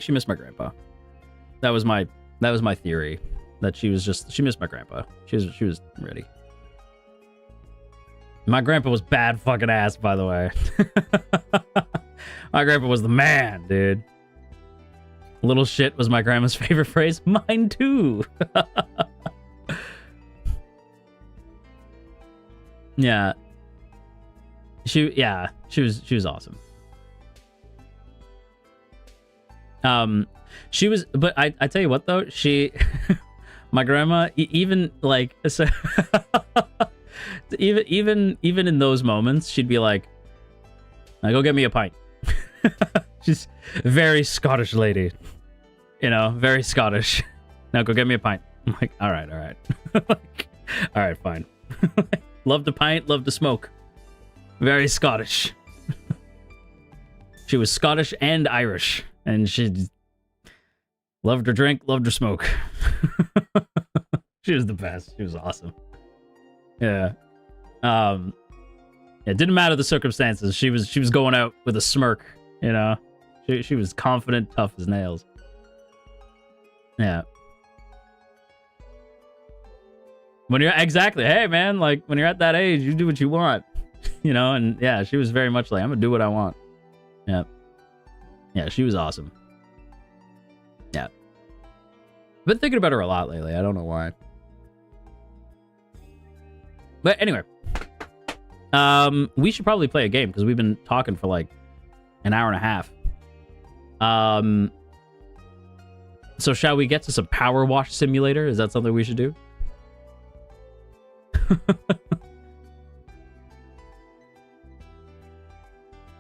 she missed my grandpa. That was my theory. That she missed my grandpa. She was ready. My grandpa was bad fucking ass, by the way. My grandpa was the man, dude. Little shit was my grandma's favorite phrase. Mine too. Yeah. She was awesome. She was, but I tell you what though, my grandma, even like, so even in those moments, she'd be like, now go get me a pint. She's a very Scottish lady, you know, very Scottish. Now go get me a pint. I'm like, all right. Like, all right, fine. Love to pint, love to smoke. Very Scottish. She was Scottish and Irish, and she loved her drink, loved her smoke. She was the best. She was awesome. Yeah. It didn't matter the circumstances. She was going out with a smirk, you know. She was confident, tough as nails. Yeah. When you're exactly, hey man, like when you're at that age, you do what you want, you know. And yeah, she was very much like, I'm gonna do what I want. Yeah, yeah, she was awesome. Yeah, been thinking about her a lot lately. I don't know why, but anyway, we should probably play a game because we've been talking for like an hour and a half. So shall we get to some Power Wash Simulator? Is that something we should do?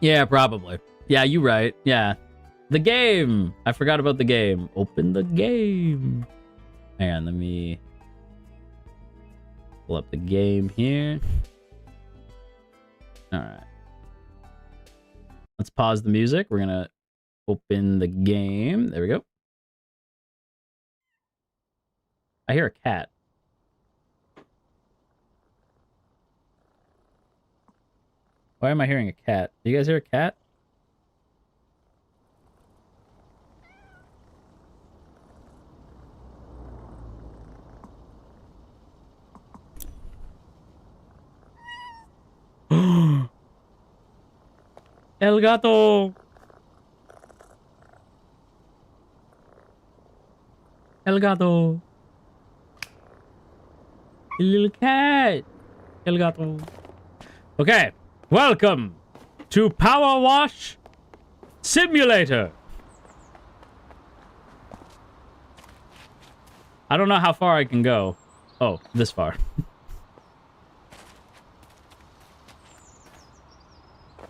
Yeah, probably. Yeah, you right. Yeah. The game! I forgot about the game. Open the game. Hang on, let me pull up the game here. Alright. Let's pause the music. We're gonna open the game. There we go. I hear a cat. Why am I hearing a cat? Do you guys hear a cat? El gato! El gato! Little cat. El gato. Okay, welcome to Power Wash Simulator. I don't know how far I can go. Oh, this far.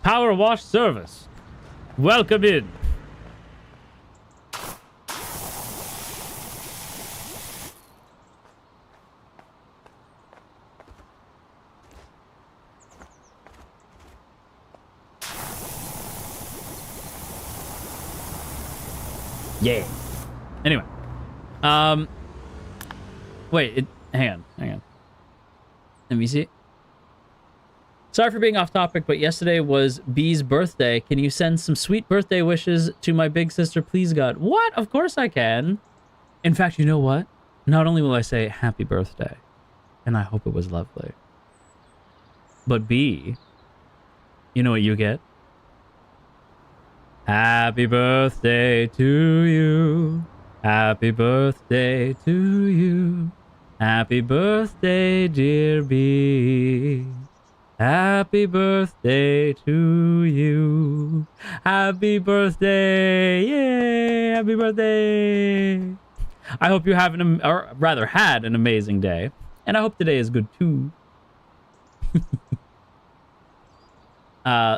Power Wash Service. Welcome in. Yeah. Anyway. Wait, hang on. Let me see. Sorry for being off topic, but yesterday was B's birthday. Can you send some sweet birthday wishes to my big sister, please, God? What? Of course I can. In fact, you know what? Not only will I say happy birthday, and I hope it was lovely, but B, you know what you get? Happy birthday to you. Happy birthday to you. Happy birthday, dear B. Happy birthday to you. Happy birthday. Yay. Happy birthday. I hope you have or rather had an amazing day. And I hope today is good too.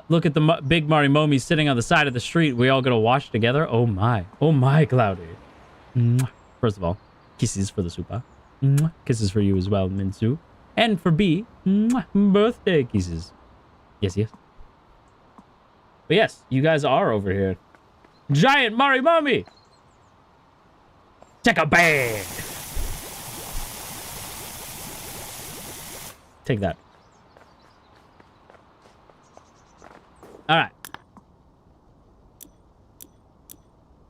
Look at the big Marimomie sitting on the side of the street. We all gonna wash together. Oh my. Oh my, Cloudy. First of all, kisses for the super. Kisses for you as well, Minsu. And for B, birthday kisses. Yes, yes. But yes, you guys are over here. Giant Marimomie! Take a bag! Take that. Alright.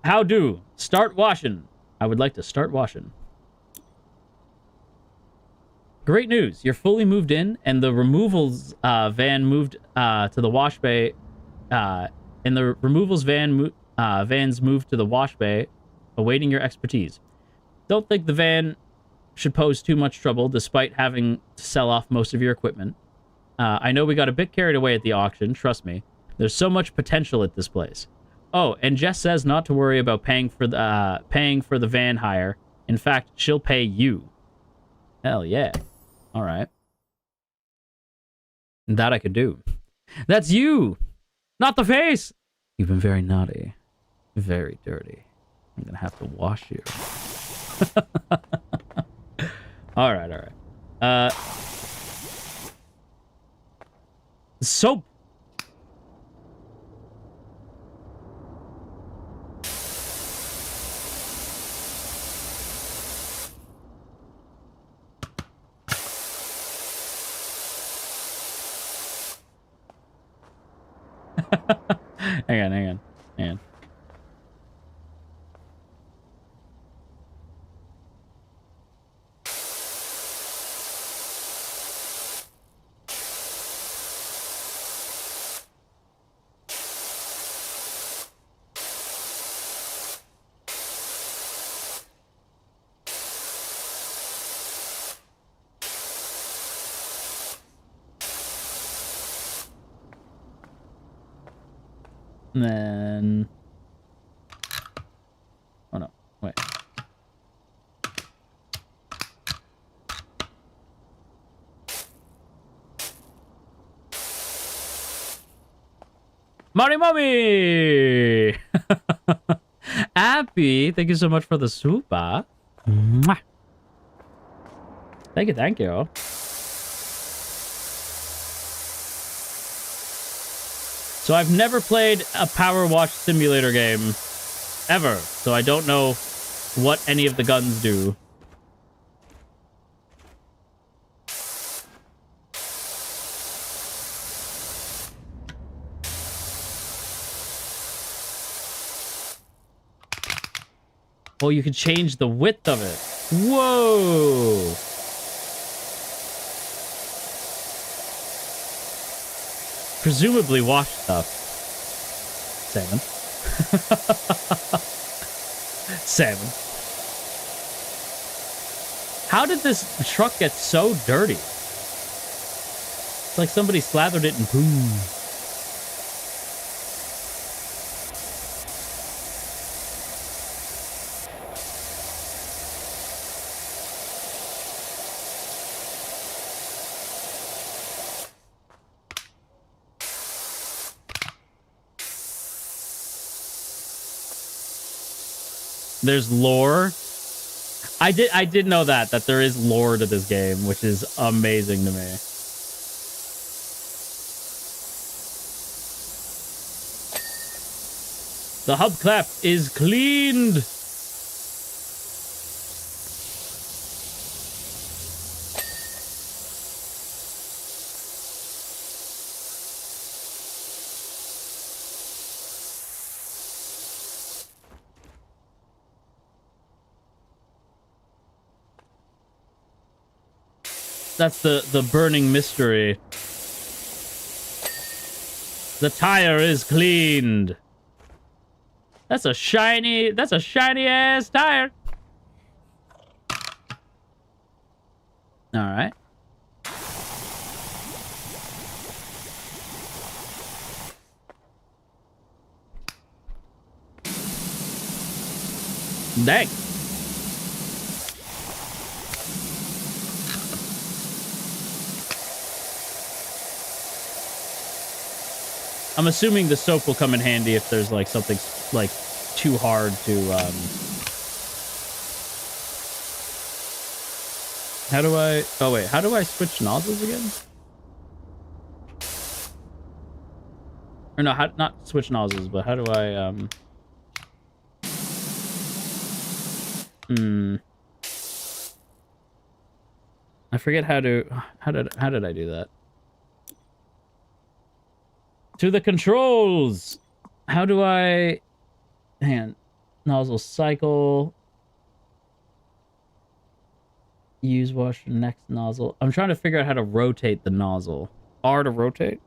How do? Start washing. I would like to start washing. Great news. You're fully moved in, and the removals van moved to the wash bay. And the removals vans moved to the wash bay, awaiting your expertise. Don't think the van should pose too much trouble, despite having to sell off most of your equipment. I know we got a bit carried away at the auction, trust me. There's so much potential at this place. Oh, and Jess says not to worry about paying for the van hire. In fact, she'll pay you. Hell yeah. All right. That I could do. That's you! Not the face! You've been very naughty. Very dirty. I'm gonna have to wash you. Alright, alright. Soap! Hang on. And then... Oh no, wait. Marimomie! Appy, thank you so much for the super. Mwah. Thank you, thank you. So I've never played a Power Wash Simulator game, ever. So I don't know what any of the guns do. Oh, you can change the width of it. Whoa! Presumably wash stuff. Salmon. Salmon. How did this truck get so dirty? It's like somebody slathered it in poo. There's lore. I did know that there is lore to this game, which is amazing to me. The hubcap is cleaned. That's the burning mystery. The tire is cleaned. That's a shiny ass tire. All right. Dang. I'm assuming the soap will come in handy if there's like something like too hard to how do I switch nozzles again? Or no, not switch nozzles, but how do I I forget how did I do that? To the controls. How do I... Hang on. Nozzle cycle. Use wash next nozzle. I'm trying to figure out how to rotate the nozzle. R to rotate.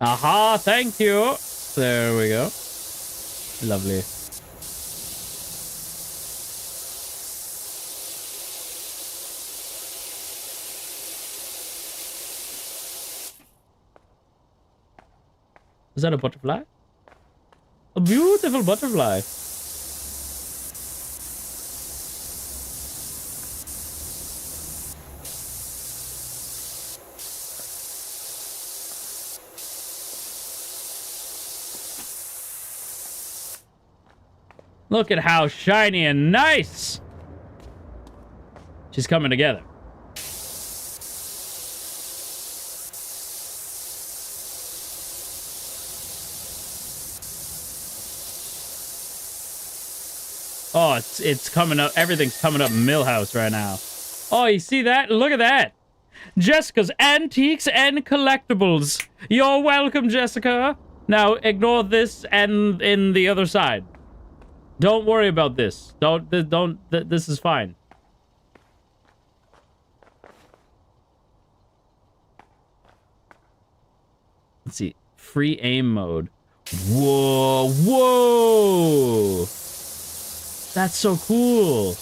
Aha, thank you. There we go. Lovely. Is that a butterfly? A beautiful butterfly. Look at how shiny and nice. She's coming together. Oh, it's coming up. Everything's coming up Millhouse right now. Oh, you see that? Look at that. Jessica's Antiques and Collectibles. You're welcome, Jessica. Now, ignore this and in the other side. Don't worry about this. This is fine. Let's see. Free aim mode. Whoa, whoa. That's so cool.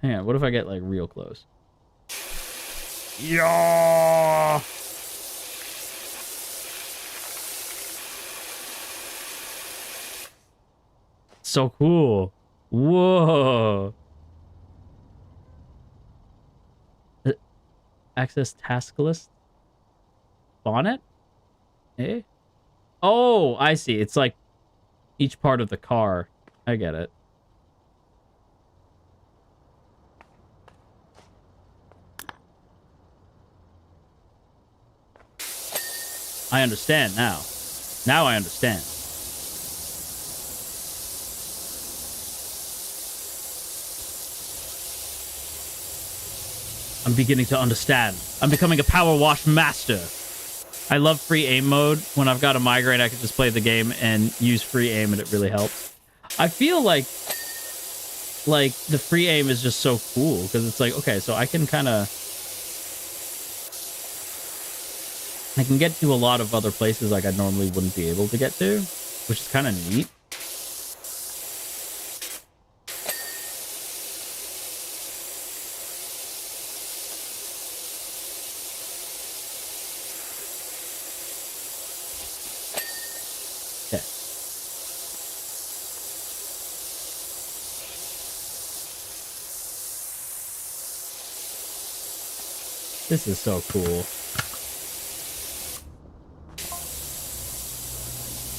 Hang on, what if I get like real close? Yeah. So cool. Whoa. Access task list. Bonnet? Eh? Oh, I see. It's like each part of the car. I get it. I understand now. Now I understand. I'm beginning to understand. I'm becoming a power wash master. I love free aim mode. When I've got a migraine, I can just play the game and use free aim, and it really helps. I feel like the free aim is just so cool because it's like, okay, so I can get to a lot of other places like I normally wouldn't be able to get to, which is kind of neat. This is so cool.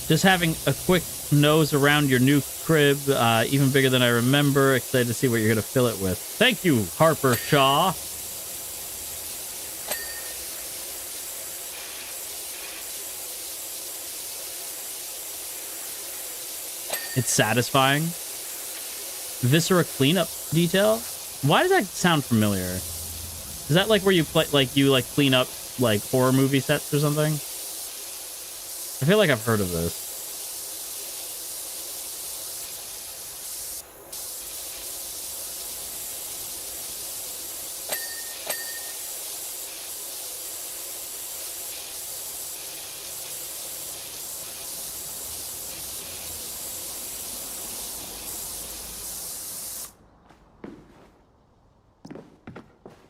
Just having a quick nose around your new crib, even bigger than I remember. Excited to see what you're going to fill it with. Thank you, Harper Shaw. It's satisfying. Viscera cleanup detail? Why does that sound familiar? Is that like where you play, like clean up like horror movie sets or something? I feel like I've heard of this.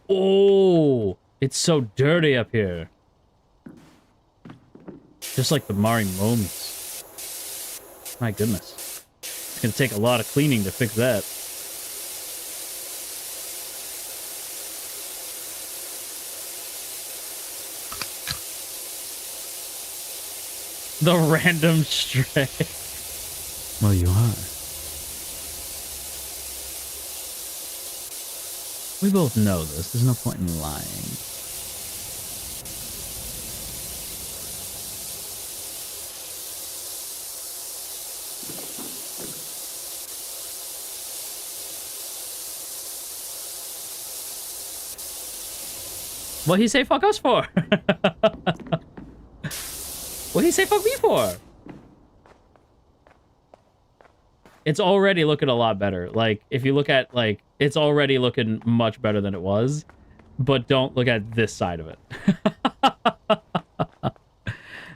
Oh, it's so dirty up here. Just like the Marimomies. My goodness. It's gonna take a lot of cleaning to fix that. The random stray. Well, you are. We both know this. There's no point in lying. What'd he say fuck us for? What'd he say fuck me for? It's already looking a lot better. Like, if you look at, like, it's already looking much better than it was. But don't look at this side of it.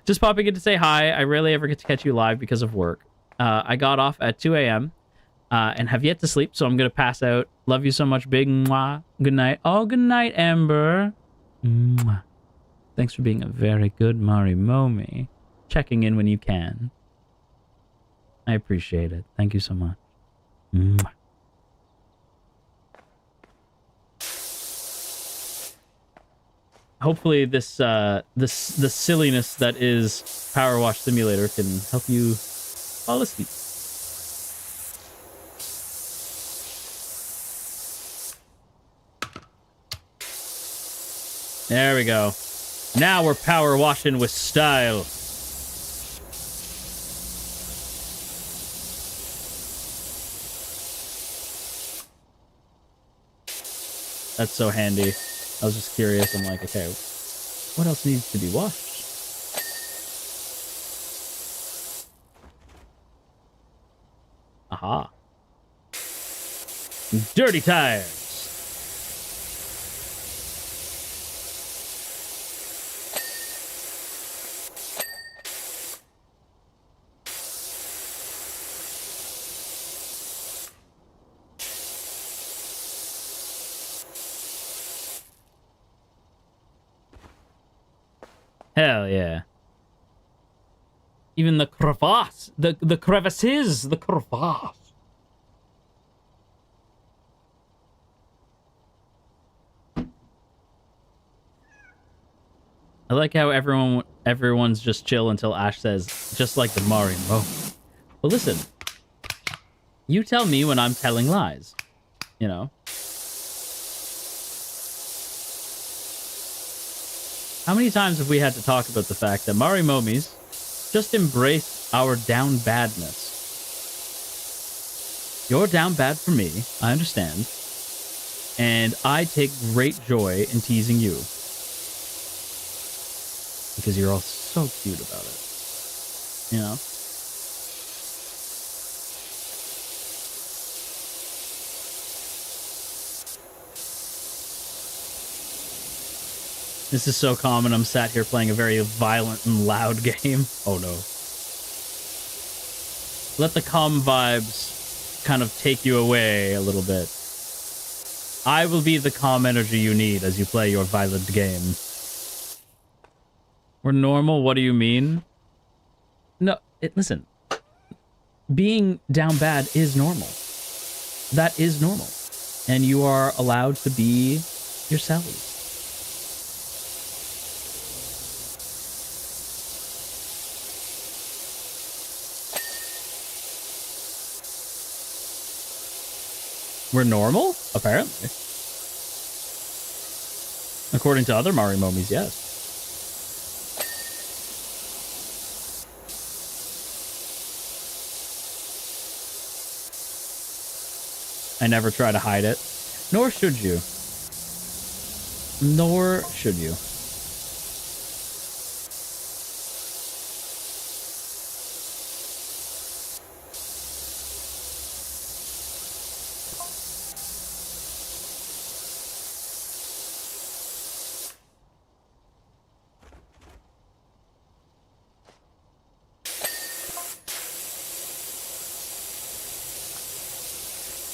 Just popping in to say hi. I rarely ever get to catch you live because of work. I got off at 2 a.m. And have yet to sleep, so I'm going to pass out. Love you so much, big mwah. Good night. Oh, good night, Amber. Mwah. Thanks for being a very good Marimomie. Checking in when you can. I appreciate it. Thank you so much. Mwah. Hopefully this the silliness that is Power Wash Simulator can help you fall asleep. There we go. Now we're power washing with style. That's so handy. I was just curious. I'm like, okay, what else needs to be washed? Aha. Dirty tires. Hell yeah. Even the crevasse, the crevices, the crevasse. I like how everyone's just chill until Ash says, just like the Marimo. Well, listen. You tell me when I'm telling lies. You know? How many times have we had to talk about the fact that Marimomies just embrace our down badness? You're down bad for me, I understand. And I take great joy in teasing you. Because you're all so cute about it. You know? This is so common. I'm sat here playing a very violent and loud game. Oh no. Let the calm vibes kind of take you away a little bit. I will be the calm energy you need as you play your violent game. We're normal? What do you mean? No, listen. Being down bad is normal. That is normal. And you are allowed to be yourselves. We're normal? Apparently. According to other Marimomies, yes. I never try to hide it. Nor should you. Nor should you.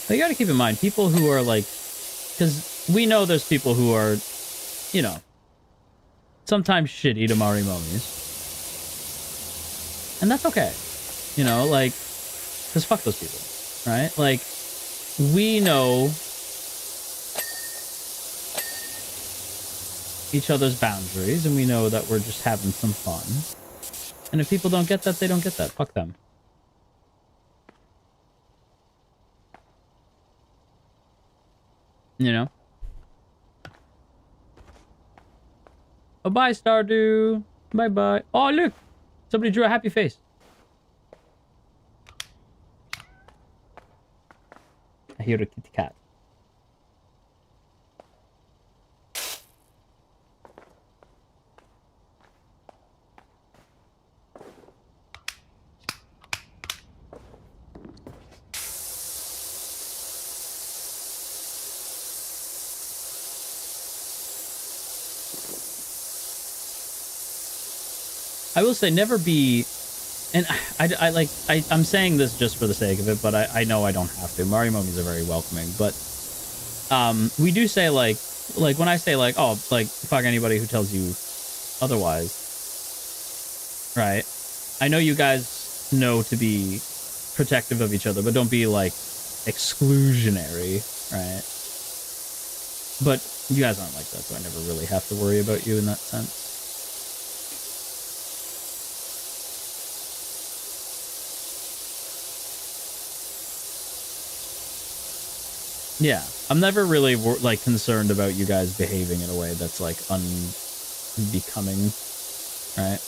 You gotta keep in mind, people who are like, because we know there's people who are, you know, sometimes shitty to Marimomies. And that's okay. You know, like, because fuck those people, right? Like, we know each other's boundaries, and we know that we're just having some fun. And if people don't get that, they don't get that. Fuck them. You know? Oh, bye, Stardew. Bye-bye. Oh, look! Somebody drew a happy face. I hear a kitty cat. I will say, never be, and I'm saying this just for the sake of it, but I know I don't have to. Marimomies are very welcoming, but we do say like when I say like, oh, like fuck anybody who tells you otherwise, right? I know you guys know to be protective of each other, but don't be like exclusionary, right? But you guys aren't like that, so I never really have to worry about you in that sense. Yeah, I'm never really like concerned about you guys behaving in a way that's like unbecoming, right?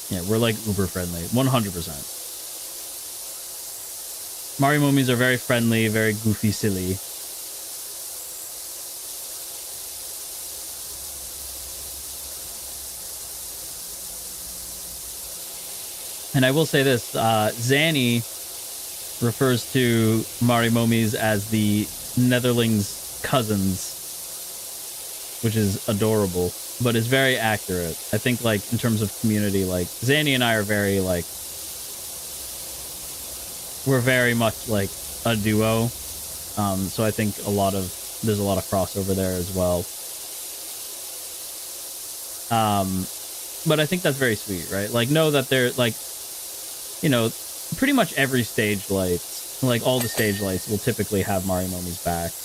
Yeah, we're like uber friendly, 100%. Marimomies are very friendly, very goofy, silly. And I will say this, Zanny refers to Marimomies as the Netherlings' cousins, which is adorable, but is very accurate. I think, like, in terms of community, like, Zanny and I are very, like, we're very much, like, a duo. So I think there's a lot of crossover there as well. But I think that's very sweet, right? Like, know that they're, like, you know, pretty much every stage light, like all the stage lights will typically have Marimomies backs.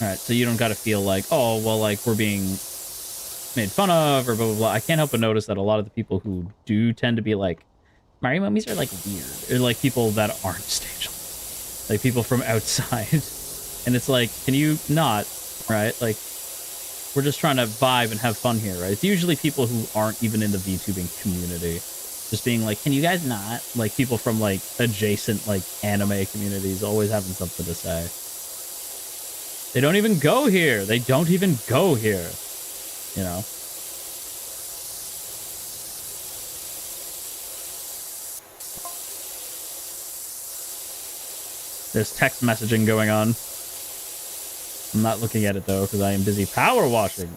All right, so you don't got to feel like, oh, well, like we're being made fun of or blah, blah, blah. I can't help but notice that a lot of the people who do tend to be like, Marimomies are like weird, or like people that aren't stage lights, like people from outside. And it's like, can you not, right? Like, we're just trying to vibe and have fun here, right? It's usually people who aren't even in the VTubing community. Just being like, can you guys not? Like, people from, like, adjacent, like, anime communities always having something to say. They don't even go here. They don't even go here. You know? There's text messaging going on. I'm not looking at it, though, because I am busy power washing.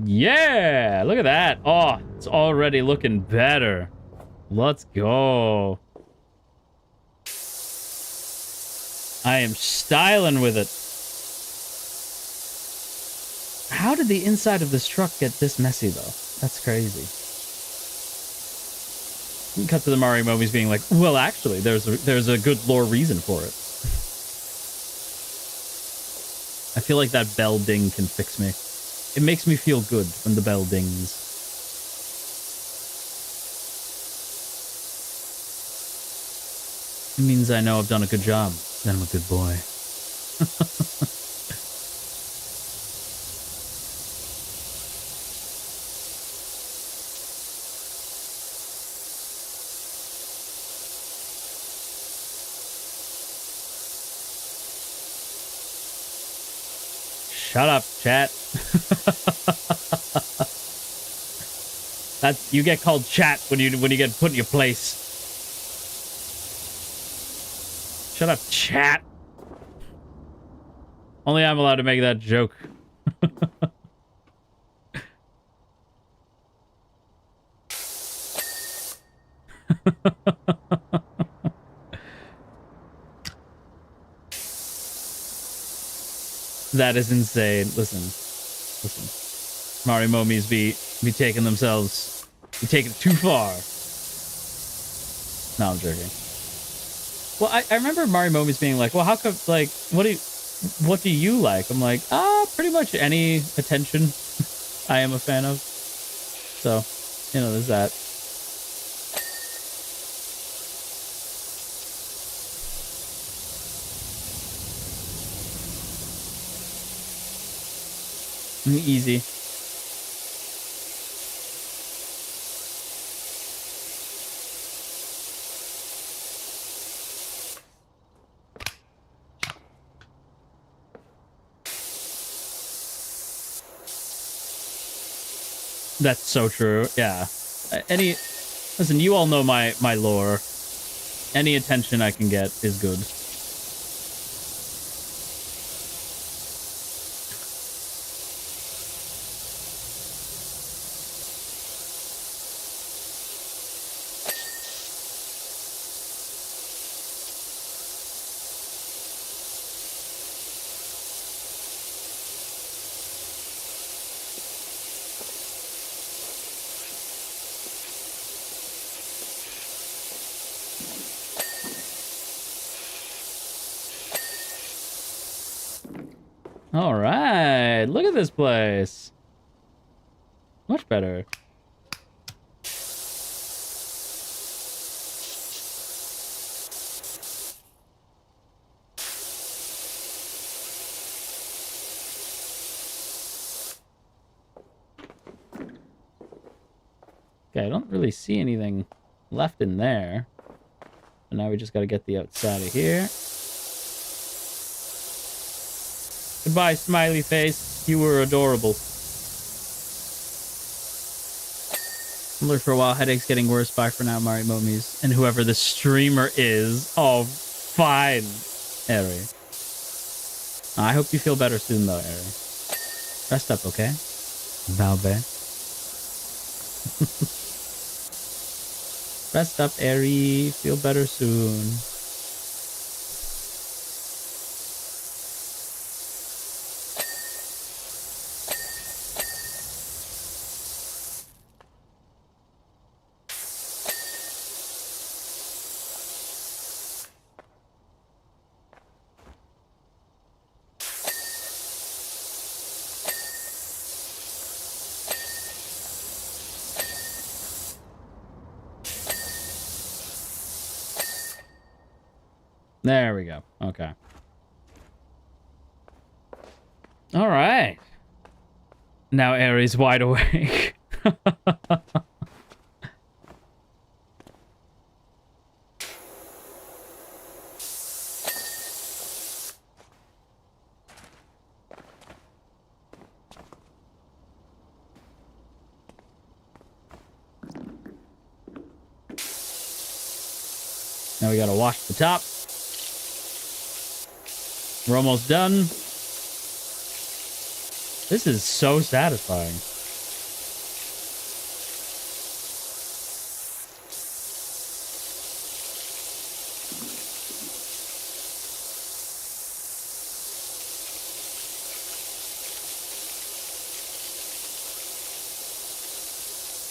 Yeah, look at that. Oh, it's already looking better. Let's go. I am styling with it. How did the inside of this truck get this messy, though? That's crazy. You can cut to the Marimomies being like, well, actually, there's a good lore reason for it. I feel like that bell ding can fix me. It makes me feel good when the bell dings. It means I know I've done a good job. Then I'm a good boy. Shut up, chat. That's you get called chat when you get put in your place. Shut up, chat. Only I'm allowed to make that joke. That is insane. Listen. Marimomies be taking themselves, be taking it too far. No, I'm joking. Well, I remember Marimomies being like, well, how come, like, what do you like? I'm like, pretty much any attention I am a fan of. So, you know, there's that. Easy. That's so true. Yeah. Listen, you all know my lore. Any attention I can get is good. All right, look at this place. Much better. Okay, I don't really see anything left in there. So now we just got to get the outside of here. Goodbye, smiley face. You were adorable. Look for a while. Headache's getting worse. Bye for now, Marimomies. And whoever the streamer is. Oh, fine. Eri. I hope you feel better soon, though, Eri. Rest up, okay? Valve. Rest up, Eri. Feel better soon. There we go. Okay. All right. Now Aries wide awake. Now we gotta wash the top. We're almost done. This is so satisfying.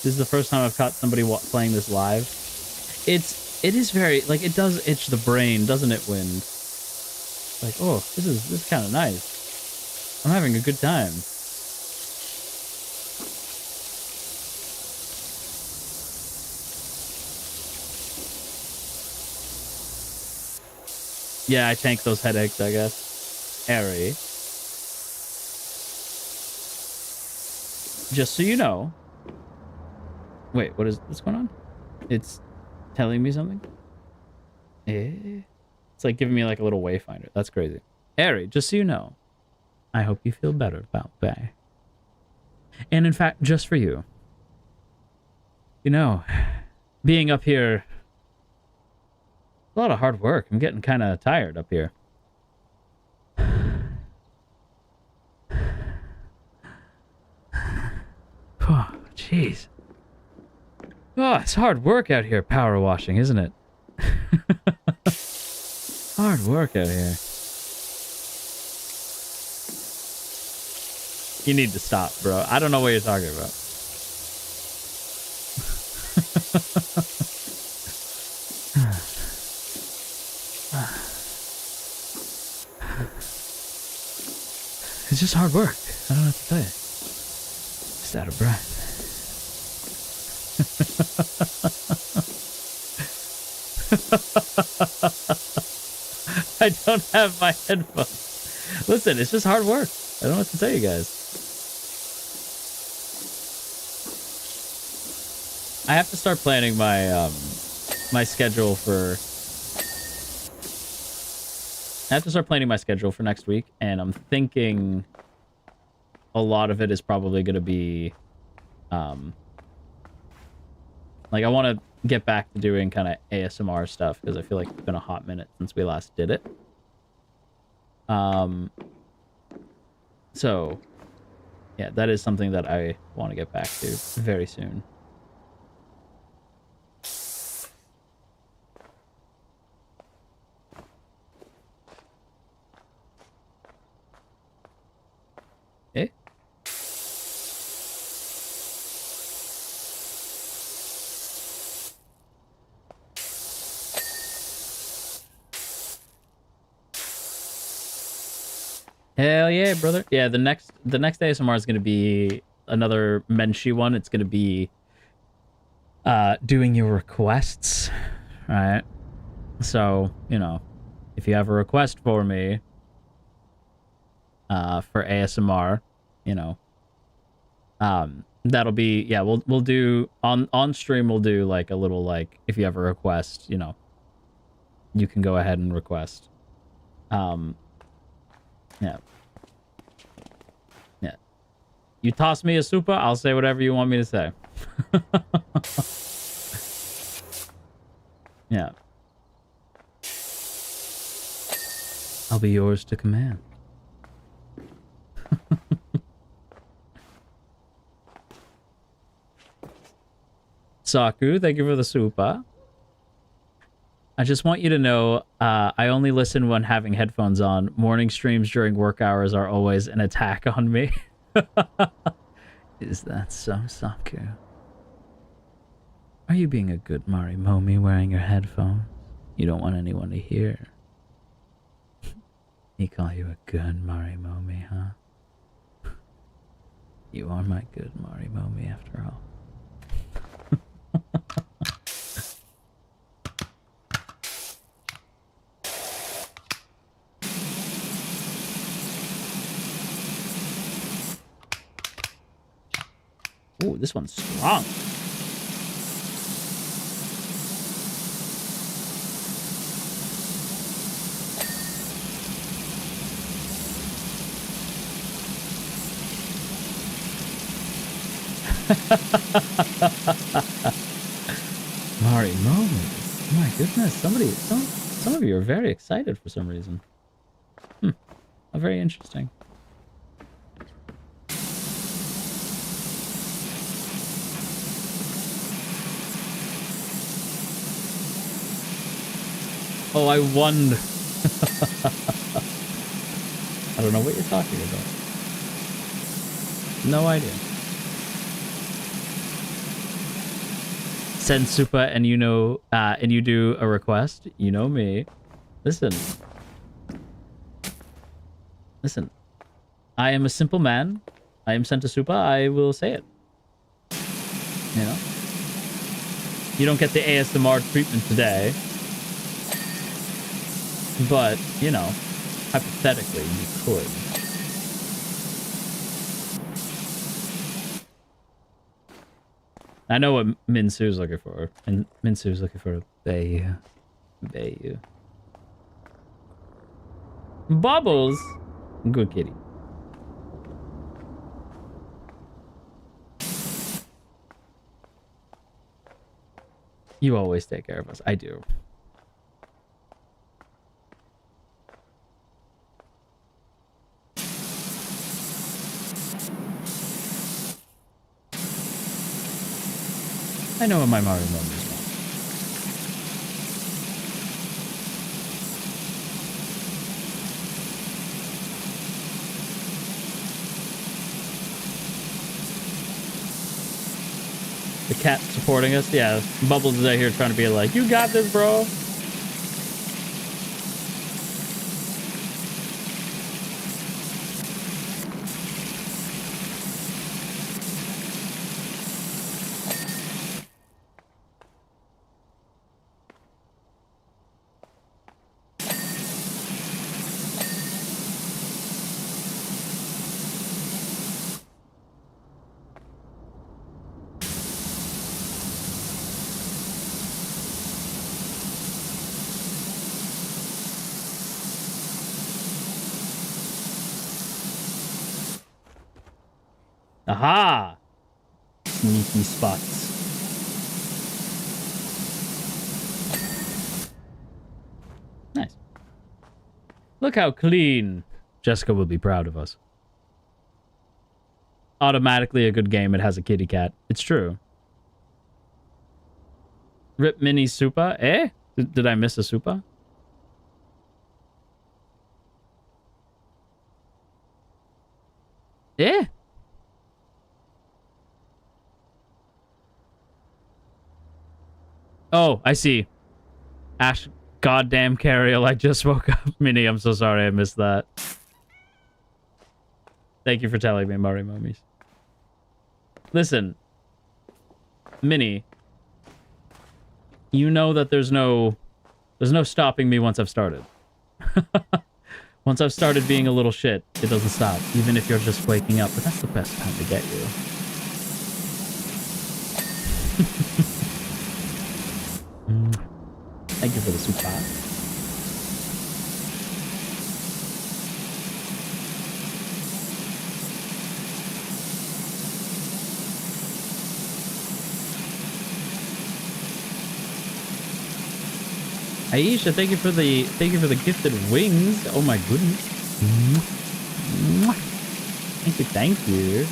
This is the first time I've caught somebody playing this live. It is very, like, it does itch the brain, doesn't it, Wind? Like, oh, this is kind of nice. I'm having a good time. Yeah, I tank those headaches, I guess. Harry. Just so you know. Wait, what's going on? It's telling me something? It's like giving me like a little wayfinder. That's crazy. Harry, just so you know, I hope you feel better about that. And in fact, just for you. You know, being up here, a lot of hard work. I'm getting kind of tired up here. Oh, jeez. Oh, it's hard work out here, power washing, isn't it? Hard work out here. You need to stop, bro. I don't know what you're talking about. It's just hard work. I don't know what to tell you. Just out of breath. I don't have my headphones. Listen, it's just hard work. I don't know what to tell you guys. I have to start planning my my schedule for... I have to start planning my schedule for next week, and I'm thinking a lot of it is probably going to be... like, I want to get back to doing kind of ASMR stuff, because I feel like it's been a hot minute since we last did it. So, yeah, that is something that I want to get back to very soon. Eh? Hell yeah, brother. Yeah, the next ASMR is going to be another Menshi one. It's going to be doing your requests, right? So, you know, if you have a request for me for ASMR, you know, that'll be, yeah, we'll do on stream, we'll do like a little, like, if you have a request, you know, you can go ahead and request. Yeah. Yeah. You toss me a super, I'll say whatever you want me to say. Yeah. I'll be yours to command. Saku, thank you for the super. I just want you to know, I only listen when having headphones on. Morning streams during work hours are always an attack on me. Is that so, Saku? Are you being a good Marimomie wearing your headphones? You don't want anyone to hear. He call you a good Marimomie, huh? You are my good Marimomie after all. Ooh, this one's strong. Marimomie. My goodness, some of you are very excited for some reason. Very interesting. Oh, I won. I don't know what you're talking about. No idea. send super and you know, and you do a request, you know me. Listen. Listen. I am a simple man. I am sent a super. I will say it. You know? You don't get the ASMR treatment today. But, you know, hypothetically, you could. I know what Minsu's looking for. And Minsu's looking for a Bayu. Bayu. Bubbles! Good kitty. You always take care of us. I do. I know what my Marimomie is want. The cat supporting us? Yeah, Bubbles is out here trying to be like, you got this, bro. Aha! Sneaky spots. Nice. Look how clean. Jessica will be proud of us. Automatically a good game. It has a kitty cat. It's true. Rip mini super. Eh? Did I miss a super? Eh? Oh, I see. Ash, goddamn Cariel, I just woke up. Minnie, I'm so sorry I missed that. Thank you for telling me, Marimomies. Listen. Minnie. You know that there's no stopping me once I've started. Once I've started being a little shit, it doesn't stop. Even if you're just waking up. But that's the best time to get you. Thank you for the super. Aisha, thank you for the gifted wings. Oh my goodness. Thank you, thank you.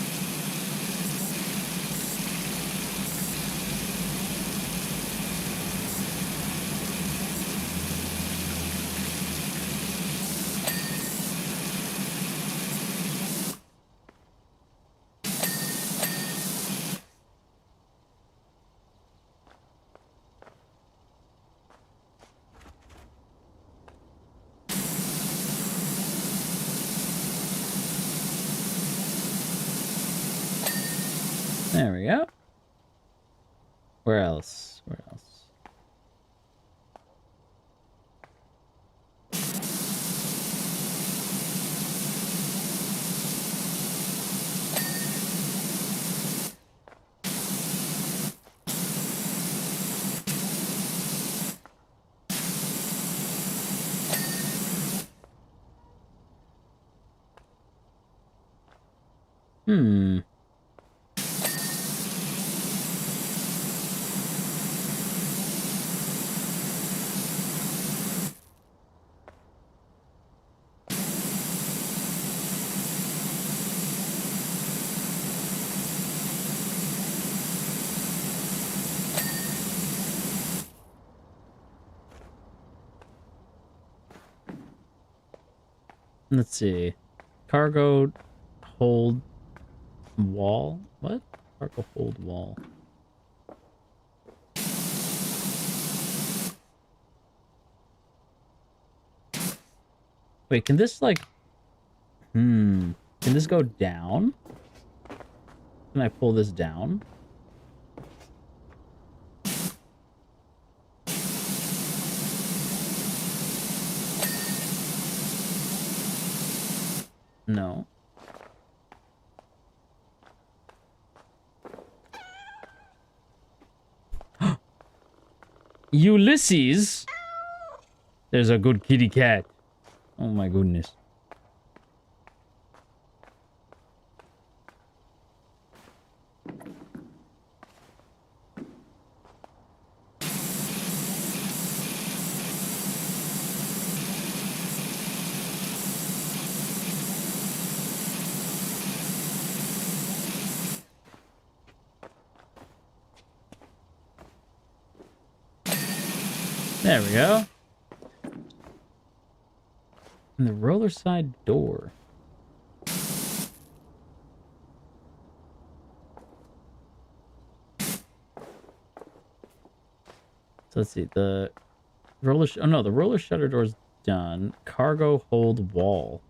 There we go. Where else? Where else? Hmm. Let's see. Cargo hold wall? What? Cargo hold wall. Wait, can this like... Can this go down? Can I pull this down? No. Ulysses? There's a good kitty cat. Oh my goodness. There we go. And the roller side door. So let's see, the roller... oh no, the roller shutter door's done. Cargo hold wall.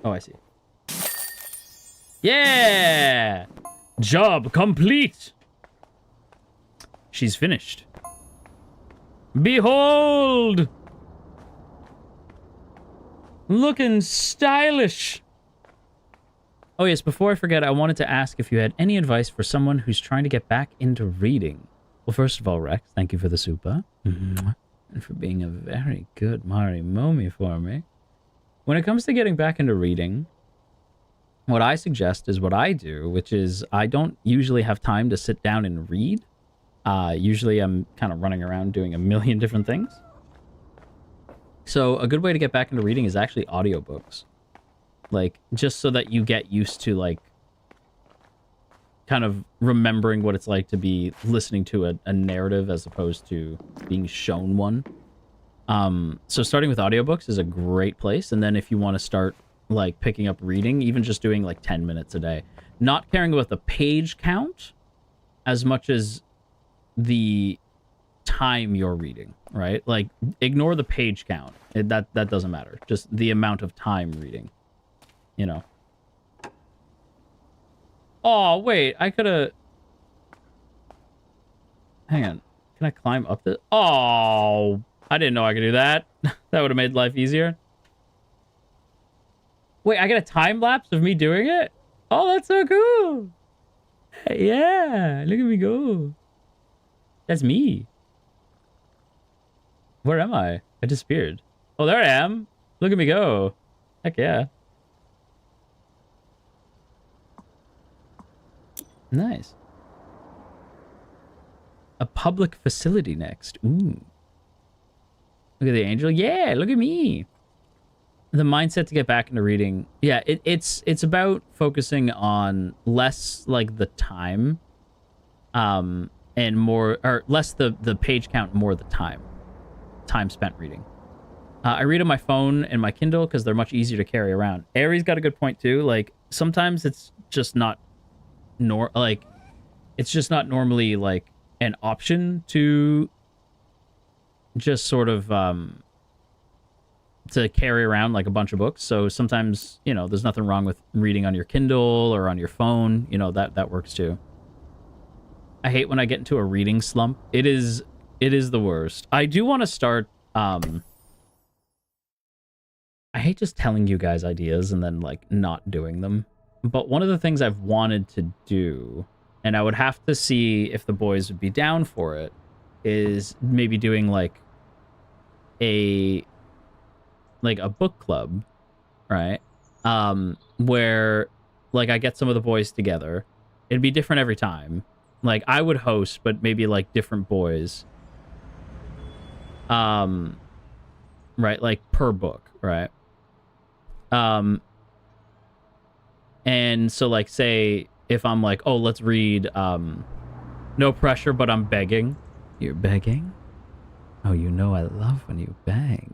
Oh, I see. Yeah! Job complete! She's finished. Behold! Looking stylish. Oh yes, before I forget, I wanted to ask if you had any advice for someone who's trying to get back into reading. Well, first of all, Rex, thank you for the super. And for being a very good Marimomie for me. When it comes to getting back into reading, what I suggest is what I do, which is I don't usually have time to sit down and read. Usually I'm kind of running around doing a million different things. So a good way to get back into reading is actually audiobooks. Like, just so that you get used to, like, kind of remembering what it's like to be listening to a narrative as opposed to being shown one. So starting with audiobooks is a great place. And then if you want to start, like, picking up reading, even just doing, like, 10 minutes a day. Not caring about the page count as much as the time you're reading, right? Like, ignore the page count. That doesn't matter. Just the amount of time reading, you know. Oh, wait, I could have... Hang on. Can I climb up this? Oh, I didn't know I could do that. That would have made life easier. Wait, I get a time lapse of me doing it? Oh, that's so cool. Yeah, look at me go. That's me. Where am I? I disappeared. Oh, there I am. Look at me go. Heck yeah. Nice. A public facility next. Ooh. Look at the angel. Yeah, look at me. The mindset to get back into reading. Yeah, it's about focusing on less like the time, and more, or less the page count, more the time spent reading. I read on my phone and my Kindle because they're much easier to carry around. Ari's got a good point too. Like, sometimes it's just not it's just not normally like an option to just sort of to carry around like a bunch of books. So sometimes, you know, there's nothing wrong with reading on your Kindle or on your phone. You know, that works too. I hate when I get into a reading slump. It is the worst. I do want to start I hate just telling you guys ideas and then like not doing them. But one of the things I've wanted to do, and I would have to see if the boys would be down for it, is maybe doing like a book club, right? Where like I get some of the boys together. It'd be different every time. Like I would host, but maybe like different boys. Right, like per book, right? And so like say if I'm like, oh, let's read No Pressure, but I'm begging. You're begging? Oh, you know I love when you beg.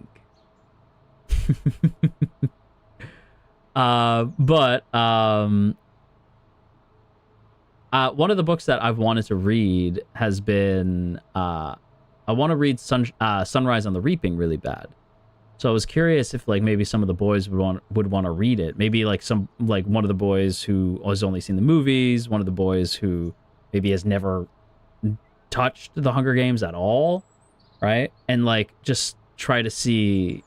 one of the books that I've wanted to read has been I want to read Sunrise on the Reaping really bad. So I was curious if like maybe some of the boys would want to read it. Maybe like one of the boys who has only seen the movies, one of the boys who maybe has never touched the Hunger Games at all, right? And like just try to see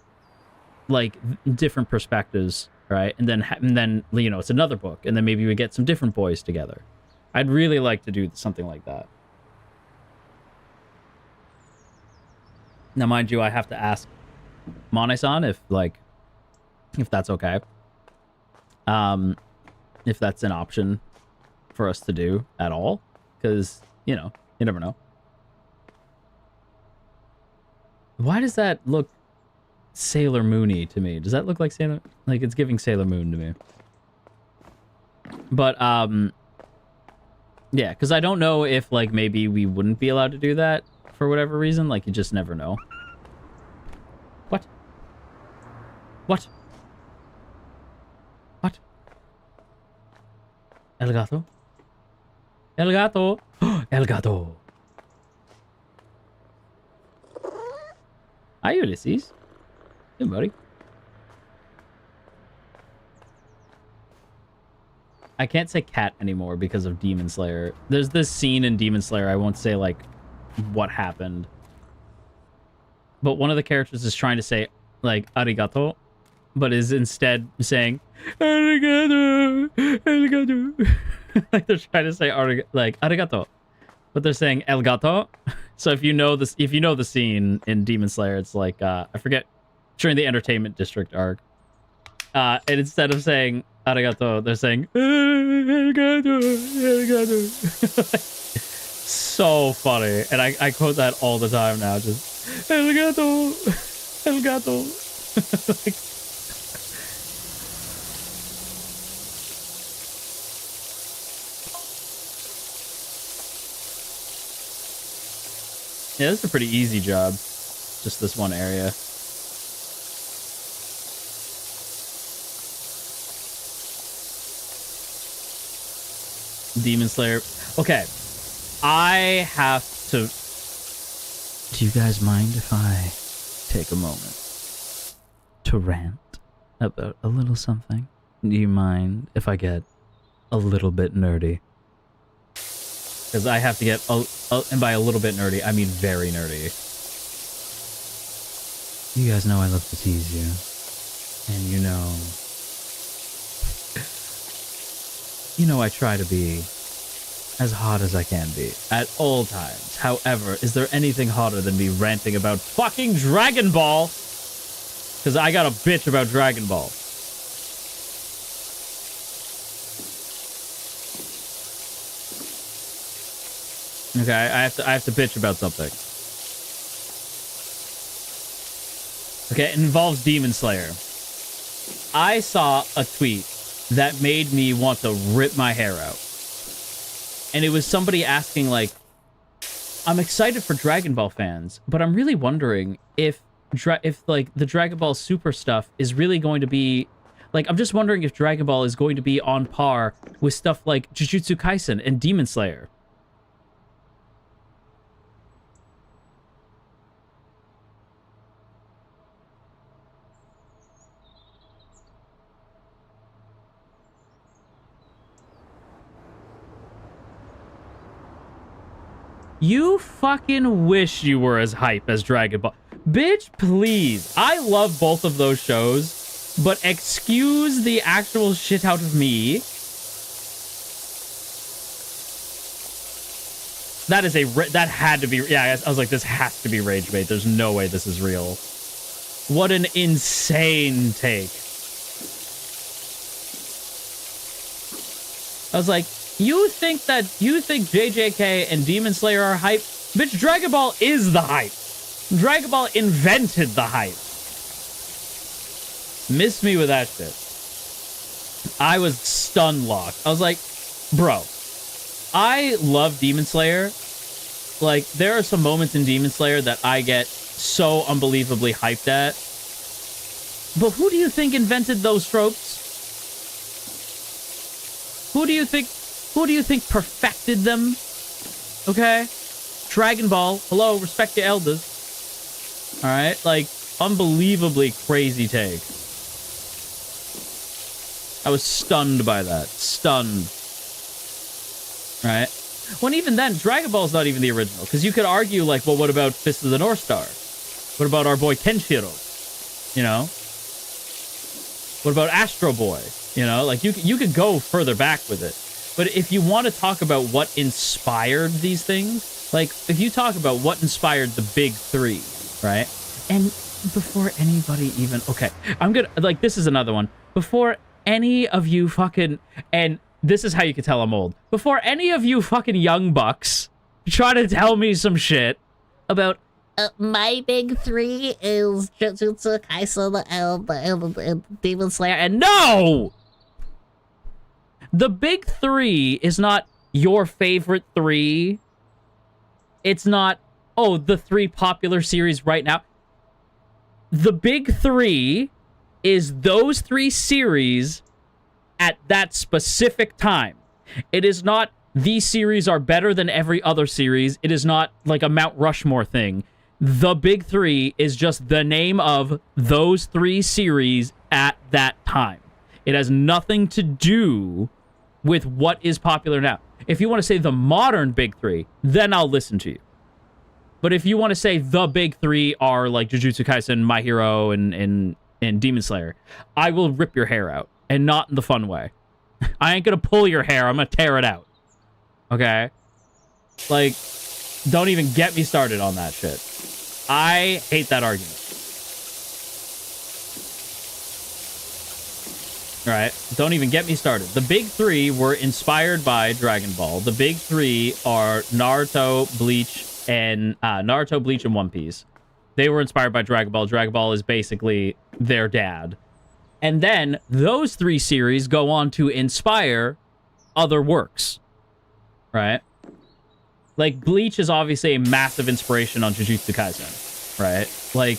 like different perspectives, right? And then you know, it's another book, and then maybe we get some different boys together. I'd really like to do something like that. Now, mind you, I have to ask Mane-san if that's okay. If that's an option for us to do at all, because you know, you never know. Why does that look Sailor Moony to me? Does that look like it's giving Sailor Moon to me? But yeah, because I don't know if like maybe we wouldn't be allowed to do that for whatever reason. Like you just never know. What? What? What? El gato? El gato? El gato. Hi, Ulysses. Hey, buddy. I can't say cat anymore because of Demon Slayer. There's this scene in Demon Slayer, I won't say, like, what happened. But one of the characters is trying to say, like, arigato, but is instead saying, arigato, arigato. Like, they're trying to say, arigato, but they're saying el gato. So if you know the scene in Demon Slayer, it's like, I forget, during the Entertainment District arc. And instead of saying arigato, they're saying arigato, arigato. So funny. And I quote that all the time now, just arigato, arigato. Like, yeah, this is a pretty easy job. Just this one area. Demon Slayer. Okay. I have to... Do you guys mind if I take a moment to rant about a little something? Do you mind if I get a little bit nerdy? Because I have to get... and by a little bit nerdy, I mean very nerdy. You guys know I love to tease you. And you know... You know I try to be as hot as I can be at all times. However, is there anything hotter than me ranting about fucking Dragon Ball? Because I got a bitch about Dragon Ball. Okay, I have to bitch about something. Okay, it involves Demon Slayer. I saw a tweet that made me want to rip my hair out. And it was somebody asking, like, I'm excited for Dragon Ball fans, but I'm really wondering if like, the Dragon Ball Super stuff is really going to be... Like, I'm just wondering if Dragon Ball is going to be on par with stuff like Jujutsu Kaisen and Demon Slayer. You fucking wish you were as hype as Dragon Ball. Bitch, please. I love both of those shows, but excuse the actual shit out of me. That is that had to be, yeah, I was like, this has to be rage bait. There's no way this is real. What an insane take. I was like, you think JJK and Demon Slayer are hype? Bitch, Dragon Ball is the hype. Dragon Ball invented the hype. Miss me with that shit. I was stun locked. I was like, bro, I love Demon Slayer. Like, there are some moments in Demon Slayer that I get so unbelievably hyped at. But who do you think invented those tropes? Who do you think Who do you think perfected them? Okay? Dragon Ball. Hello, respect your elders. Alright? Like, unbelievably crazy take. I was stunned by that. Stunned. Right? When even then, Dragon Ball's not even the original. Because you could argue, like, well, what about Fist of the North Star? What about our boy Kenshiro? You know? What about Astro Boy? You know? Like, you could go further back with it. But if you want to talk about what inspired these things, like, if you talk about what inspired the big three, right? And before anybody even... Okay, I'm gonna... Like, this is another one. Before any of you fucking... And this is how you can tell I'm old. Before any of you fucking young bucks try to tell me some shit about... My big three is Jujutsu Kaisen and Demon Slayer. And no! The big three is not your favorite three. It's not, oh, the three popular series right now. The big three is those three series at that specific time. It is not these series are better than every other series. It is not like a Mount Rushmore thing. The big three is just the name of those three series at that time. It has nothing to do with what is popular now. If you want to say the modern big three, then I'll listen to you. But if you want to say the big three are like Jujutsu Kaisen, My Hero, and Demon Slayer, I will rip your hair out. And not in the fun way. I ain't gonna pull your hair, I'm gonna tear it out. Okay? Like, don't even get me started on that shit. I hate that argument. Alright, don't even get me started. The big three were inspired by Dragon Ball. The big three are Naruto, Bleach, and One Piece. They were inspired by Dragon Ball. Dragon Ball is basically their dad. And then those three series go on to inspire other works. Right? Like, Bleach is obviously a massive inspiration on Jujutsu Kaisen. Right? Like,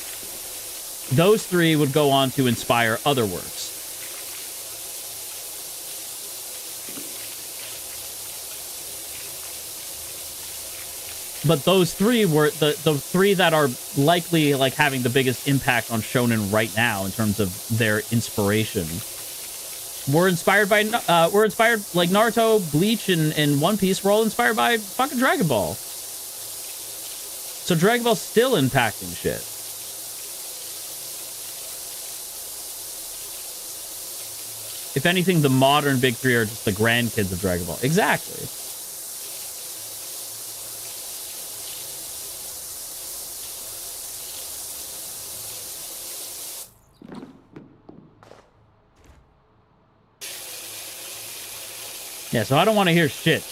those three would go on to inspire other works. But those three were the three that are likely like having the biggest impact on shonen right now in terms of their inspiration. Were inspired like Naruto, Bleach, and One Piece were all inspired by fucking Dragon Ball. So Dragon Ball's still impacting shit. If anything, the modern big three are just the grandkids of Dragon Ball. Exactly. Yeah, so I don't want to hear shit.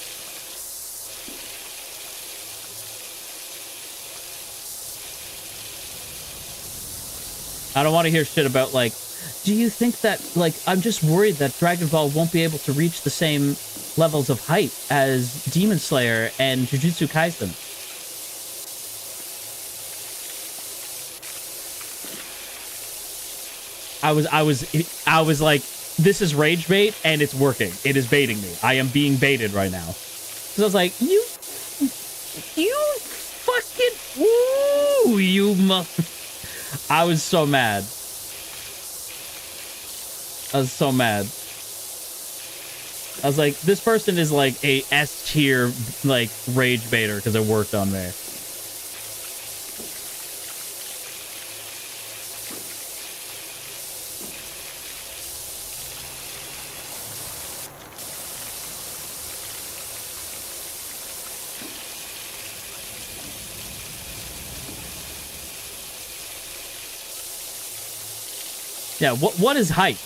I don't want to hear shit about, like, do you think that, like, I'm just worried that Dragon Ball won't be able to reach the same levels of hype as Demon Slayer and Jujutsu Kaisen. I was like, this is rage bait, and it's working. It is baiting me. I am being baited right now. So I was like, you fucking, ooh, you I was so mad. I was so mad. I was like, this person is like a S tier, like, rage baiter because it worked on me. Yeah, what is hype?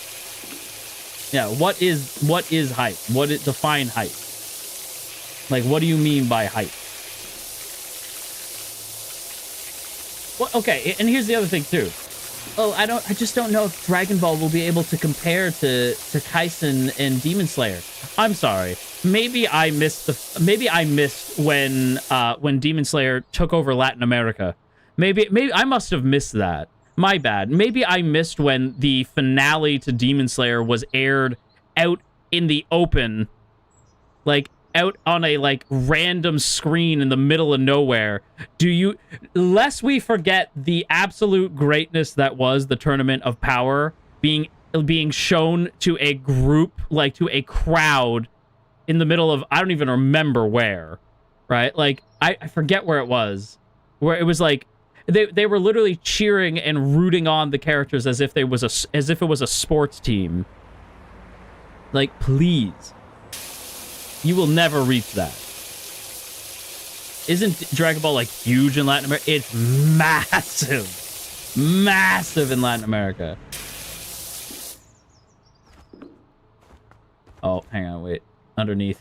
Yeah, what is hype? Define hype? Like, what do you mean by hype? Well, okay, and here's the other thing too. Oh, I just don't know if Dragon Ball will be able to compare to Kaisen and Demon Slayer. I'm sorry. Maybe I missed when Demon Slayer took over Latin America. Maybe I must have missed that. My bad. Maybe I missed when the finale to Demon Slayer was aired out in the open like out on a like random screen in the middle of nowhere, lest we forget the absolute greatness that was the Tournament of Power being shown to a group, like to a crowd in the middle of, I don't even remember where, right? Like I forget where it was, where it was like they were literally cheering and rooting on the characters as if it was a sports team. Like, please. You will never reach that. Isn't Dragon Ball, like, huge in Latin America? It's massive. Massive in Latin America. Oh, hang on, wait. Underneath.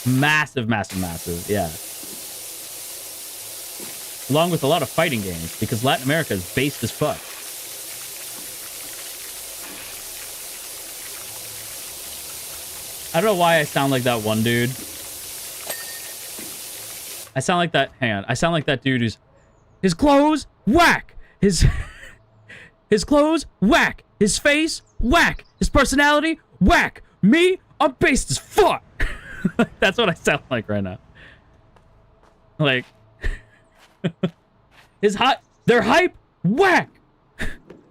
Massive, massive, massive, yeah. Along with a lot of fighting games, because Latin America is based as fuck. I don't know why I sound like that one dude. I sound like that, hang on. I sound like that dude who's, his clothes, whack! His clothes, whack! His face, whack! His personality, whack! Me, I'm based as fuck! That's what I sound like right now. Like, their hype, whack!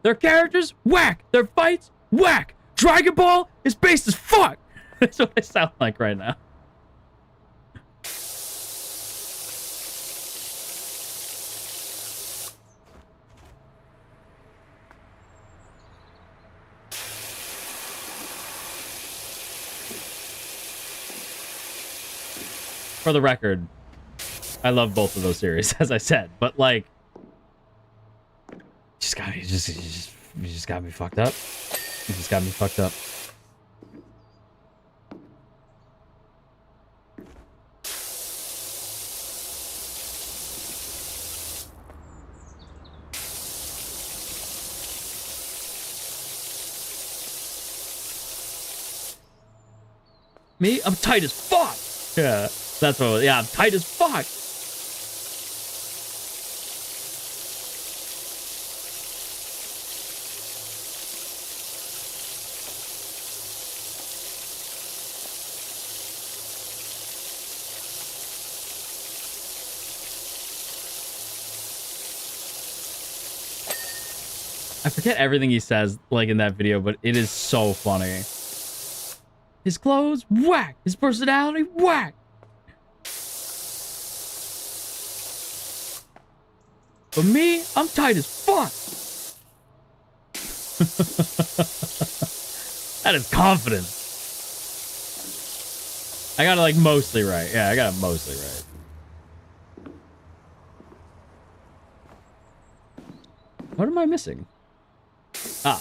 Their characters, whack! Their fights, whack! Dragon Ball is based as fuck! That's what I sound like right now. For the record, I love both of those series, as I said, but like, you just got me fucked up. You just got me fucked up. Me? I'm tight as fuck! Yeah, that's what, yeah, I'm tight as fuck! I forget everything he says, like, in that video, but it is so funny. His clothes, whack. His personality, whack. But me, I'm tight as fuck. That is confidence. I got it, like, mostly right. Yeah, I got it mostly right. What am I missing? Ah.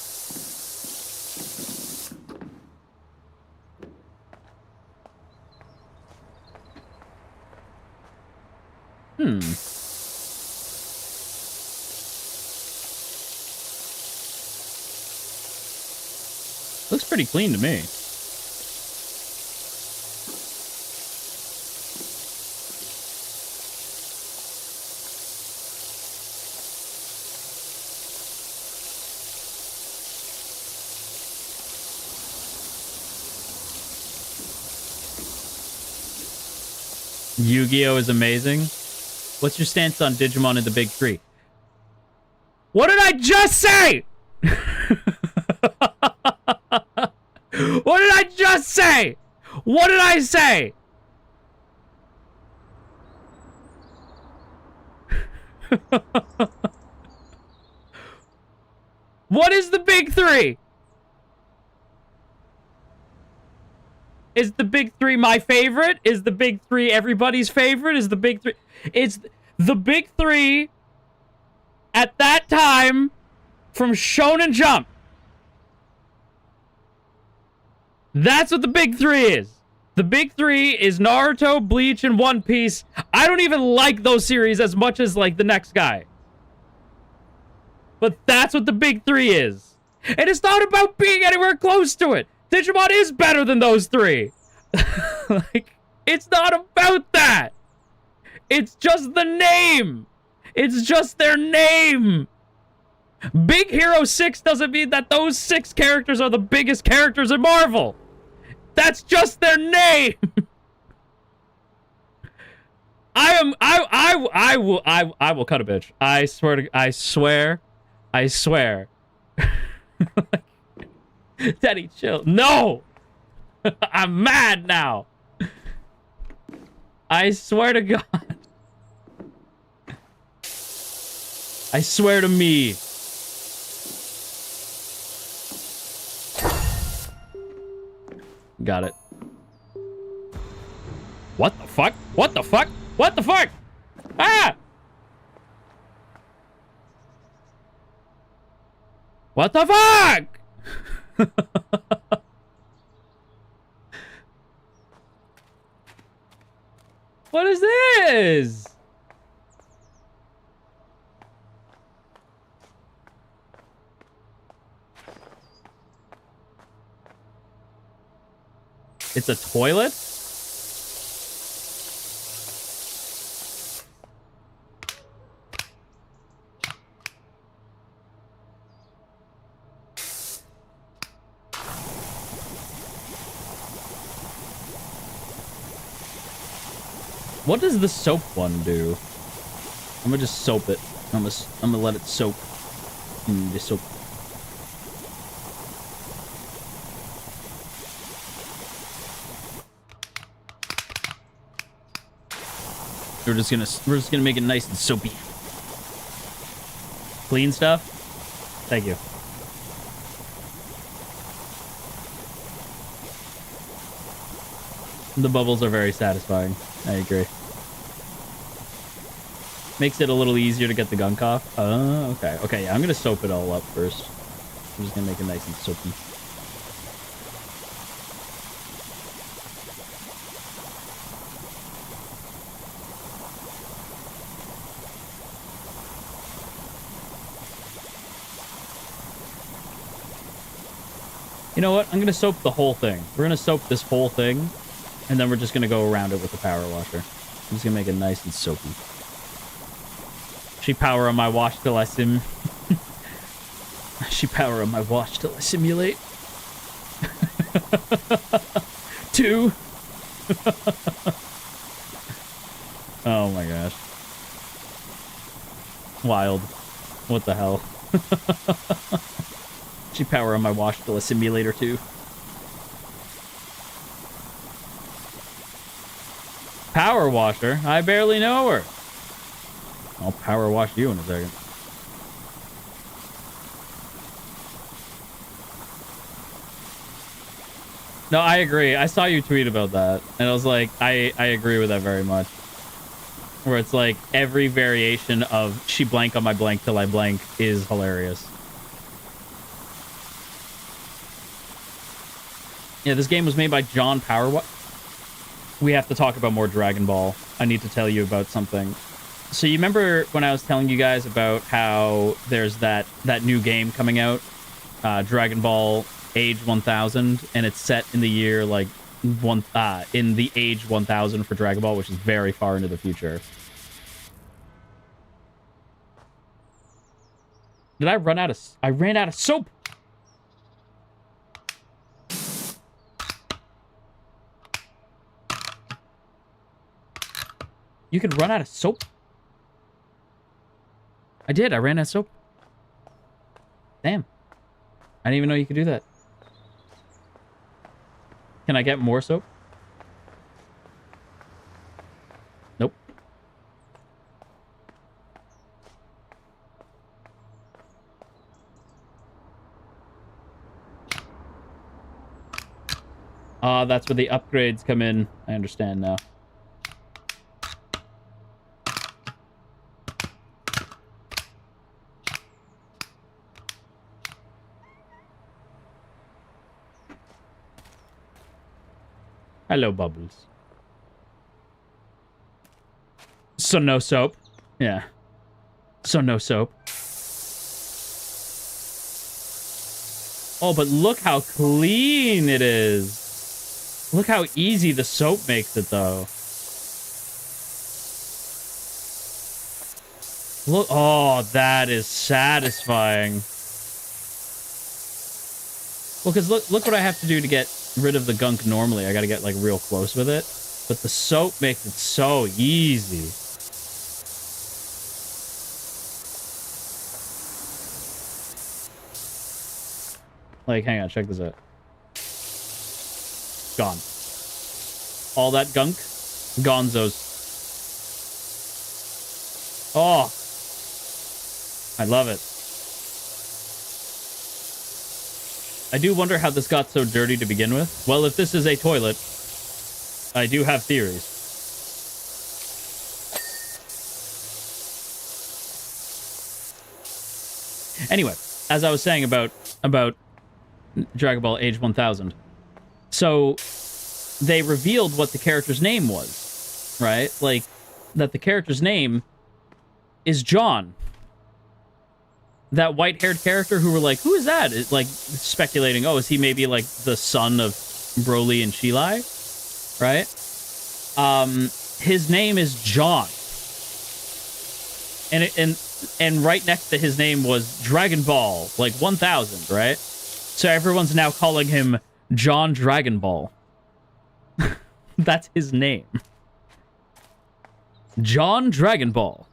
Looks pretty clean to me. Yu-Gi-Oh! Is amazing. What's your stance on Digimon in the Big Three? What did I just say? What did I just say? What did I say? What is the Big Three? Is the Big Three my favorite? Is the Big Three everybody's favorite? Is the Big Three... It's the Big Three at that time from Shonen Jump. That's what the Big Three is. The Big Three is Naruto, Bleach, and One Piece. I don't even like those series as much as, like, the next guy. But that's what the Big Three is. And it's not about being anywhere close to it. Digimon is better than those three. Like, it's not about that. It's just the name. It's just their name. Big Hero 6 doesn't mean that those 6 characters are the biggest characters in Marvel. That's just their name. I will cut a bitch. I swear. Daddy, chill. No! I'm mad now. I swear to God. I swear to me. Got it. What the fuck? What the fuck? What the fuck? Ah! What the fuck? What is this? It's a toilet? What does the soap one do? I'm gonna just soap it. I'm gonna let it soak. The soap. We're just gonna make it nice and soapy. Clean stuff? Thank you. The bubbles are very satisfying. I agree. Makes it a little easier to get the gunk off. Oh, okay. Okay, yeah, I'm gonna soap it all up first. I'm just gonna make it nice and soapy. You know what? I'm gonna soap the whole thing. We're gonna soap this whole thing, and then we're just gonna go around it with the power washer. I'm just gonna make it nice and soapy. She power on my wash till I sim. She power on my wash till I simulate. 2. Oh my gosh. Wild. What the hell? She power on my wash till a simulator 2. Power washer? I barely know her. I'll power wash you in a second. No, I agree. I saw you tweet about that, and I was like, I agree with that very much. Where it's like, every variation of she blank on my blank till I blank is hilarious. Yeah, this game was made by John Power. We have to talk about more Dragon Ball. I need to tell you about something. So you remember when I was telling you guys about how there's that new game coming out, Dragon Ball Age 1000, and it's set in the year like in the Age 1000 for Dragon Ball, which is very far into the future. Did I run out of? I ran out of soap. You could run out of soap? I did. I ran out of soap. Damn. I didn't even know you could do that. Can I get more soap? Nope. That's where the upgrades come in. I understand now. Hello, Bubbles. So no soap? Yeah. So no soap. Oh, but look how clean it is. Look how easy the soap makes it, though. Look, oh, that is satisfying. Well, because look what I have to do to get rid of the gunk normally. I gotta get, like, real close with it. But the soap makes it so easy. Like, hang on, check this out. Gone. All that gunk, gonzos. Oh, I love it. I do wonder how this got so dirty to begin with. Well, if this is a toilet, I do have theories. Anyway, as I was saying about Dragon Ball Age 1000. So they revealed what the character's name was, right? Like, that the character's name is John. That white-haired character who were like, who is that? It's like speculating, oh, is he maybe like the son of Broly and Chilai? Right? His name is John. And right next to his name was Dragon Ball, like 1000, right? So everyone's now calling him John Dragon Ball. That's his name. John Dragon Ball.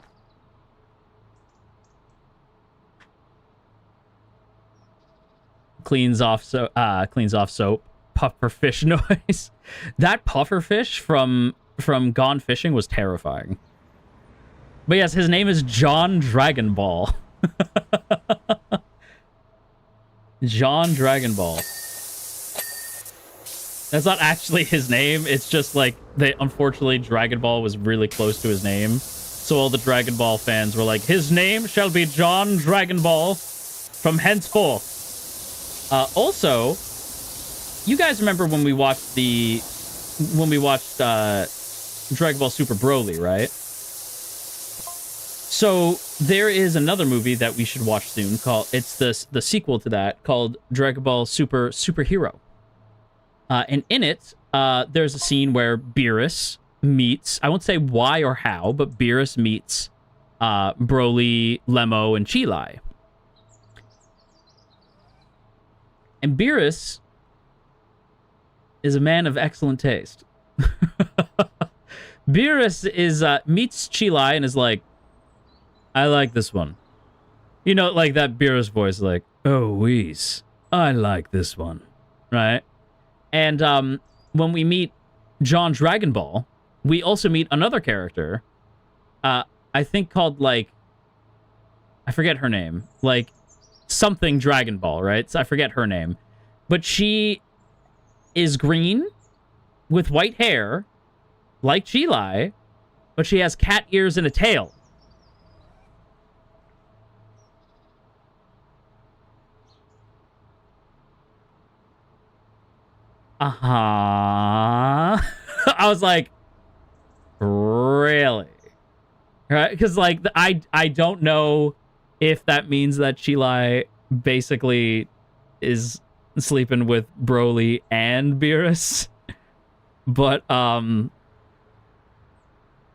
Cleans off soap. Pufferfish noise. That pufferfish from Gone Fishing was terrifying. But yes, his name is John Dragon Ball. John Dragon Ball. That's not actually his name. It's just like, unfortunately, Dragon Ball was really close to his name. So all the Dragon Ball fans were like, his name shall be John Dragon Ball from henceforth. Also, you guys remember when we watched Dragon Ball Super Broly, right? So there is another movie that we should watch soon called, it's the sequel to that, called Dragon Ball Superhero. And in it, there's a scene where Beerus meets, I won't say why or how, but Beerus meets Broly, Lemo, and Chilai. And Beerus is a man of excellent taste. Beerus meets Chilai and is like, I like this one. You know, like that Beerus voice, like, oh, Whis, I like this one. Right? And when we meet John Dragon Ball, we also meet another character, I think called, like, I forget her name, like, something Dragon Ball, right? So I forget her name. But she is green with white hair, like Chilai, but she has cat ears and a tail. I was like, really? Right? Because, like, I don't know if that means that Chilai basically is sleeping with Broly and Beerus. But,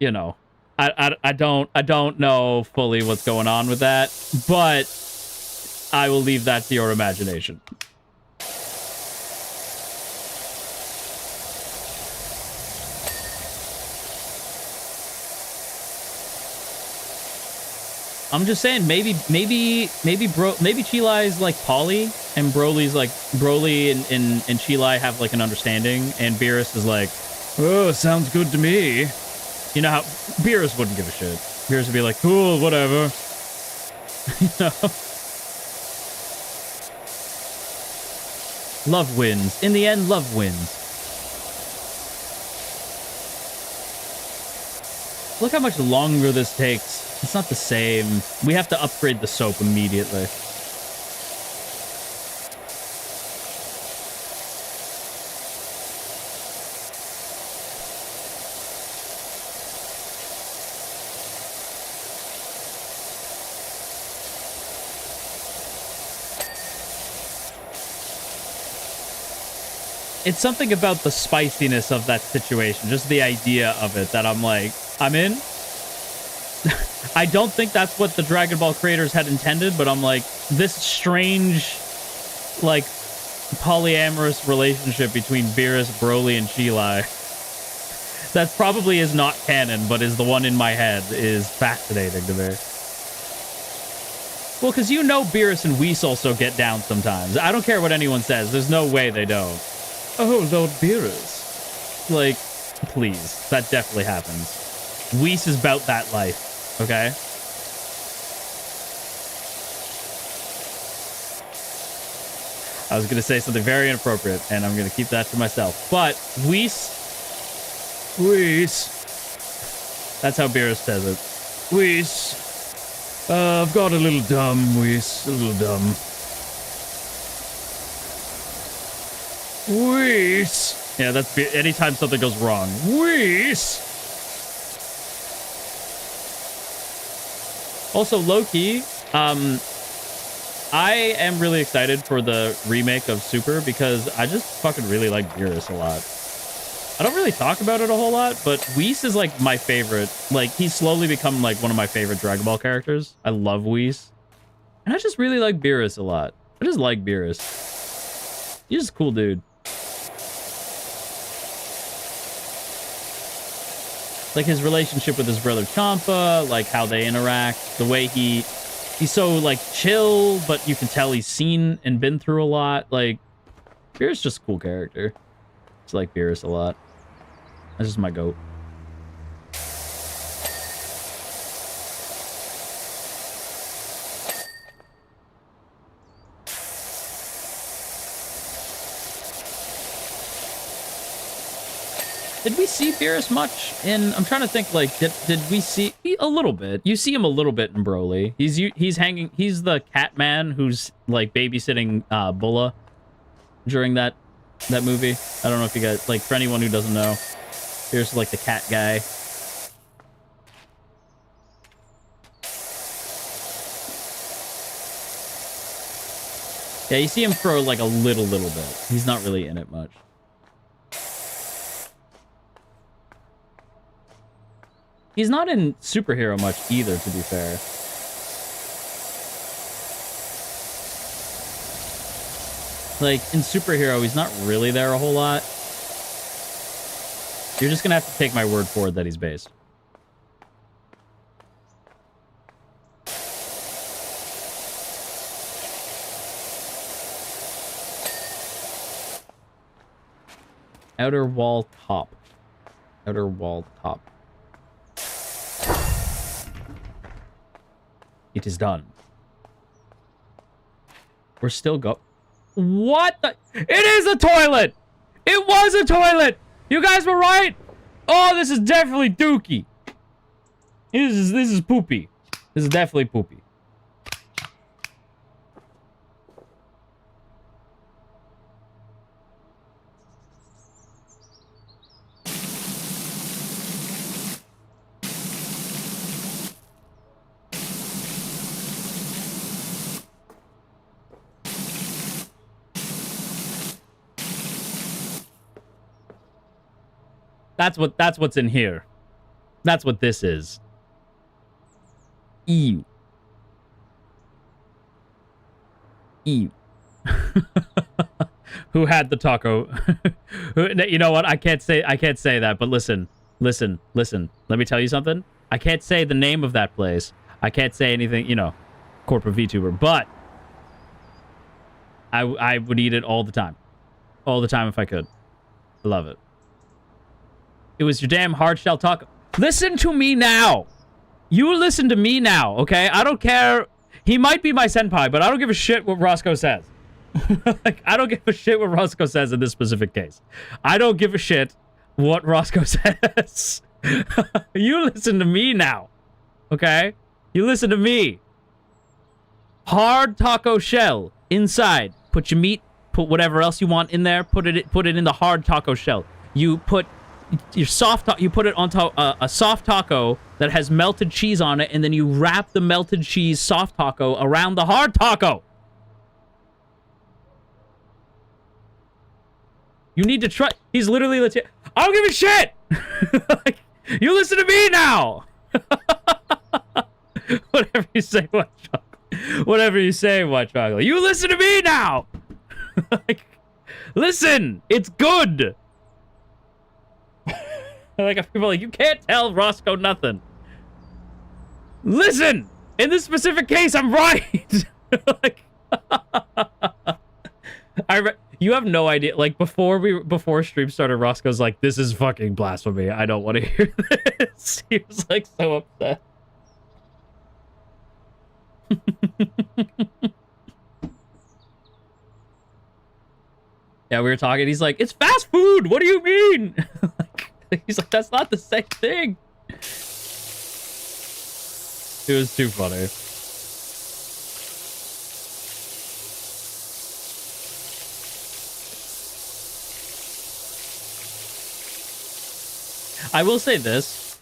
you know, I don't know fully what's going on with that, but I will leave that to your imagination. I'm just saying, maybe Chilai is like Polly, and Broly's like Broly and Chilai have like an understanding, and Beerus is like, oh, sounds good to me. You know how Beerus wouldn't give a shit. Beerus would be like, cool, whatever. You know? Love wins. In the end, love wins. Look how much longer this takes. It's not the same. We have to upgrade the soap immediately. It's something about the spiciness of that situation, just the idea of it, that I'm like, I'm in. I don't think that's what the Dragon Ball creators had intended, but I'm like, this strange, like, polyamorous relationship between Beerus, Broly, and Sheila that probably is not canon, but is the one in my head, is fascinating to me. Well, because you know Beerus and Whis also get down sometimes. I don't care what anyone says. There's no way they don't. Oh, Lord Beerus. Like, please. That definitely happens. Whis is about that life, okay? I was going to say something very inappropriate, and I'm going to keep that to myself. But Whis... That's how Beerus says it. Whis. I've got a little dumb, Whis. A little dumb. Whis. Yeah, that's anytime something goes wrong. Whis. Also, low-key, I am really excited for the remake of Super because I just fucking really like Beerus a lot. I don't really talk about it a whole lot, but Whis is like my favorite. Like, he's slowly become like one of my favorite Dragon Ball characters. I love Whis. And I just really like Beerus a lot. I just like Beerus. He's just a cool dude. Like his relationship with his brother Champa, like how they interact, the way he's so like chill, but you can tell he's seen and been through a lot. Like, Beerus is just a cool character. I just like Beerus a lot. That's just my goat. Did we see Beerus much in... I'm trying to think, like, did we see... A little bit. You see him a little bit in Broly. He's hanging... He's the cat man who's, like, babysitting Bulla during that movie. I don't know if you guys... Like, for anyone who doesn't know, Beerus is, like, the cat guy. Yeah, you see him for, like, a little bit. He's not really in it much. He's not in Superhero much either, to be fair. Like, in Superhero, he's not really there a whole lot. You're just gonna have to take my word for it that he's based. Outer wall top. Outer wall top. It is done. We're still go... What the... It is a toilet! It was a toilet! You guys were right! Oh, this is definitely dookie. This is poopy. This is definitely poopy. That's what's in here. That's what this is. Ew. Ew. Who had the taco? You know what? I can't say that, but listen. Let me tell you something. I can't say the name of that place. I can't say anything, you know, corporate VTuber, but I would eat it all the time. All the time if I could. I love it. It was your damn hard shell taco. Listen to me now. You listen to me now, okay? I don't care. He might be my senpai, but I don't give a shit what Roscoe says. Like, I don't give a shit what Roscoe says in this specific case. I don't give a shit what Roscoe says. You listen to me now, okay? You listen to me. Hard taco shell inside. Put your meat, put whatever else you want in there. Put it in the hard taco shell. You put your you put it on top a soft taco that has melted cheese on it, and then you wrap the melted cheese soft taco around the hard taco. You need to try. He's literally legit. I don't give a shit. Like, you listen to me now. Whatever you say, white chocolate. Whatever you say, white chocolate. You listen to me now! Like, listen! It's good! Like, people are like, you can't tell Roscoe nothing. Listen! In this specific case, I'm right! Like, you have no idea. Like, before stream started, Roscoe's like, this is fucking blasphemy. I don't want to hear this. He was, like, so upset. Yeah, we were talking. He's like, it's fast food. What do you mean? He's like, that's not the same thing. It was too funny. I will say this.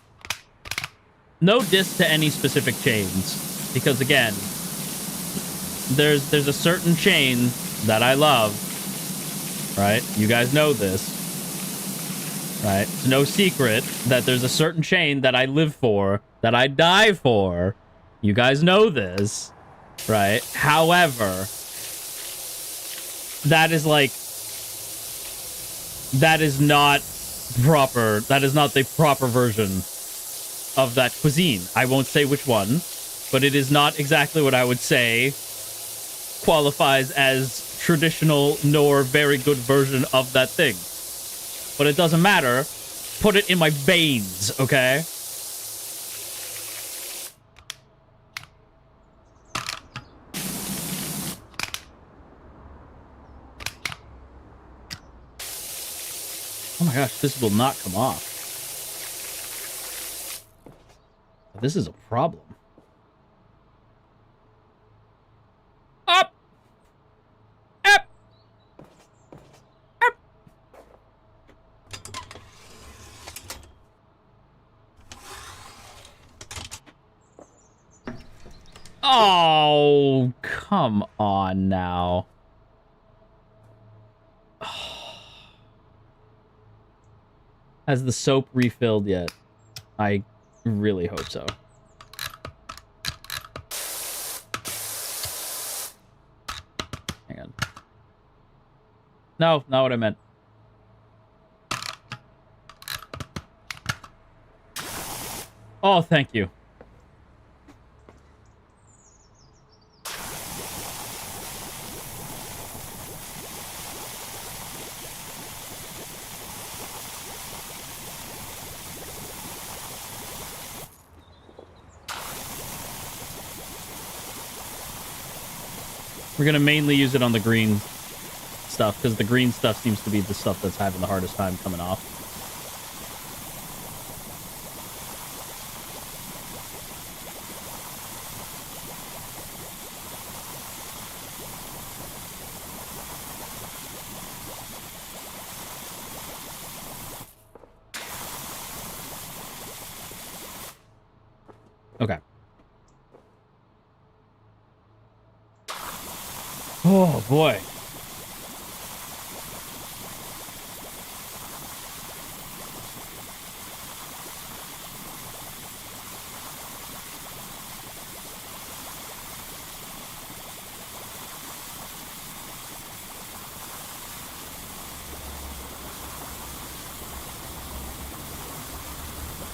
No diss to any specific chains. Because again, there's a certain chain that I love. Right? You guys know this. Right? It's no secret that there's a certain chain that I live for, that I die for. You guys know this. Right? However, that is like... That is not proper. That is not the proper version of that cuisine. I won't say which one, but it is not exactly what I would say qualifies as traditional nor very good version of that thing. But it doesn't matter. Put it in my veins, okay? Oh my gosh, this will not come off. This is a problem. Up! Up! Up! Oh, come on now. Has the soap refilled yet? I really hope so. Hang on. No, not what I meant. Oh, thank you. We're going to mainly use it on the green stuff, because the green stuff seems to be the stuff that's having the hardest time coming off. Okay. Oh, boy.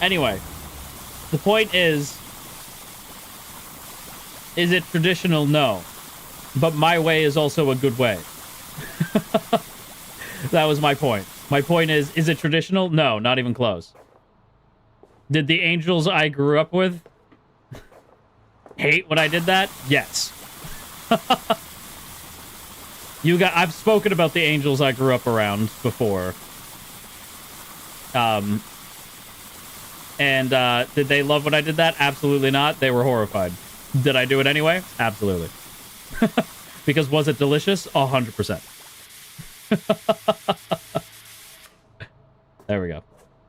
Anyway, the point is it traditional? No. But my way is also a good way. That was my point. My point is it traditional? No, not even close. Did the angels I grew up with hate when I did that? Yes. I've spoken about the angels I grew up around before. Did they love when I did that? Absolutely not. They were horrified. Did I do it anyway? Absolutely. Because was it delicious? 100%. There we go.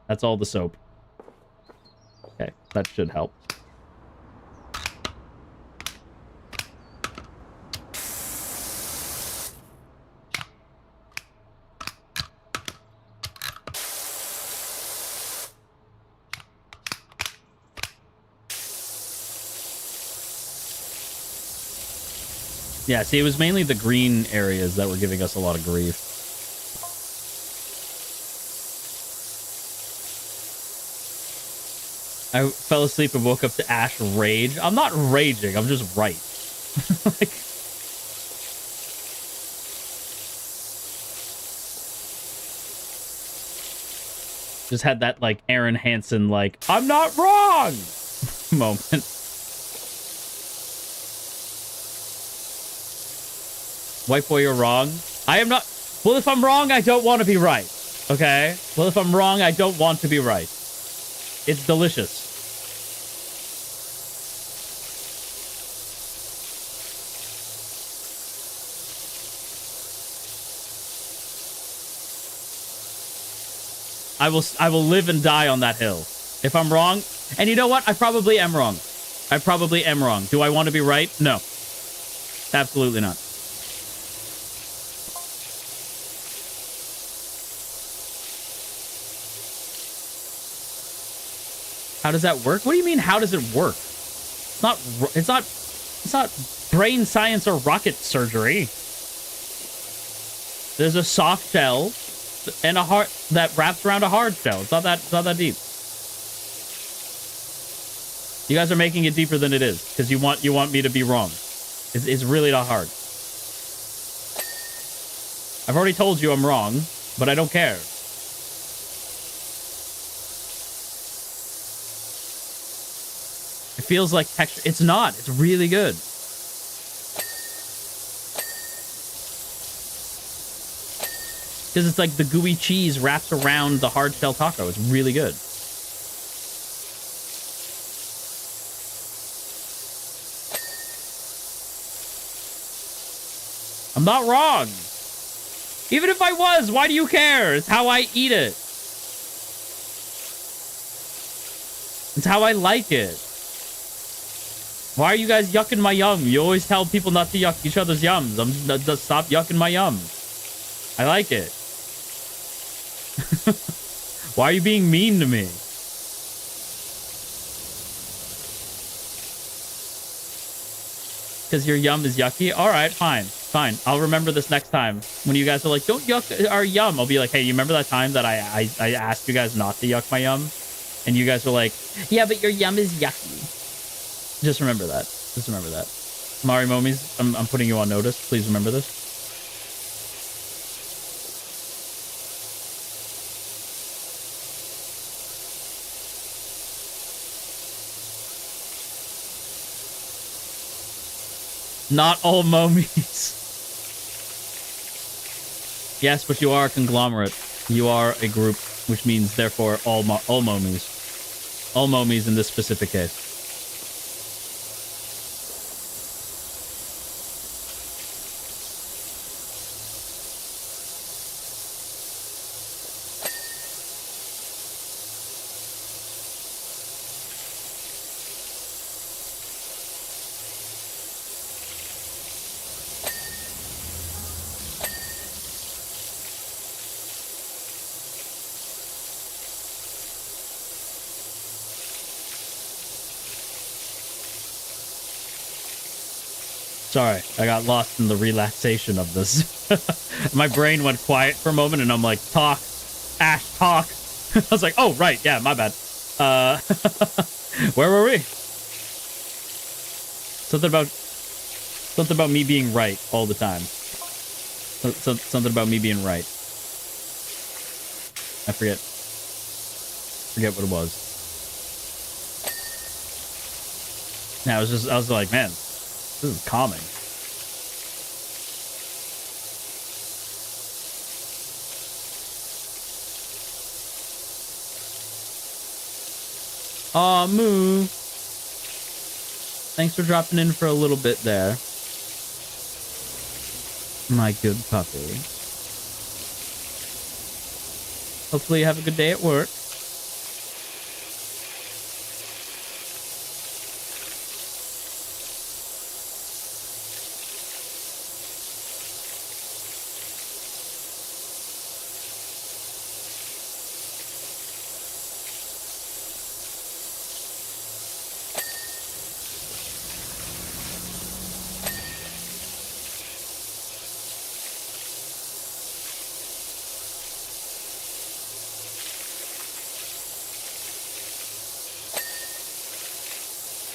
That's all the soap. Okay, that should help. Yeah, see, it was mainly the green areas that were giving us a lot of grief. I fell asleep and woke up to Ash rage. I'm not raging, I'm just right. Like, just had that, like, Aaron Hansen, like, I'm not wrong moment. White boy, you're wrong. I am not. Well, if I'm wrong, I don't want to be right. Okay? Well, if I'm wrong, I don't want to be right. It's delicious. I will live and die on that hill. If I'm wrong, and you know what? I probably am wrong. I probably am wrong. Do I want to be right? No. Absolutely not. How does that work? What do you mean, how does it work? It's not brain science or rocket surgery. There's a soft shell and a hard that wraps around a hard shell. It's not that deep. You guys are making it deeper than it is because you want me to be wrong. It's really not hard. I've already told you I'm wrong, but I don't care. It feels like texture. It's not. It's really good. Because it's like the gooey cheese wraps around the hard shell taco. It's really good. I'm not wrong. Even if I was, why do you care? It's how I eat it. It's how I like it. Why are you guys yucking my yum? You always tell people not to yuck each other's yums. Just stop yucking my yum. I like it. Why are you being mean to me? Because your yum is yucky? Alright, fine. Fine. I'll remember this next time. When you guys are like, don't yuck our yum. I'll be like, hey, you remember that time that I asked you guys not to yuck my yum? And you guys were like, yeah, but your yum is yucky. Just remember that. Just remember that. Marimomies, I'm putting you on notice. Please remember this. Not all momies. Yes, but you are a conglomerate. You are a group, which means, therefore, all momies. All momies in this specific case. Sorry, I got lost in the relaxation of this. My brain went quiet for a moment, and I'm like, talk. Ash, talk. I was like, oh, right, yeah, my bad. Where were we? Something about me being right all the time. Something about me being right. I forget what it was. Yeah, I was like, man, this is calming. Aw, Moo. Thanks for dropping in for a little bit there. My good puppy. Hopefully you have a good day at work.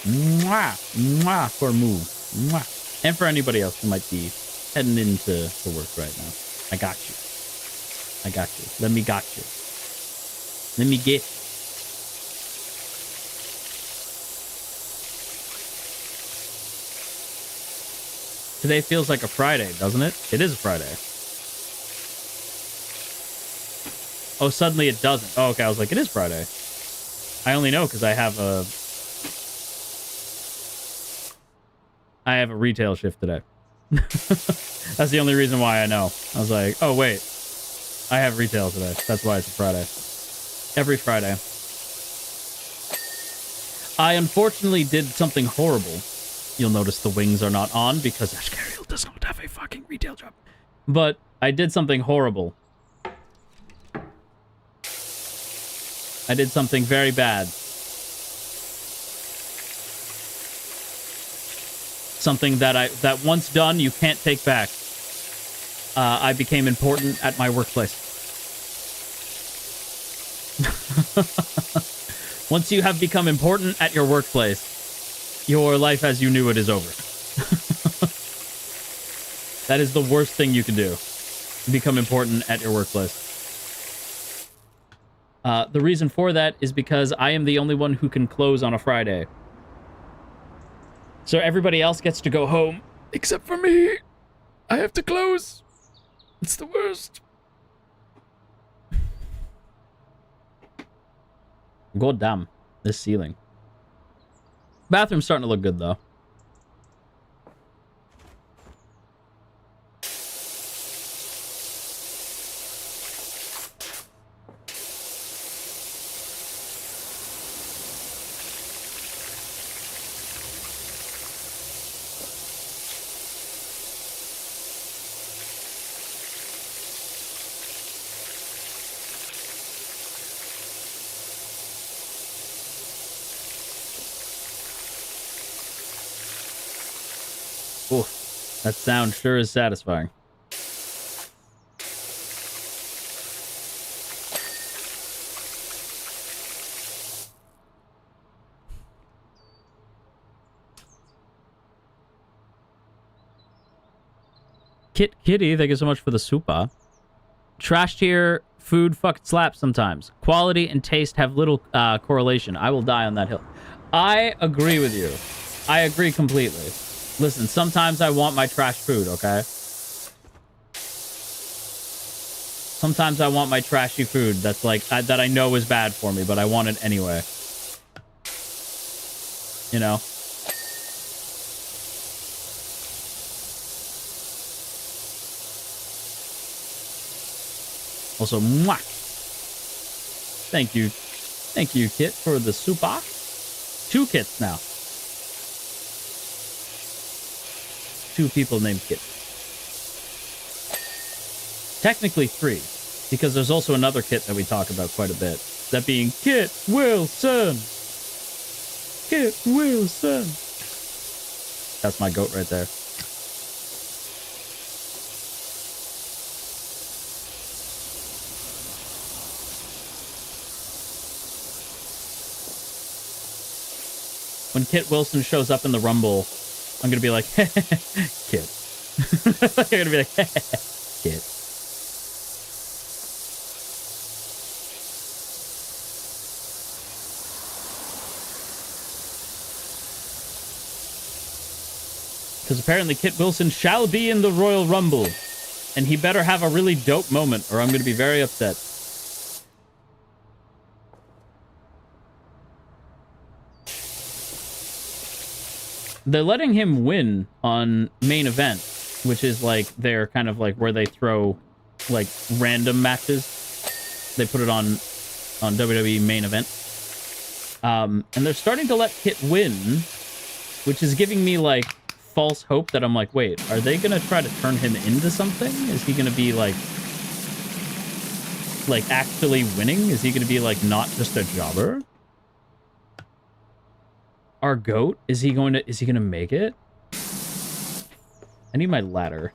Mwah. Mwah for Moo. Mwah. And for anybody else who might be heading into work right now. I got you. I got you. Let me got you. Let me get. Today feels like a Friday, doesn't it? It is a Friday. Oh, suddenly it doesn't. Oh, okay. I was like, it is Friday. I only know because I have a retail shift today. That's the only reason why I know. I was like, oh, wait. I have retail today. That's why it's a Friday. Every Friday. I unfortunately did something horrible. You'll notice the wings are not on because Ashkariel does not have a fucking retail job. But I did something horrible. I did something very bad. Something that once done, you can't take back. I became important at my workplace. Once you have become important at your workplace, your life as you knew it is over. That is the worst thing you can do. Become important at your workplace. The reason for that is because I am the only one who can close on a Friday. So everybody else gets to go home, except for me. I have to close. It's the worst. God damn, this ceiling. Bathroom's starting to look good, though. Ooh, that sound sure is satisfying. Kitty, thank you so much for the super. Trash tier food fucking slaps sometimes. Quality and taste have little correlation. I will die on that hill. I agree with you. I agree completely. Listen, sometimes I want my trash food, okay? Sometimes I want my trashy food that's like, that I know is bad for me, but I want it anyway. You know? Also, mwah! Thank you. Thank you, Kit, for the super. 2 Kits now. 2 people named Kit. Technically 3, because there's also another Kit that we talk about quite a bit. That being Kit Wilson. Kit Wilson. That's my goat right there. When Kit Wilson shows up in the Rumble, I'm going to be like, Kit. I'm going to be like, Kit. Because apparently Kit Wilson shall be in the Royal Rumble. And he better have a really dope moment or I'm going to be very upset. They're letting him win on main event, which is like their kind of like where they throw like random matches. They put it on WWE main event. And they're starting to let Kit win, which is giving me like false hope that I'm like, wait, are they going to try to turn him into something? Is he going to be like actually winning? Is he going to be like not just a jobber? Our goat? Is he gonna make it? I need my ladder.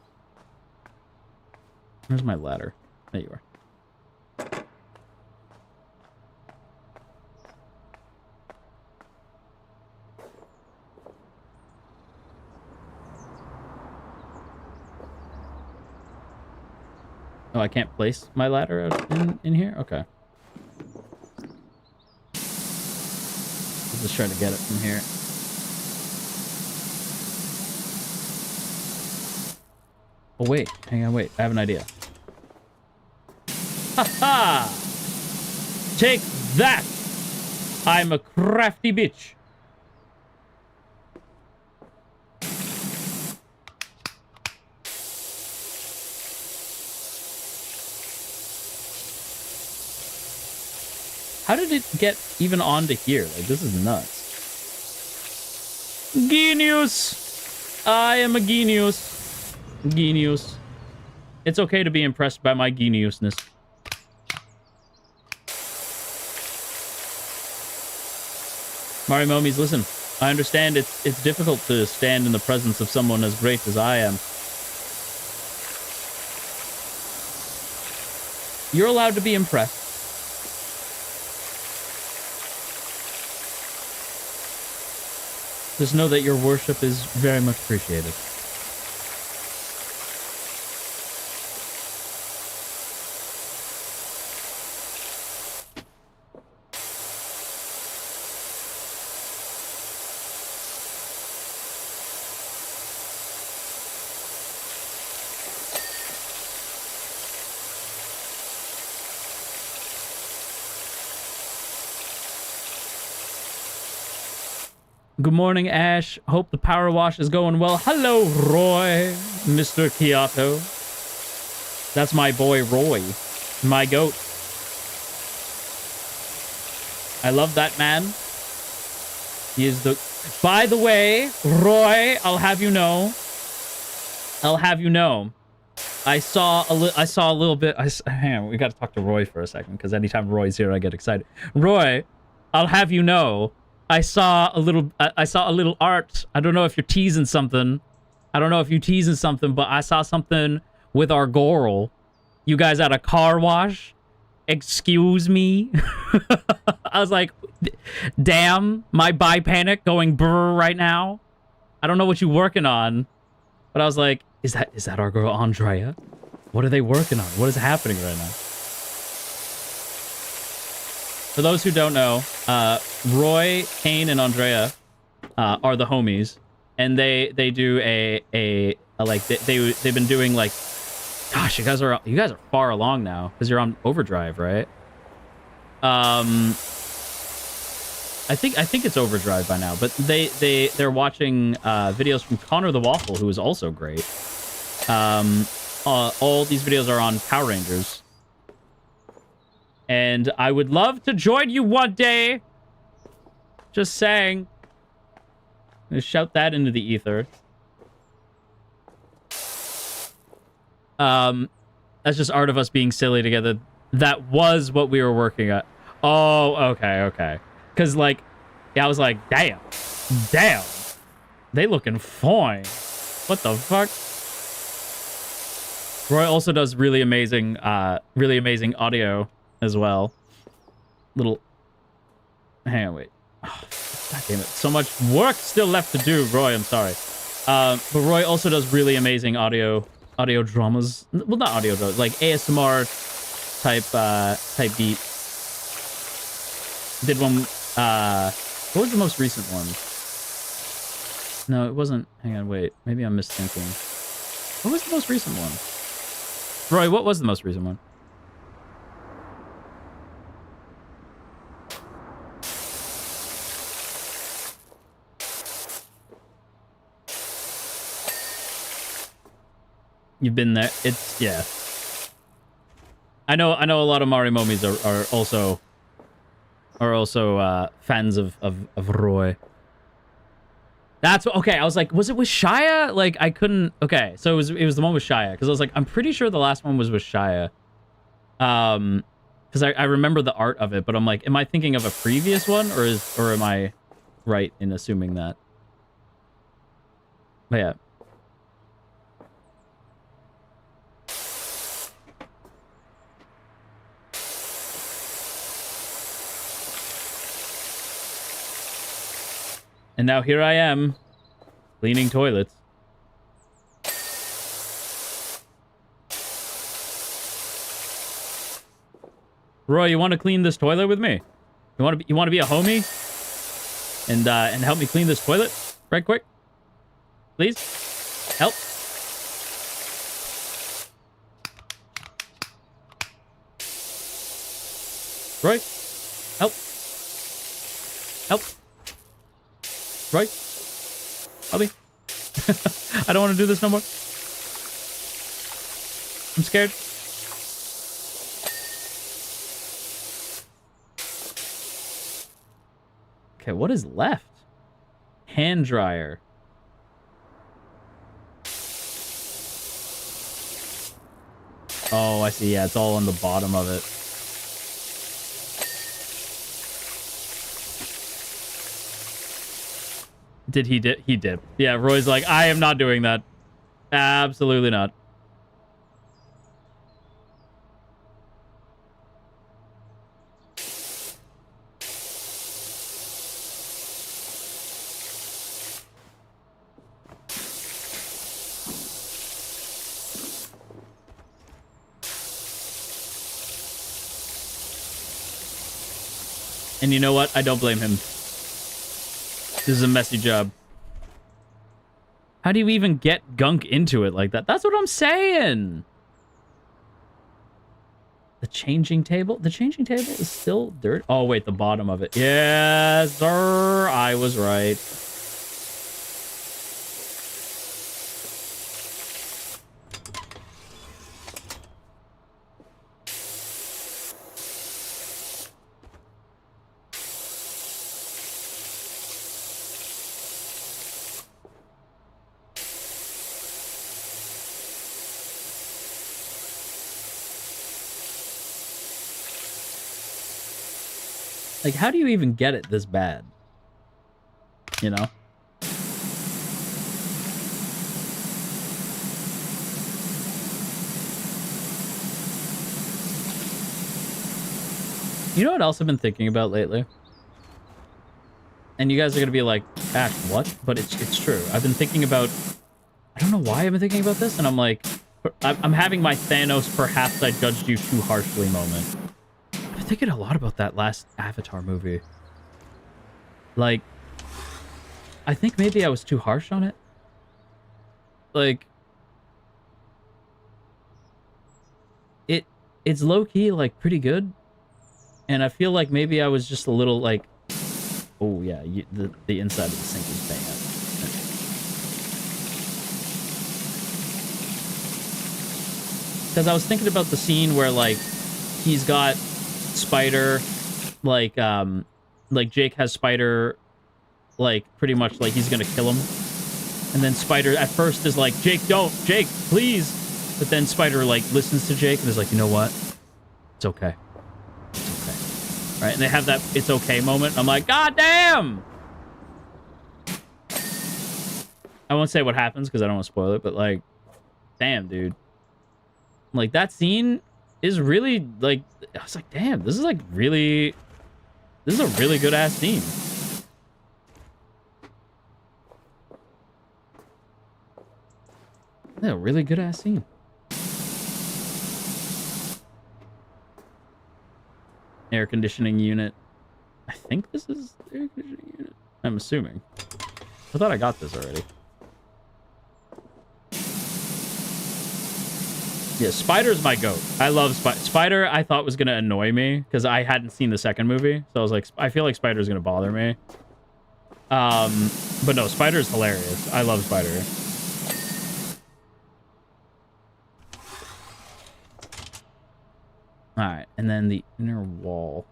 Where's my ladder? There you are. Oh, I can't place my ladder in here? Okay. I'm just trying to get it from here. Oh, wait. Hang on, wait. I have an idea. Ha-ha! Take that! I'm a crafty bitch. How did it get even onto here? Like, this is nuts. Genius! I am a genius. Genius. It's okay to be impressed by my geniusness. Marimomies, listen. I understand it's difficult to stand in the presence of someone as great as I am. You're allowed to be impressed. Just know that your worship is very much appreciated. Good morning, Ash. Hope the power wash is going well. Hello, Roy, Mr. Kyoto. That's my boy, Roy. My goat. I love that man. He is the... By the way, Roy, I'll have you know. I saw a little bit... Hang on, we got to talk to Roy for a second, because anytime Roy's here, I get excited. Roy, I'll have you know. I saw a little art. I don't know if you're teasing something. But I saw something with our girl. You guys at a car wash? Excuse me? I was like, damn, my bi panic going brr right now. I don't know what you're working on. But I was like, is that our girl Andrea? What are they working on? What is happening right now? For those who don't know, Roy, Kane, and Andrea are the homies, and they do they've been doing like, gosh, you guys are far along now because you're on overdrive, right? I think it's overdrive by now, but they're watching videos from Connor the Waffle, who is also great. All these videos are on Power Rangers. And I would love to join you one day. Just saying. I'm gonna shout that into the ether. That's just art of us being silly together. That was what we were working at. Oh, okay. Because, like, yeah, I was like, damn. They looking fine. What the fuck? Roy also does really amazing audio as well. Hang on, wait. Oh, God damn it. So much work still left to do, Roy. I'm sorry. But Roy also does really amazing audio dramas. Well, not audio dramas, like ASMR type beat. Did one, what was the most recent one? No, it wasn't. Hang on, wait. Maybe I'm misthinking. What was the most recent one? Roy, what was the most recent one? You've been there. It's, yeah. I know a lot of Marimomies are also fans of Roy. That's okay. I was like, was it with Shia? Like, I couldn't. Okay, so it was the one with Shia, because I was like, I'm pretty sure the last one was with Shia. Because I remember the art of it, but I'm like, am I thinking of a previous one, or am I right in assuming that? But yeah. And now here I am, cleaning toilets. Roy, you want to clean this toilet with me? You want to be a homie and help me clean this toilet right quick? Please? Help. Roy? Help. Help. Roy? Help me. I don't want to do this no more. I'm scared. Okay, what is left? Hand dryer. Oh, I see. Yeah, it's all on the bottom of it. Did he dip? He dipped. Yeah, Roy's like, I am not doing that. Absolutely not. And you know what? I don't blame him. This is a messy job. How do you even get gunk into it like that? That's what I'm saying. The changing table? The changing table is still dirt. Oh, wait, the bottom of it. Yes, sir. I was right. Like, how do you even get it this bad? You know? You know what else I've been thinking about lately? And you guys are gonna be like, Ash, what? But it's true. I've been thinking about... I don't know why I've been thinking about this, and I'm like... I'm having my Thanos perhaps I judged you too harshly moment. I'm thinking a lot about that last Avatar movie. Like, I think maybe I was too harsh on it. Like, it's low-key, like, pretty good. And I feel like maybe I was just a little, like... Oh, yeah, the inside of the sink is bad. Because I was thinking about the scene where, like, he's got Spider, like Jake has Spider, like, pretty much, like, he's gonna kill him. And then Spider, at first, is like, Jake, don't! Jake, please! But then Spider, like, listens to Jake and is like, you know what? It's okay. It's okay. Right? And they have that it's okay moment. I'm like, God damn! I won't say what happens because I don't want to spoil it, but, like, damn, dude. Like, that scene is really, like, I was like, damn, this is, like, really... This is a really good-ass scene. Yeah, a really good-ass scene. Air conditioning unit. I think this is the air conditioning unit. I'm assuming. I thought I got this already. Yeah, Spider's my goat. I love Spider. I thought was going to annoy me because I hadn't seen the second movie. So I was like, I feel like Spider's going to bother me. But no, Spider's hilarious. I love Spider. All right, and then the inner wall.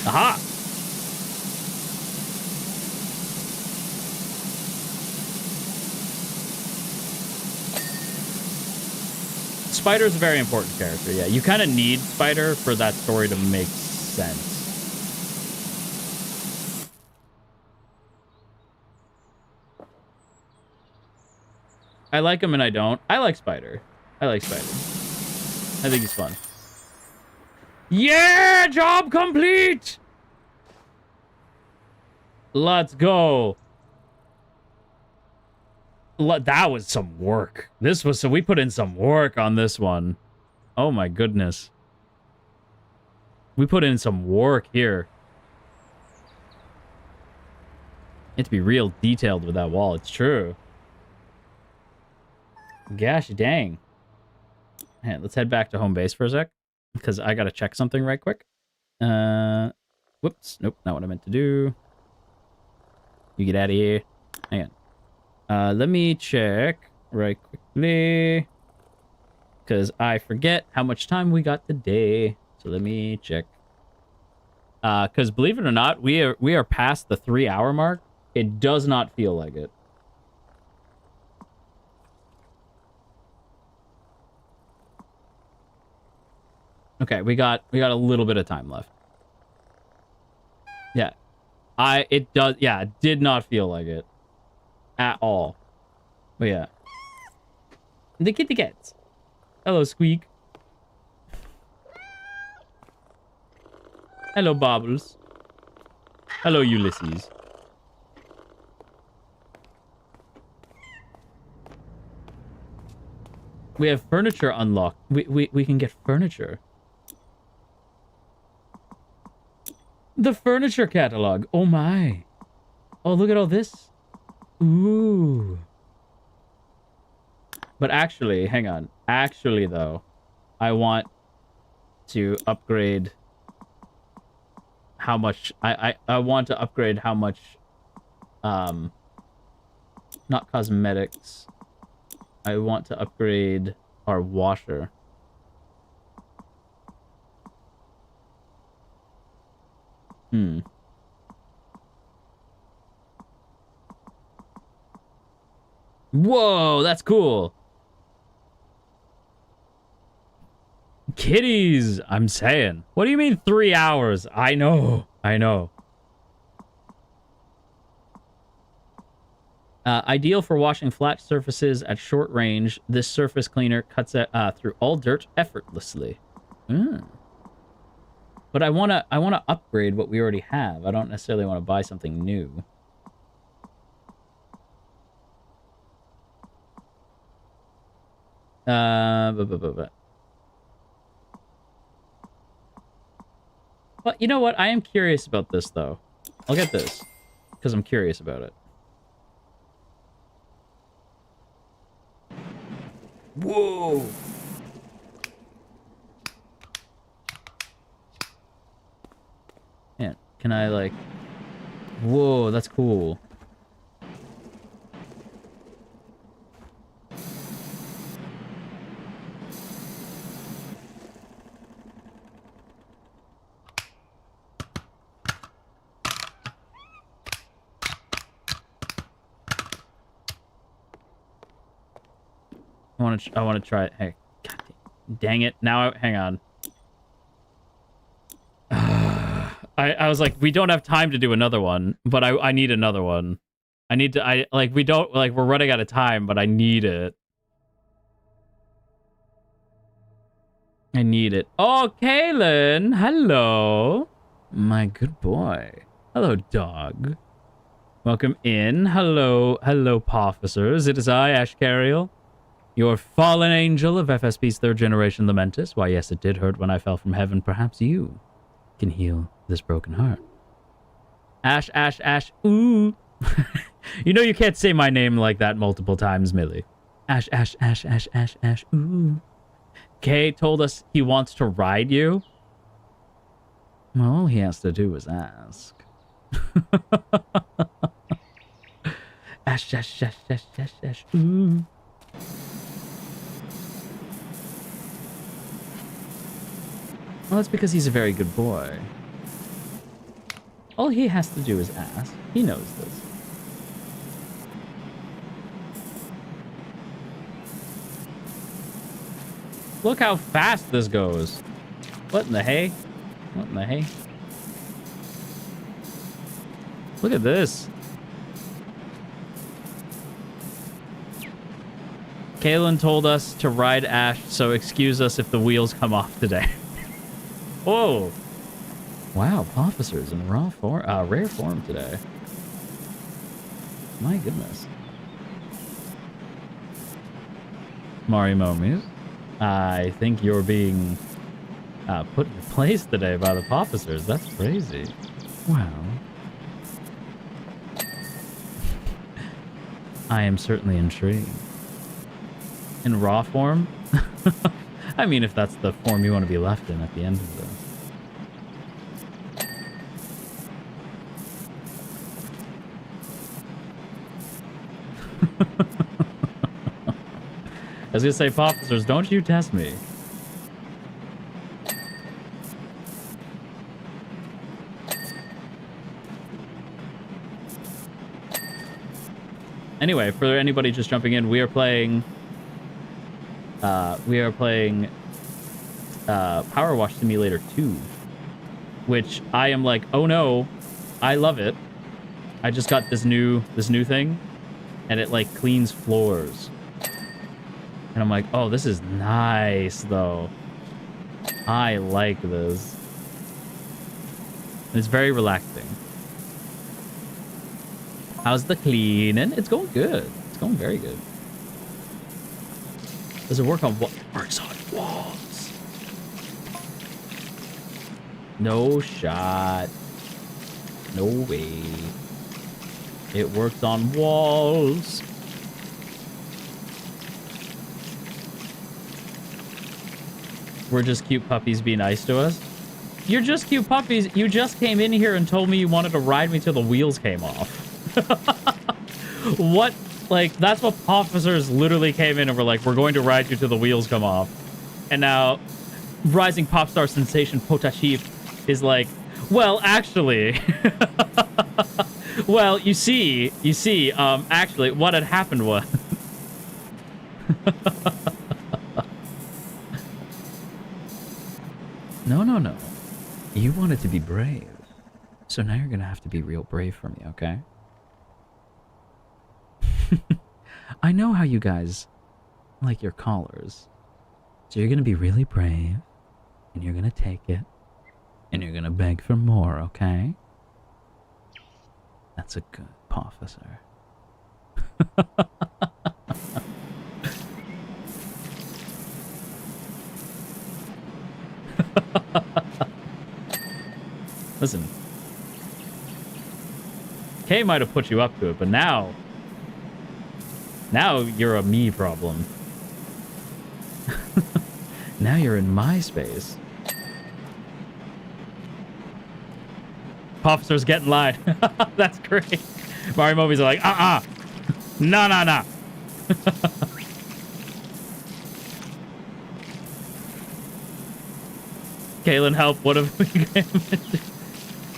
Aha! Spider's a very important character, yeah. You kind of need Spider for that story to make sense. I like him and I don't. I like Spider. I like Spider. I think he's fun. Yeah, job complete. Let's go. That was some work. This was, so we put in some work on this one. Oh my goodness. We put in some work here. You have to be real detailed with that wall. It's true. Gosh dang. Hey, let's head back to home base for a sec, because I gotta check something right quick. Whoops. Nope, not what I meant to do. You get out of here. Hang on. Let me check right quickly, because I forget how much time we got today. So let me check. Because believe it or not, we are past the 3-hour mark. It does not feel like it. Okay, we got a little bit of time left. Yeah. It did not feel like it. At all. But yeah. The kitty cats. Hello, Squeak. Hello, Bobbles. Hello, Ulysses. We have furniture unlocked. We can get furniture. The furniture catalog. Oh my. Oh, look at all this. Ooh. But actually, hang on. Actually, though, I want to upgrade how much... I want to upgrade how much... not cosmetics. I want to upgrade our washer. Whoa, that's cool. Kitties, I'm saying. What do you mean 3 hours? I know. Ideal for washing flat surfaces at short range. This surface cleaner cuts through all dirt effortlessly. But I wanna upgrade what we already have. I don't necessarily want to buy something new. Well, you know what? I am curious about this, though. I'll get this, because I'm curious about it. Whoa! Man, can I, like... Whoa, that's cool. I want to try it. Hey, God dang it! Now, hang on. I was like, we don't have time to do another one, but I need another one. I need to. We're running out of time, but I need it. I need it. Oh, Kaylin, hello, my good boy. Hello, dog. Welcome in. Hello, officers. It is I, Ashkariel. Your fallen angel of FSP's 3rd generation Lamentus. Why, yes, it did hurt when I fell from heaven. Perhaps you can heal this broken heart. Ash, ooh. You know you can't say my name like that multiple times, Millie. Ash, ooh. Kay told us he wants to ride you. Well, all he has to do is ask. Ash, ooh. Well, that's because he's a very good boy. All he has to do is ask. He knows this. Look how fast this goes. What in the hay? What in the hay? Look at this. Kaylin told us to ride Ash, so excuse us if the wheels come off today. Whoa. Wow, officers in rare form today. My goodness. Marimomie, I think you're being put in place today by the officers. That's crazy. Wow. I am certainly intrigued. In raw form? I mean, if that's the form you want to be left in at the end of this. I was gonna say, officers, don't you test me. Anyway, for anybody just jumping in, we are playing Power Wash Simulator 2, which I am like, oh no, I love it. I just got this new thing, and it like cleans floors. And I'm like, oh, this is nice though. I like this. And it's very relaxing. How's the cleaning? It's going good. It's going very good. Does it work on what? Works on walls. No shot. No way. It works on walls. We're just cute puppies. Be nice to us. You're just cute puppies. You just came in here and told me you wanted to ride me till the wheels came off. What? Like, that's what officers literally came in and were like, we're going to ride you till the wheels come off. And now, rising pop star sensation Potachif is like, well, actually... well, you see, actually, what had happened was... No. You wanted to be brave. So now you're gonna have to be real brave for me, okay? I know how you guys like your collars. So you're gonna be really brave, and you're gonna take it, and you're gonna beg for more, okay? That's a good officer. Listen. Kay might have put you up to it, but now you're a me problem. Now you're in my space. Officers get in line. That's great. Marimomie's are like, nah. Kaylin, help. What have we got?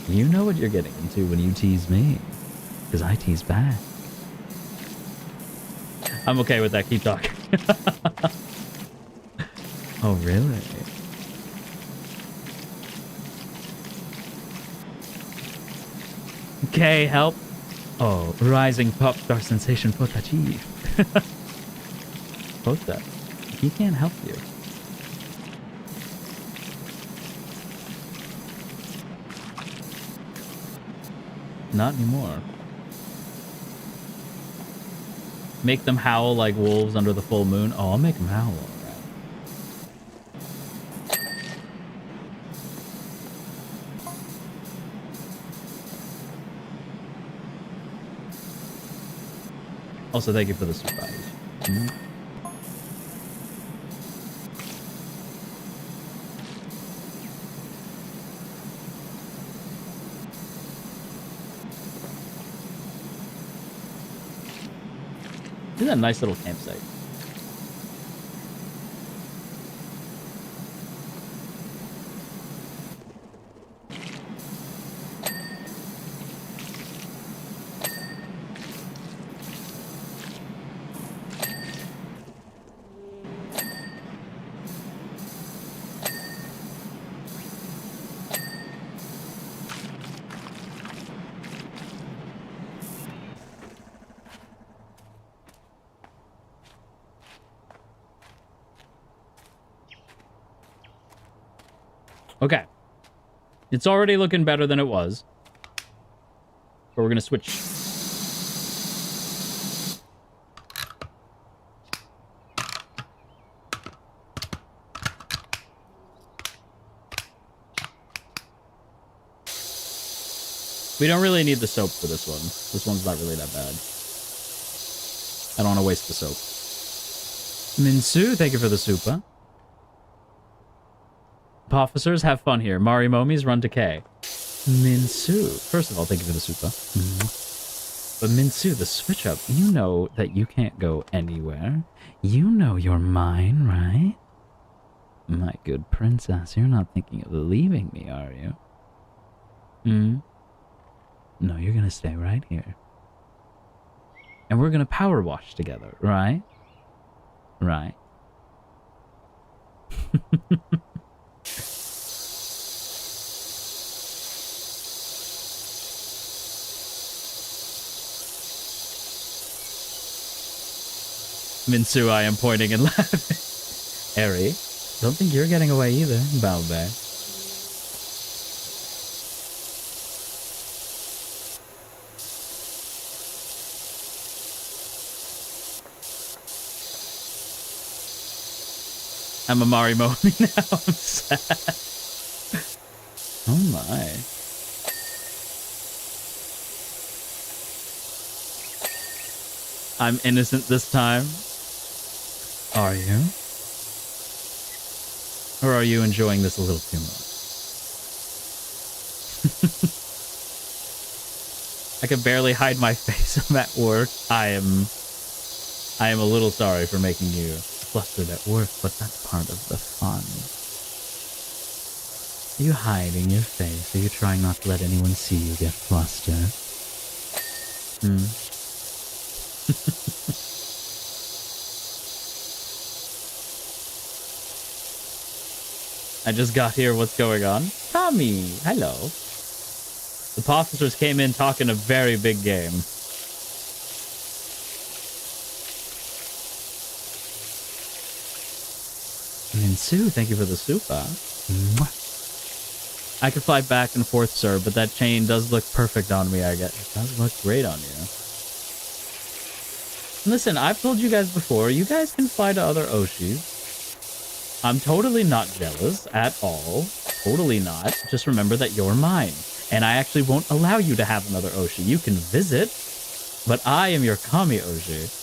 You know what you're getting into when you tease me. Because I tease back. I'm okay with that. Keep talking. Oh, really? Okay, help. Oh, rising pop star sensation Potachi. Post that. He can't help you. Not anymore. Make them howl like wolves under the full moon. Oh, I'll make them howl. Also, thank you for the surprise. Isn't that a nice little campsite? Okay. It's already looking better than it was. But we're gonna switch. We don't really need the soap for this one. This one's not really that bad. I don't want to waste the soap. Minsu, thank you for the super. Officers, have fun here. Marimomies run decay. Minsu, first of all, thank you for the super. But Minsu, the switch up, you know that you can't go anywhere. You know you're mine, right? My good princess, you're not thinking of leaving me, are you? No, you're gonna stay right here. And we're gonna power wash together, right? Right. Minsu, I am pointing and laughing. Eri, don't think you're getting away either, Baobei. I'm a Marimomie now. I'm sad. Oh my. I'm innocent this time. Are you? Or are you enjoying this a little too much? I can barely hide my face. I'm at work. I am a little sorry for making you flustered at work, but that's part of the fun. Are you hiding your face? Are you trying not to let anyone see you get flustered? I just got here. What's going on? Tommy, hello. The officers came in talking a very big game. Minsu, thank you for the super. I could fly back and forth, sir, but that chain does look perfect on me, I guess. It does look great on you. Listen, I've told you guys before, you guys can fly to other Oshis. I'm totally not jealous at all. Totally not. Just remember that you're mine. And I actually won't allow you to have another Oshi. You can visit, but I am your Kami Oshi.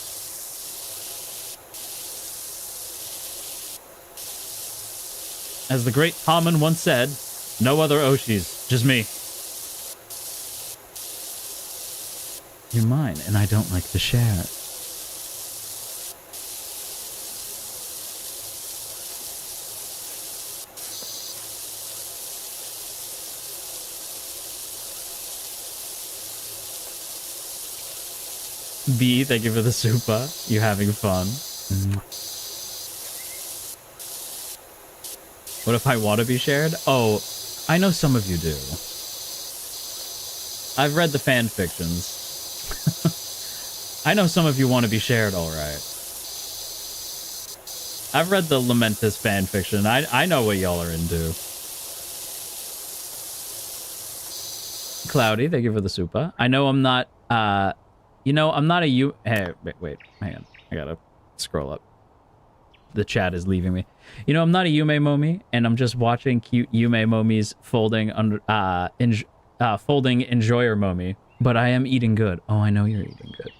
As the great Tommen once said, no other Oshis, just me. You're mine, and I don't like to share it. B, thank you for the super. You having fun? What if I want to be shared? Oh, I know some of you do. I've read the fan fictions. I know some of you want to be shared, all right. I've read the Lamentus fan fiction. I know what y'all are into. Cloudy, thank you for the super. I know I'm not, you know, I'm not a you. Hey, wait, hang on. I gotta scroll up. The chat is leaving me. You know, I'm not a Yume Momie, and I'm just watching cute Yume Momies folding under, folding Enjoyer Momie, but I am eating good. Oh, I know you're eating good.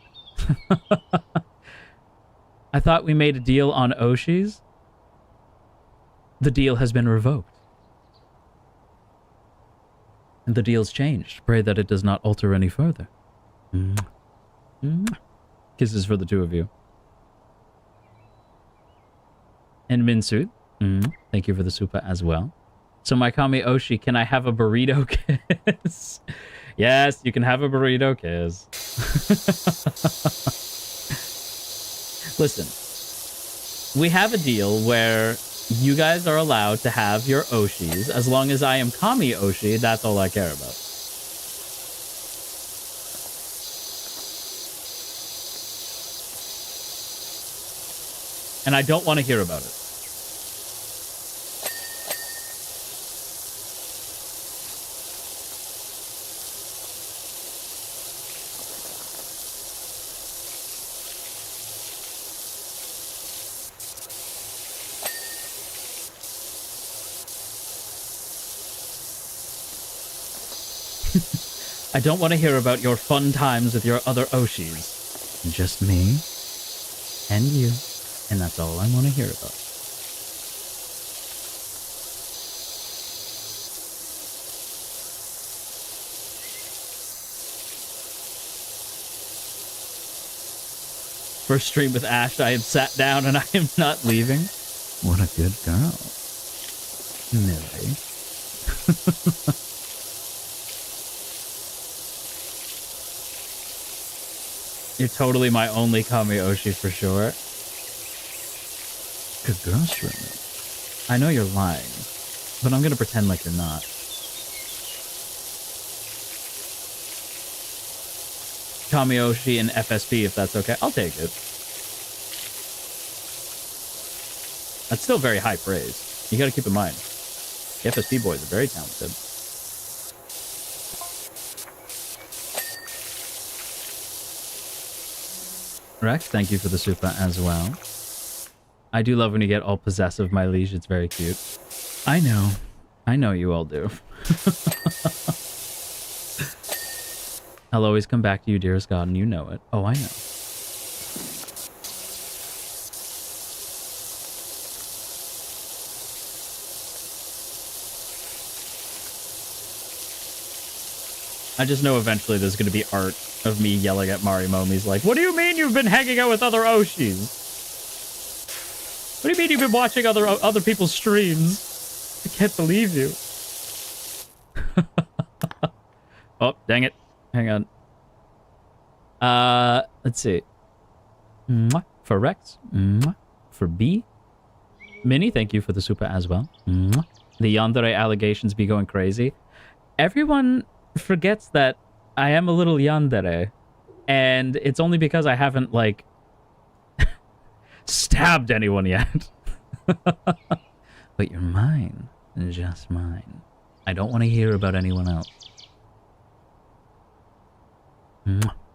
I thought we made a deal on Oshis. The deal has been revoked. And the deal's changed. Pray that it does not alter any further. Kisses for the two of you. And Minsu, thank you for the super as well. So my Kami Oshi, can I have a burrito kiss? Yes, you can have a burrito kiss. Listen, we have a deal where you guys are allowed to have your Oshis. As long as I am Kami Oshi, that's all I care about. And I don't want to hear about it. I don't want to hear about your fun times with your other Oshis. Just me and you. And that's all I want to hear about. First stream with Ash, I have sat down and I am not leaving. What a good girl. Millie. You're totally my only Kami Oshi for sure. Good girl, Shrimmy. I know you're lying, but I'm gonna pretend like you're not. Kami Oshi and FSP, if that's okay. I'll take it. That's still very high praise. You gotta keep in mind. The FSP boys are very talented. Rex, thank you for the super as well. I do love when you get all possessive, my liege. It's very cute. I know. I know you all do. I'll always come back to you, dearest God, and you know it. Oh, I know. I just know eventually there's going to be art of me yelling at Marimomie's like, what do you mean you've been hanging out with other Oshis? What do you mean you've been watching other people's streams? I can't believe you. Oh, dang it. Hang on. Let's see. Mwah. For Rex. Mwah. For B. Minnie, thank you for the super as well. Mwah. The yandere allegations be going crazy. Everyone forgets that I am a little yandere. And it's only because I haven't, like, stabbed anyone yet. But you're mine. Just mine. I don't want to hear about anyone else.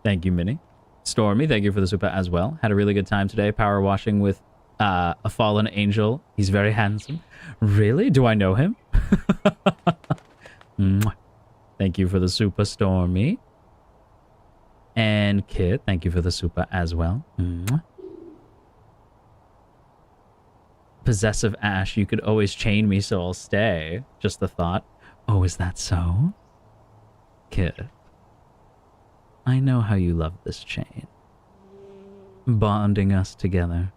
Thank you, Minnie. Stormy, thank you for the super as well. Had a really good time today power washing with a fallen angel. He's very handsome. Really? Do I know him? Thank you for the super, Stormy. And Kit, thank you for the super as well. Possessive Ash, you could always chain me so I'll stay. Just the thought. Oh, is that so? Kit. I know how you love this chain. Bonding us together.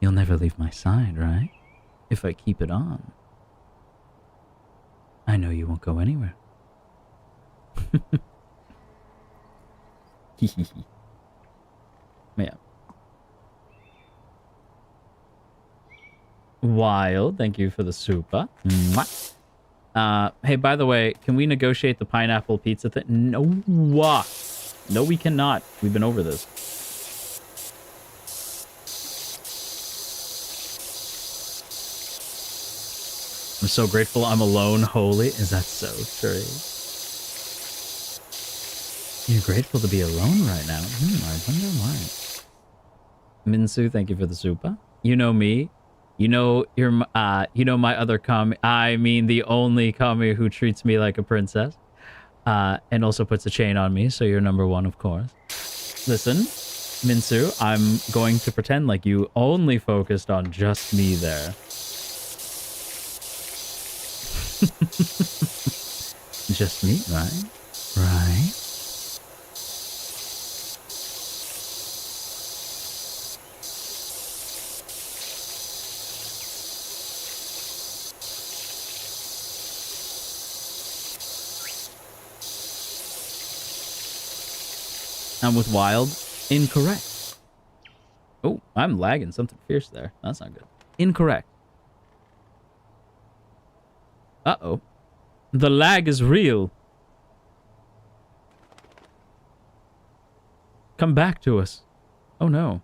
You'll never leave my side, right? If I keep it on. I know you won't go anywhere. Yeah. Wild, thank you for the super. Mwah. Hey, by the way, can we negotiate the pineapple pizza thing? No. No, we cannot. We've been over this. I'm so grateful I'm alone. Holy, is that so true? You're grateful to be alone right now. I wonder why. Minsu, thank you for the super. You know me. You know you know my other kami. I mean the only kami who treats me like a princess. And also puts a chain on me, so you're number one, of course. Listen, Minsu, I'm going to pretend like you only focused on just me there. Just me, right? Right? I'm with Wild. Incorrect. Oh, I'm lagging something fierce there. That's not good. Incorrect. Uh-oh. The lag is real. Come back to us. Oh no.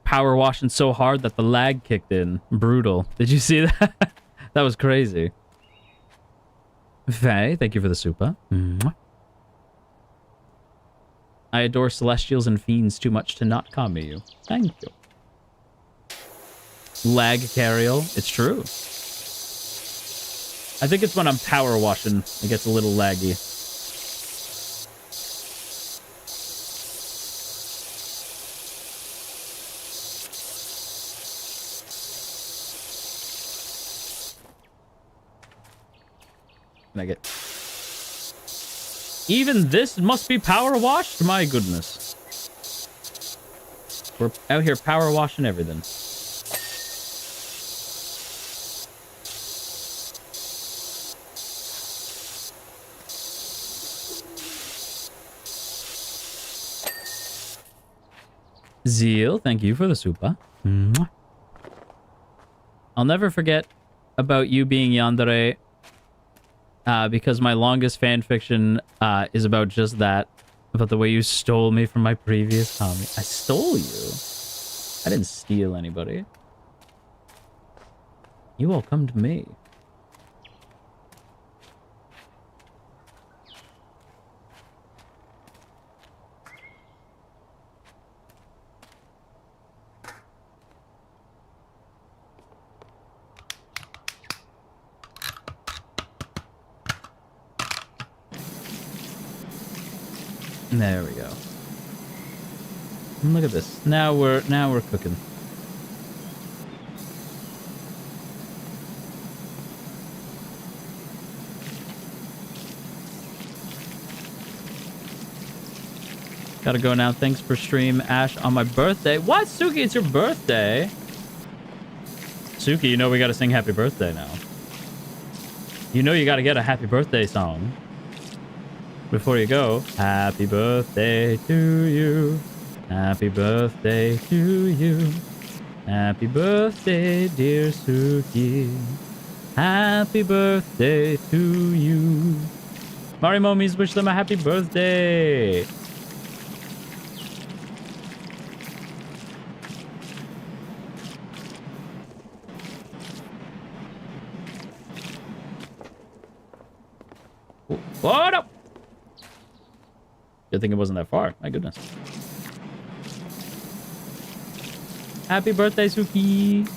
Power washing so hard that the lag kicked in. Brutal. Did you see that? That was crazy. Faye, thank you for the super. Mwah. I adore celestials and fiends too much to not kami you. Thank you. Lag Cariel. It's true. I think it's when I'm power washing. It gets a little laggy. Can I get... Even this must be power washed? My goodness. We're out here power washing everything. Zeal, thank you for the super. Mwah. I'll never forget about you being yandere, because my longest fan fiction is about just that, about the way you stole me from my previous comic. I stole you? I didn't steal anybody. You all come to me. There we go. And look at this. Now we're cooking. Gotta go now. Thanks for stream, Ash, on my birthday. What, Suki? It's your birthday. Suki, you know we gotta sing happy birthday now. You know you gotta get a happy birthday song. Before you go, happy birthday to you. Happy birthday to you. Happy birthday, dear Suki. Happy birthday to you. Marimomies, wish them a happy birthday. What up? Good thing it wasn't that far. My goodness. Happy birthday, Suki.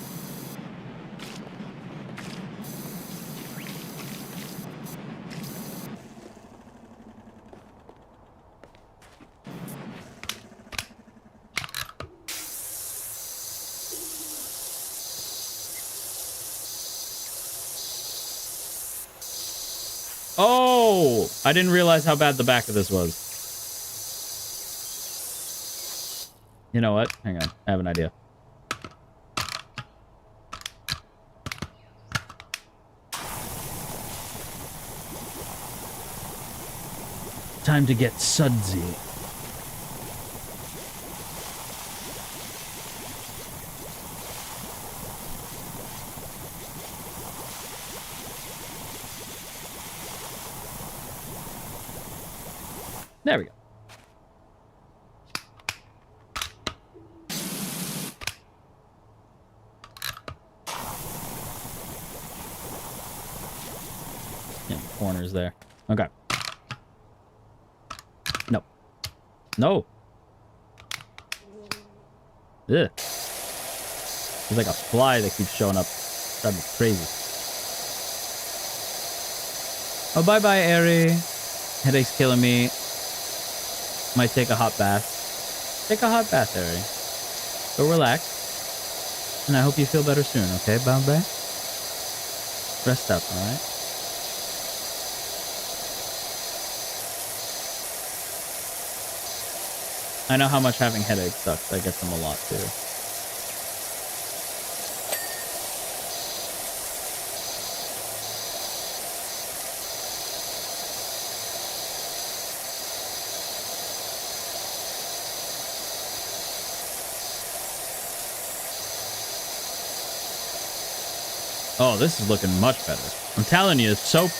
Oh, I didn't realize how bad the back of this was. You know what? Hang on. I have an idea. Time to get sudsy. There we go. Yeah, corners there. Okay. No. No. Ugh. There's like a fly that keeps showing up. That'd be crazy. Oh, bye-bye, Airy. Headache's killing me. Might take a hot bath. Take a hot bath, Airy. Go relax. And I hope you feel better soon, okay, bye-bye? Rest up, alright? I know how much having headaches sucks. I get them a lot, too. Oh, this is looking much better. I'm telling you, soap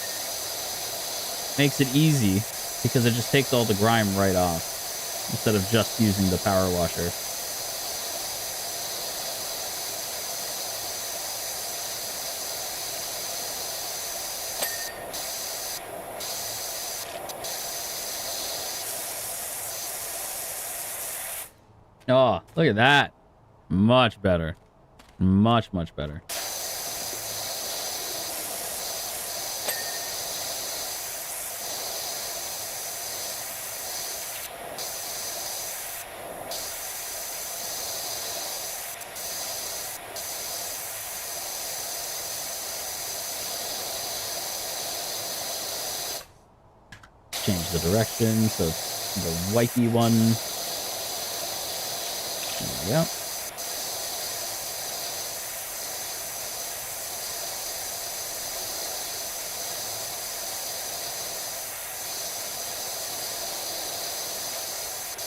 makes it easy because it just takes all the grime right off instead of just using the power washer. Oh, look at that. Much better. Much, much better. change the direction so it's the wipey one. There we go.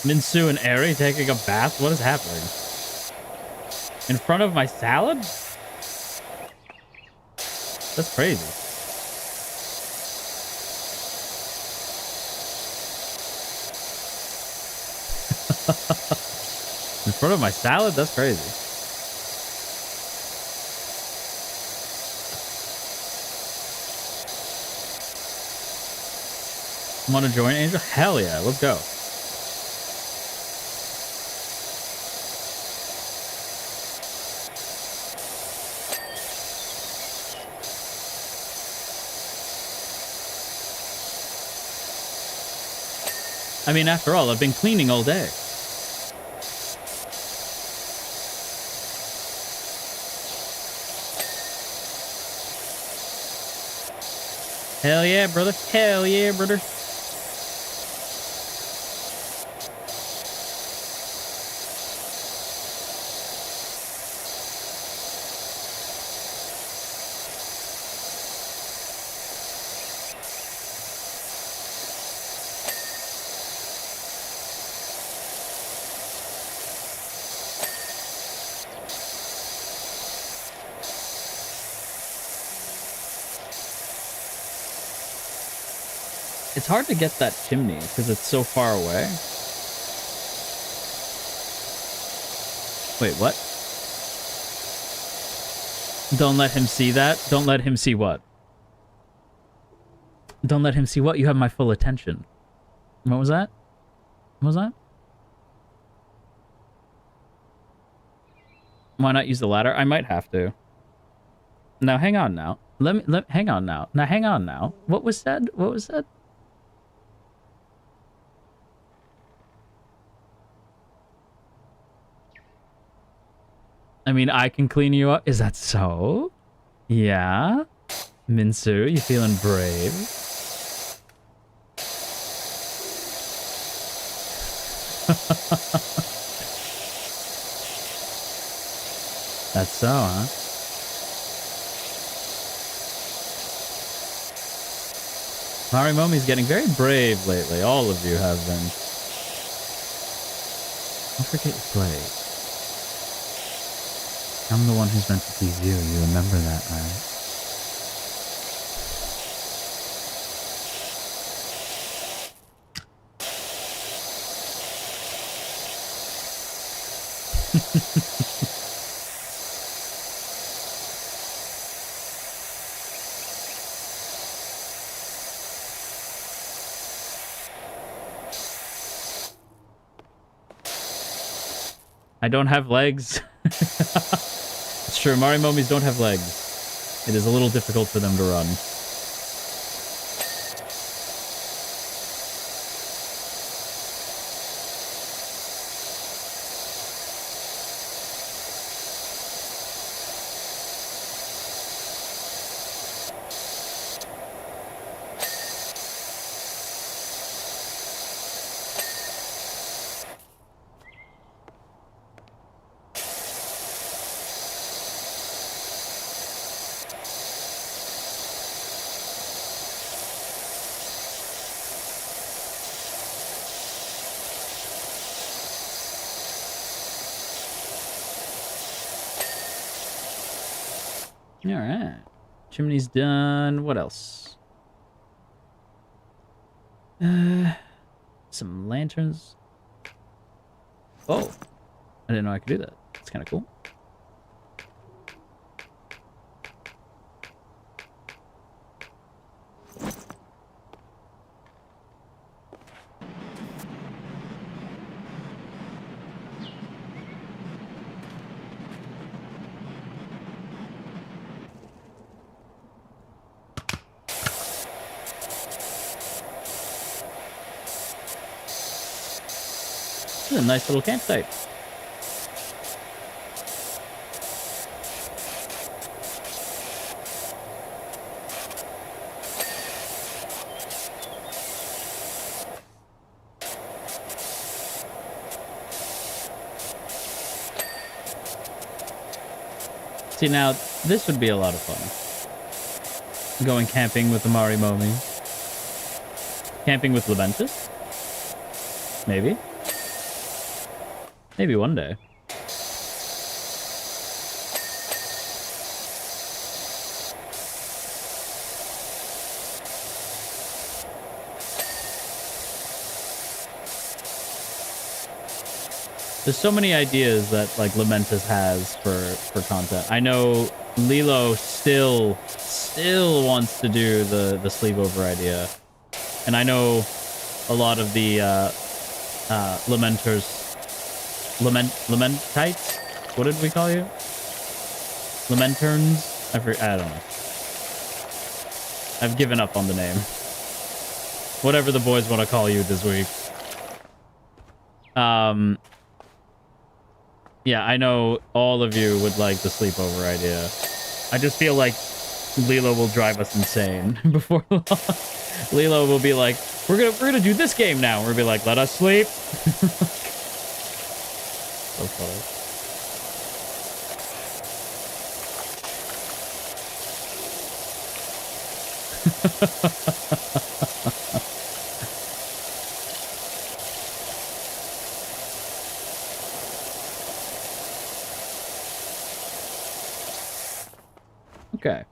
Minsu and Eri taking a bath? What is happening? In front of my salad? That's crazy. In front of my salad? That's crazy. Want to join, Angel? Hell yeah, let's go. I mean, after all, I've been cleaning all day. Hell yeah, brother. Hell yeah, brother. It's hard to get that chimney because it's so far away. Wait, what? Don't let him see that? Don't let him see what? Don't let him see what? You have my full attention. What was that? What was that? Why not use the ladder? I might have to. Now, hang on now. Hang on now. Now, hang on now. What was said? What was said? I mean, I can clean you up. Is that so? Yeah? Minsu, you feeling brave? That's so, huh? Marimomie's getting very brave lately. All of you have been. Don't forget your plate. I'm the one who's meant to please you. You remember that, right? I don't have legs. It's true, Marimomies don't have legs. It is a little difficult for them to run. Alright. Chimney's done. What else? Some lanterns. Oh. I didn't know I could do that. That's kind of cool. This is a nice little campsite. See, now, this would be a lot of fun. Going camping with the Marimomie. Camping with Lamentus? Maybe. Maybe one day. There's so many ideas that like Lamentus has for content. I know Lilo still wants to do the sleepover idea, and I know a lot of the Lamentites. What did we call you? Lamenterns? I don't know. I've given up on the name. Whatever the boys want to call you this week. Yeah, I know all of you would like the sleepover idea. I just feel like Lilo will drive us insane before long. Lilo will be like, we're gonna do this game now. We'll be like, let us sleep. So funny. Okay.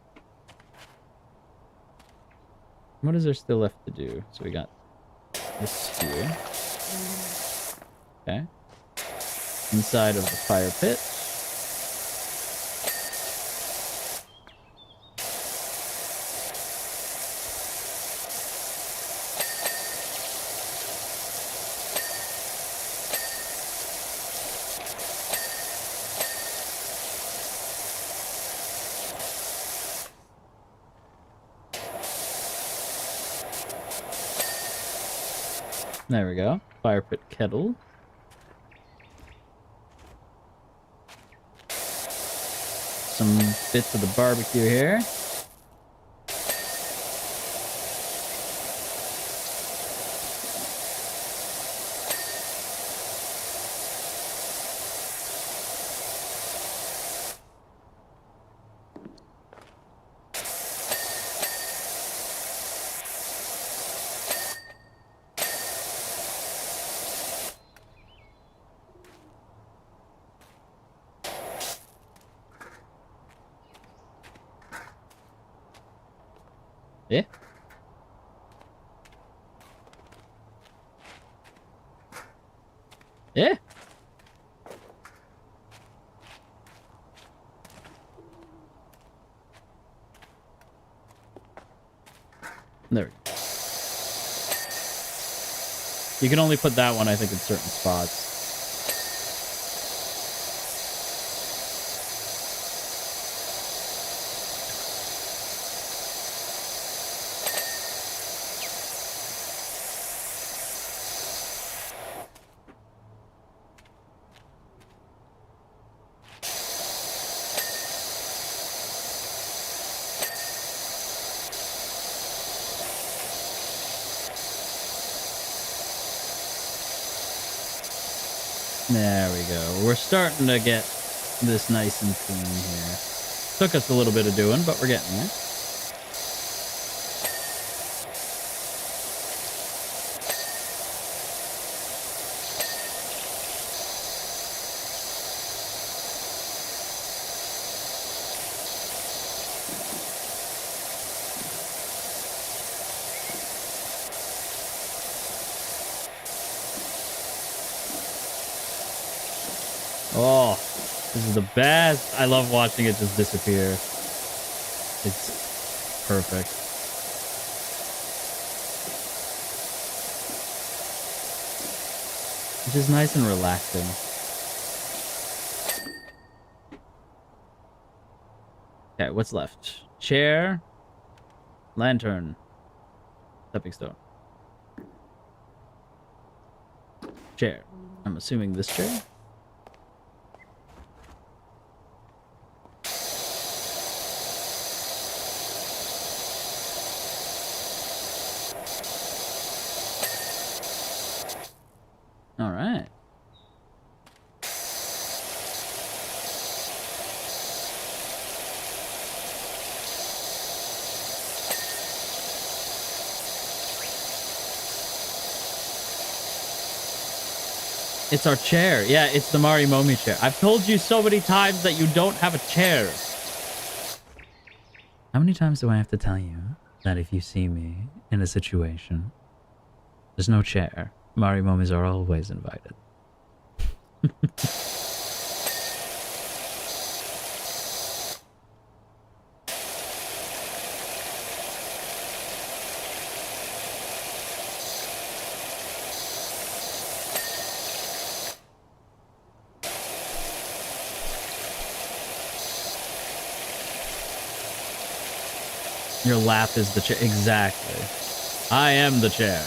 What is there still left to do? So we got this here. Okay. Inside of the fire pit. There we go. Fire pit kettle. Some bits of the barbecue here. Yeah. Yeah. There we go. You can only put that one, I think, in certain spots. There we go. We're starting to get this nice and clean here. Took us a little bit of doing, but we're getting there. Oh, this is the best. I love watching it just disappear. It's perfect. It's just nice and relaxing. Okay, what's left? Chair, lantern, stepping stone. Chair. I'm assuming this chair? All right. It's our chair. Yeah, it's the Marimomie chair. I've told you so many times that you don't have a chair. How many times do I have to tell you that if you see me in a situation, there's no chair, Marimomies are always invited. Your lap is the chair. Exactly. I am the chair.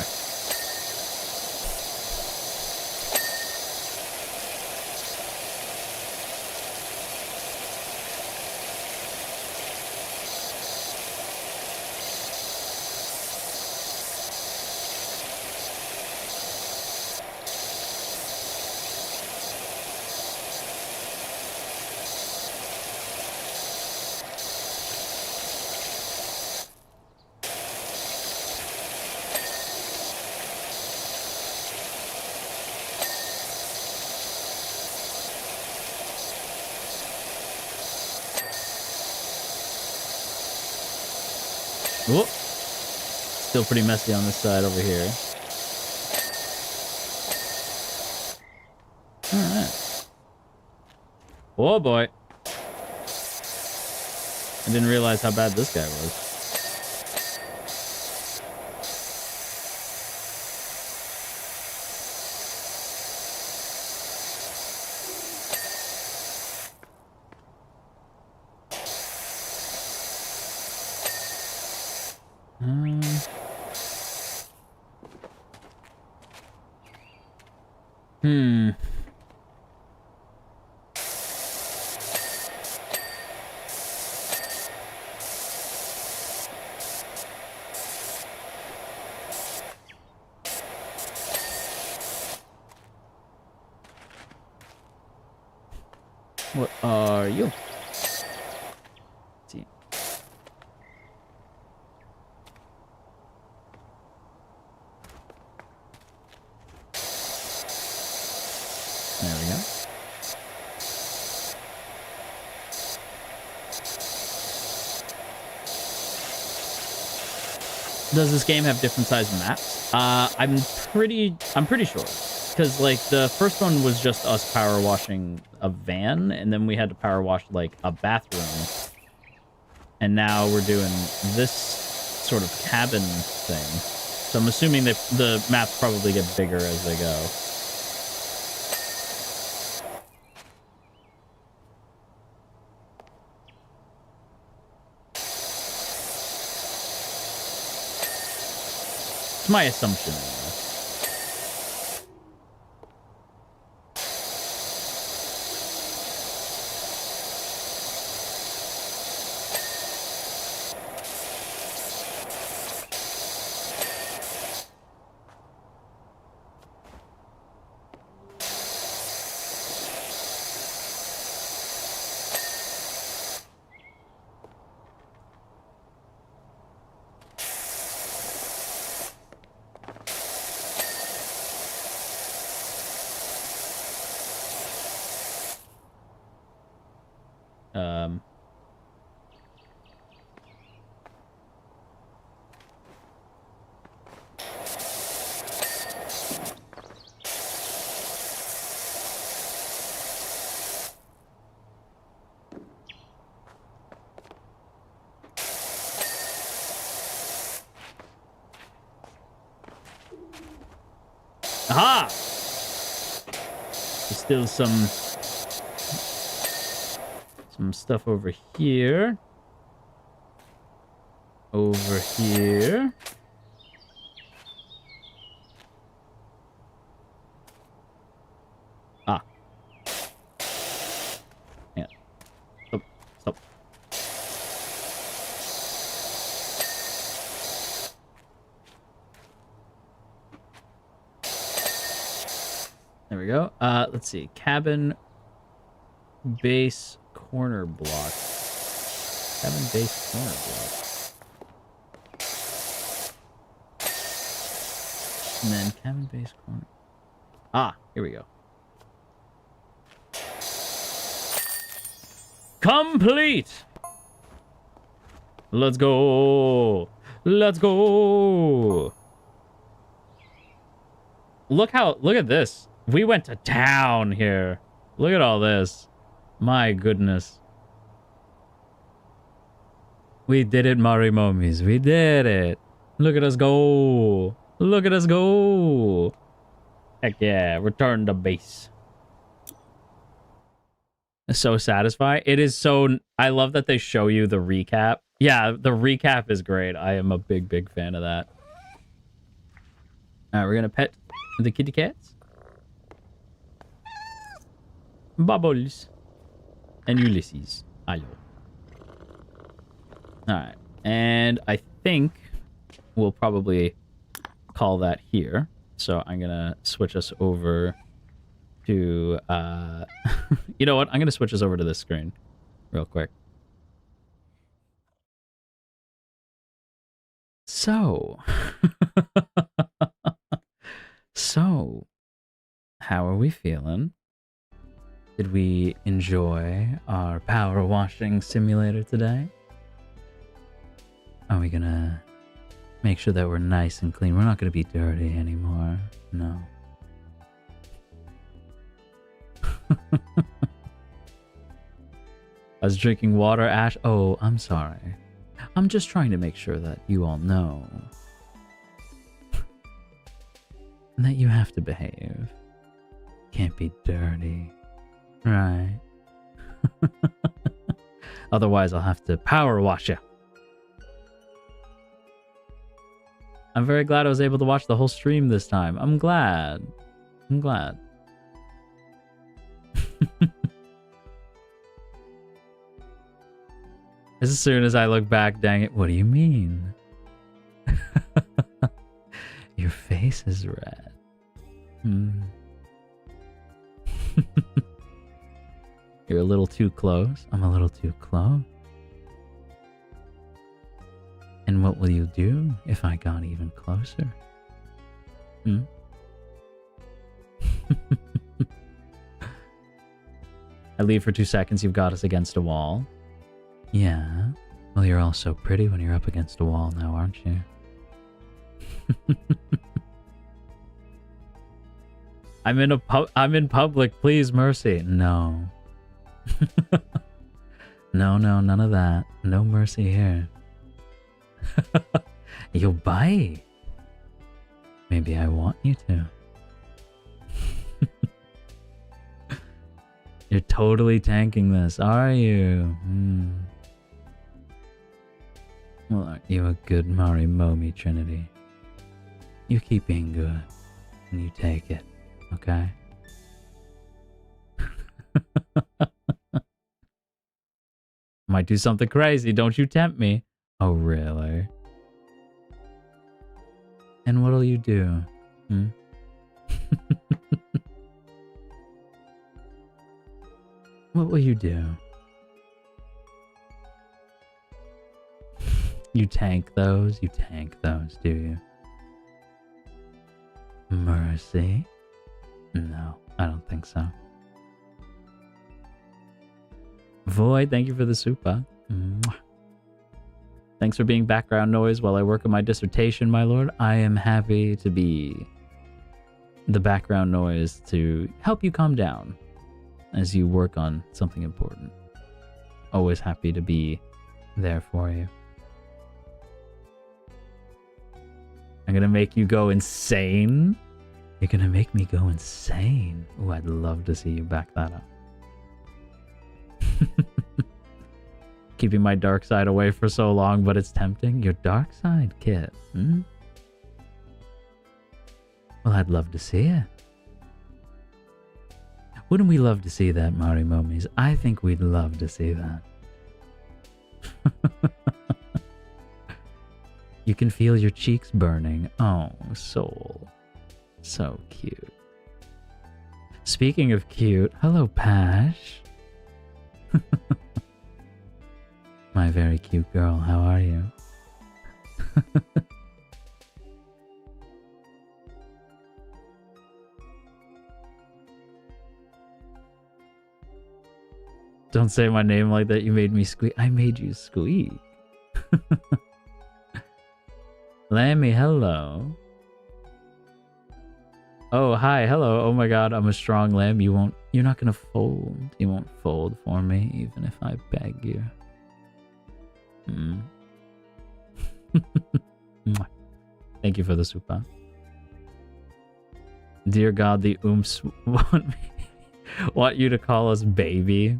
Whoop. Still pretty messy on this side over here. Alright. Oh boy. I didn't realize how bad this guy was. What are you? Let's see. There we go. Does this game have different size maps? I'm pretty sure. Because, like, the first one was just us power washing a van, and then we had to power wash, like, a bathroom. And now we're doing this sort of cabin thing. So I'm assuming that the maps probably get bigger as they go. It's my assumption. Aha! There's still some stuff over here. Over here. Ah. Yeah. Stop. Stop. There we go. Let's see. Cabin base corner block. Cabin base corner block. And then cabin base corner. Ah, here we go. complete. Let's go. Let's go. Look at this. We went to town here. Look at all this. My goodness. We did it, Marimomies. We did it. Look at us go. Look at us go. Heck yeah. Return to base. It's so satisfying. It is so... I love that they show you the recap. Yeah, the recap is great. I am a big, big fan of that. All right, we're going to pet the kitty cats. Bubbles. And Ulysses. Hello. All right. And I think we'll probably call that here. So I'm going to switch us over to... you know what? I'm going to switch us over to this screen real quick. So... So, how are we feeling? Did we enjoy our power washing simulator today? Are we gonna make sure that we're nice and clean? We're not gonna be dirty anymore. No. I was drinking water, Ash. Oh, I'm sorry. I'm just trying to make sure that you all know that you have to behave. Can't be dirty. Right. Otherwise, I'll have to power wash you. I'm very glad I was able to watch the whole stream this time. I'm glad. I'm glad. As soon as I look back, dang it, what do you mean? Your face is red. You're a little too close. I'm a little too close. And what will you do if I got even closer? I leave for 2 seconds. You've got us against a wall. Yeah. Well, you're all so pretty when you're up against a wall now, aren't you? I'm in public, please, mercy. No. No, none of that. No mercy here. You'll bite. Maybe I want you to. You're totally tanking this, are you? Well, aren't you a good Marimomie, Trinity? You keep being good, and you take it, okay? Might do something crazy, don't you tempt me. Oh, really? And what'll you do? What will you do? You tank those? You tank those, do you? Mercy? No, I don't think so. Void, thank you for the super. Mwah. Thanks for being background noise while I work on my dissertation, my lord. I am happy to be the background noise to help you calm down as you work on something important. Always happy to be there for you. I'm gonna make you go insane? You're gonna make me go insane? Ooh, I'd love to see you back that up. Keeping my dark side away for so long, but it's tempting. Your dark side, Kit. Well, I'd love to see it. Wouldn't we love to see that, Marimomies? I think we'd love to see that. You can feel your cheeks burning. Oh, soul. So cute. Speaking of cute, hello, Pash. My very cute girl, how are you? Don't say my name like that. You made me squeak. I made you squeak. Lammy, hello. Oh, hi, hello. Oh my god, I'm a strong lamb. You're not gonna fold. You won't fold for me, even if I beg you. Thank you for the super. Dear God, the oomps want you to call us baby.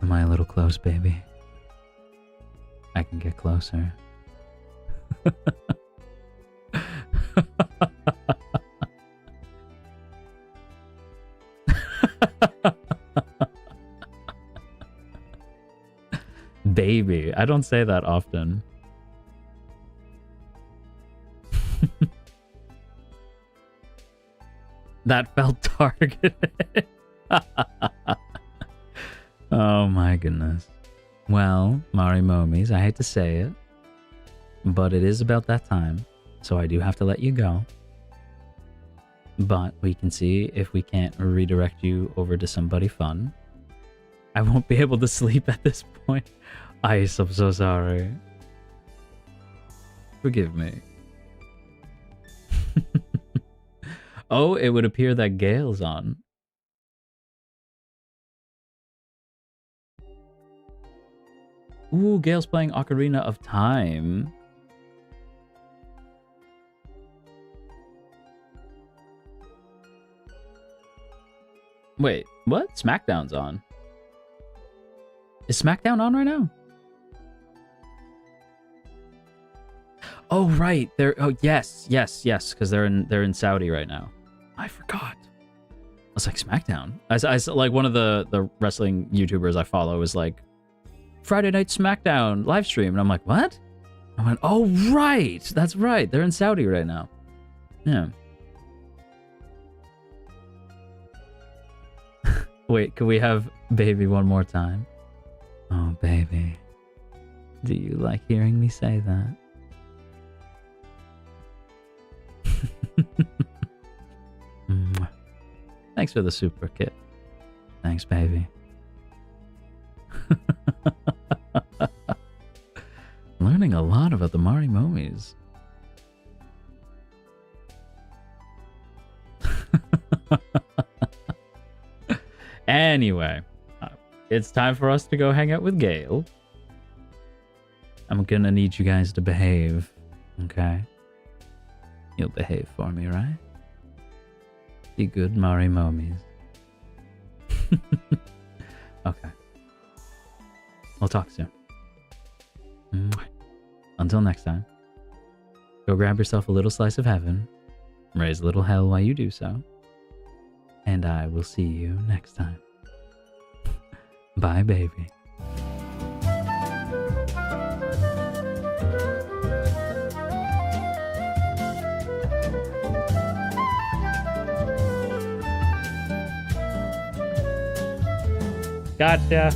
Am I a little close, baby? I can get closer. Baby. I don't say that often. That felt targeted. Oh my goodness. Well, Marimomies, I hate to say it, but it is about that time, so I do have to let you go. But we can see if we can't redirect you over to somebody fun. I won't be able to sleep at this point. Ice, I'm so sorry. Forgive me. Oh, it would appear that Gale's on. Ooh, Gale's playing Ocarina of Time. Wait, what? SmackDown's on. Is SmackDown on right now? Oh right, oh yes, because they're in Saudi right now. I forgot. I was like SmackDown. I like one of the wrestling YouTubers I follow is like Friday Night SmackDown live stream, and I'm like, what? I went, oh right, that's right. They're in Saudi right now. Yeah. Wait, can we have baby one more time? Oh baby, do you like hearing me say that? Thanks for the super kit. Thanks, baby. Learning a lot about the Marimomies. Anyway, it's time for us to go hang out with Gale. I'm gonna need you guys to behave, okay? You'll behave for me, right? Be good Marimomies. Okay. We'll talk soon. Until next time, go grab yourself a little slice of heaven, raise a little hell while you do so, and I will see you next time. Bye, baby. Gotcha.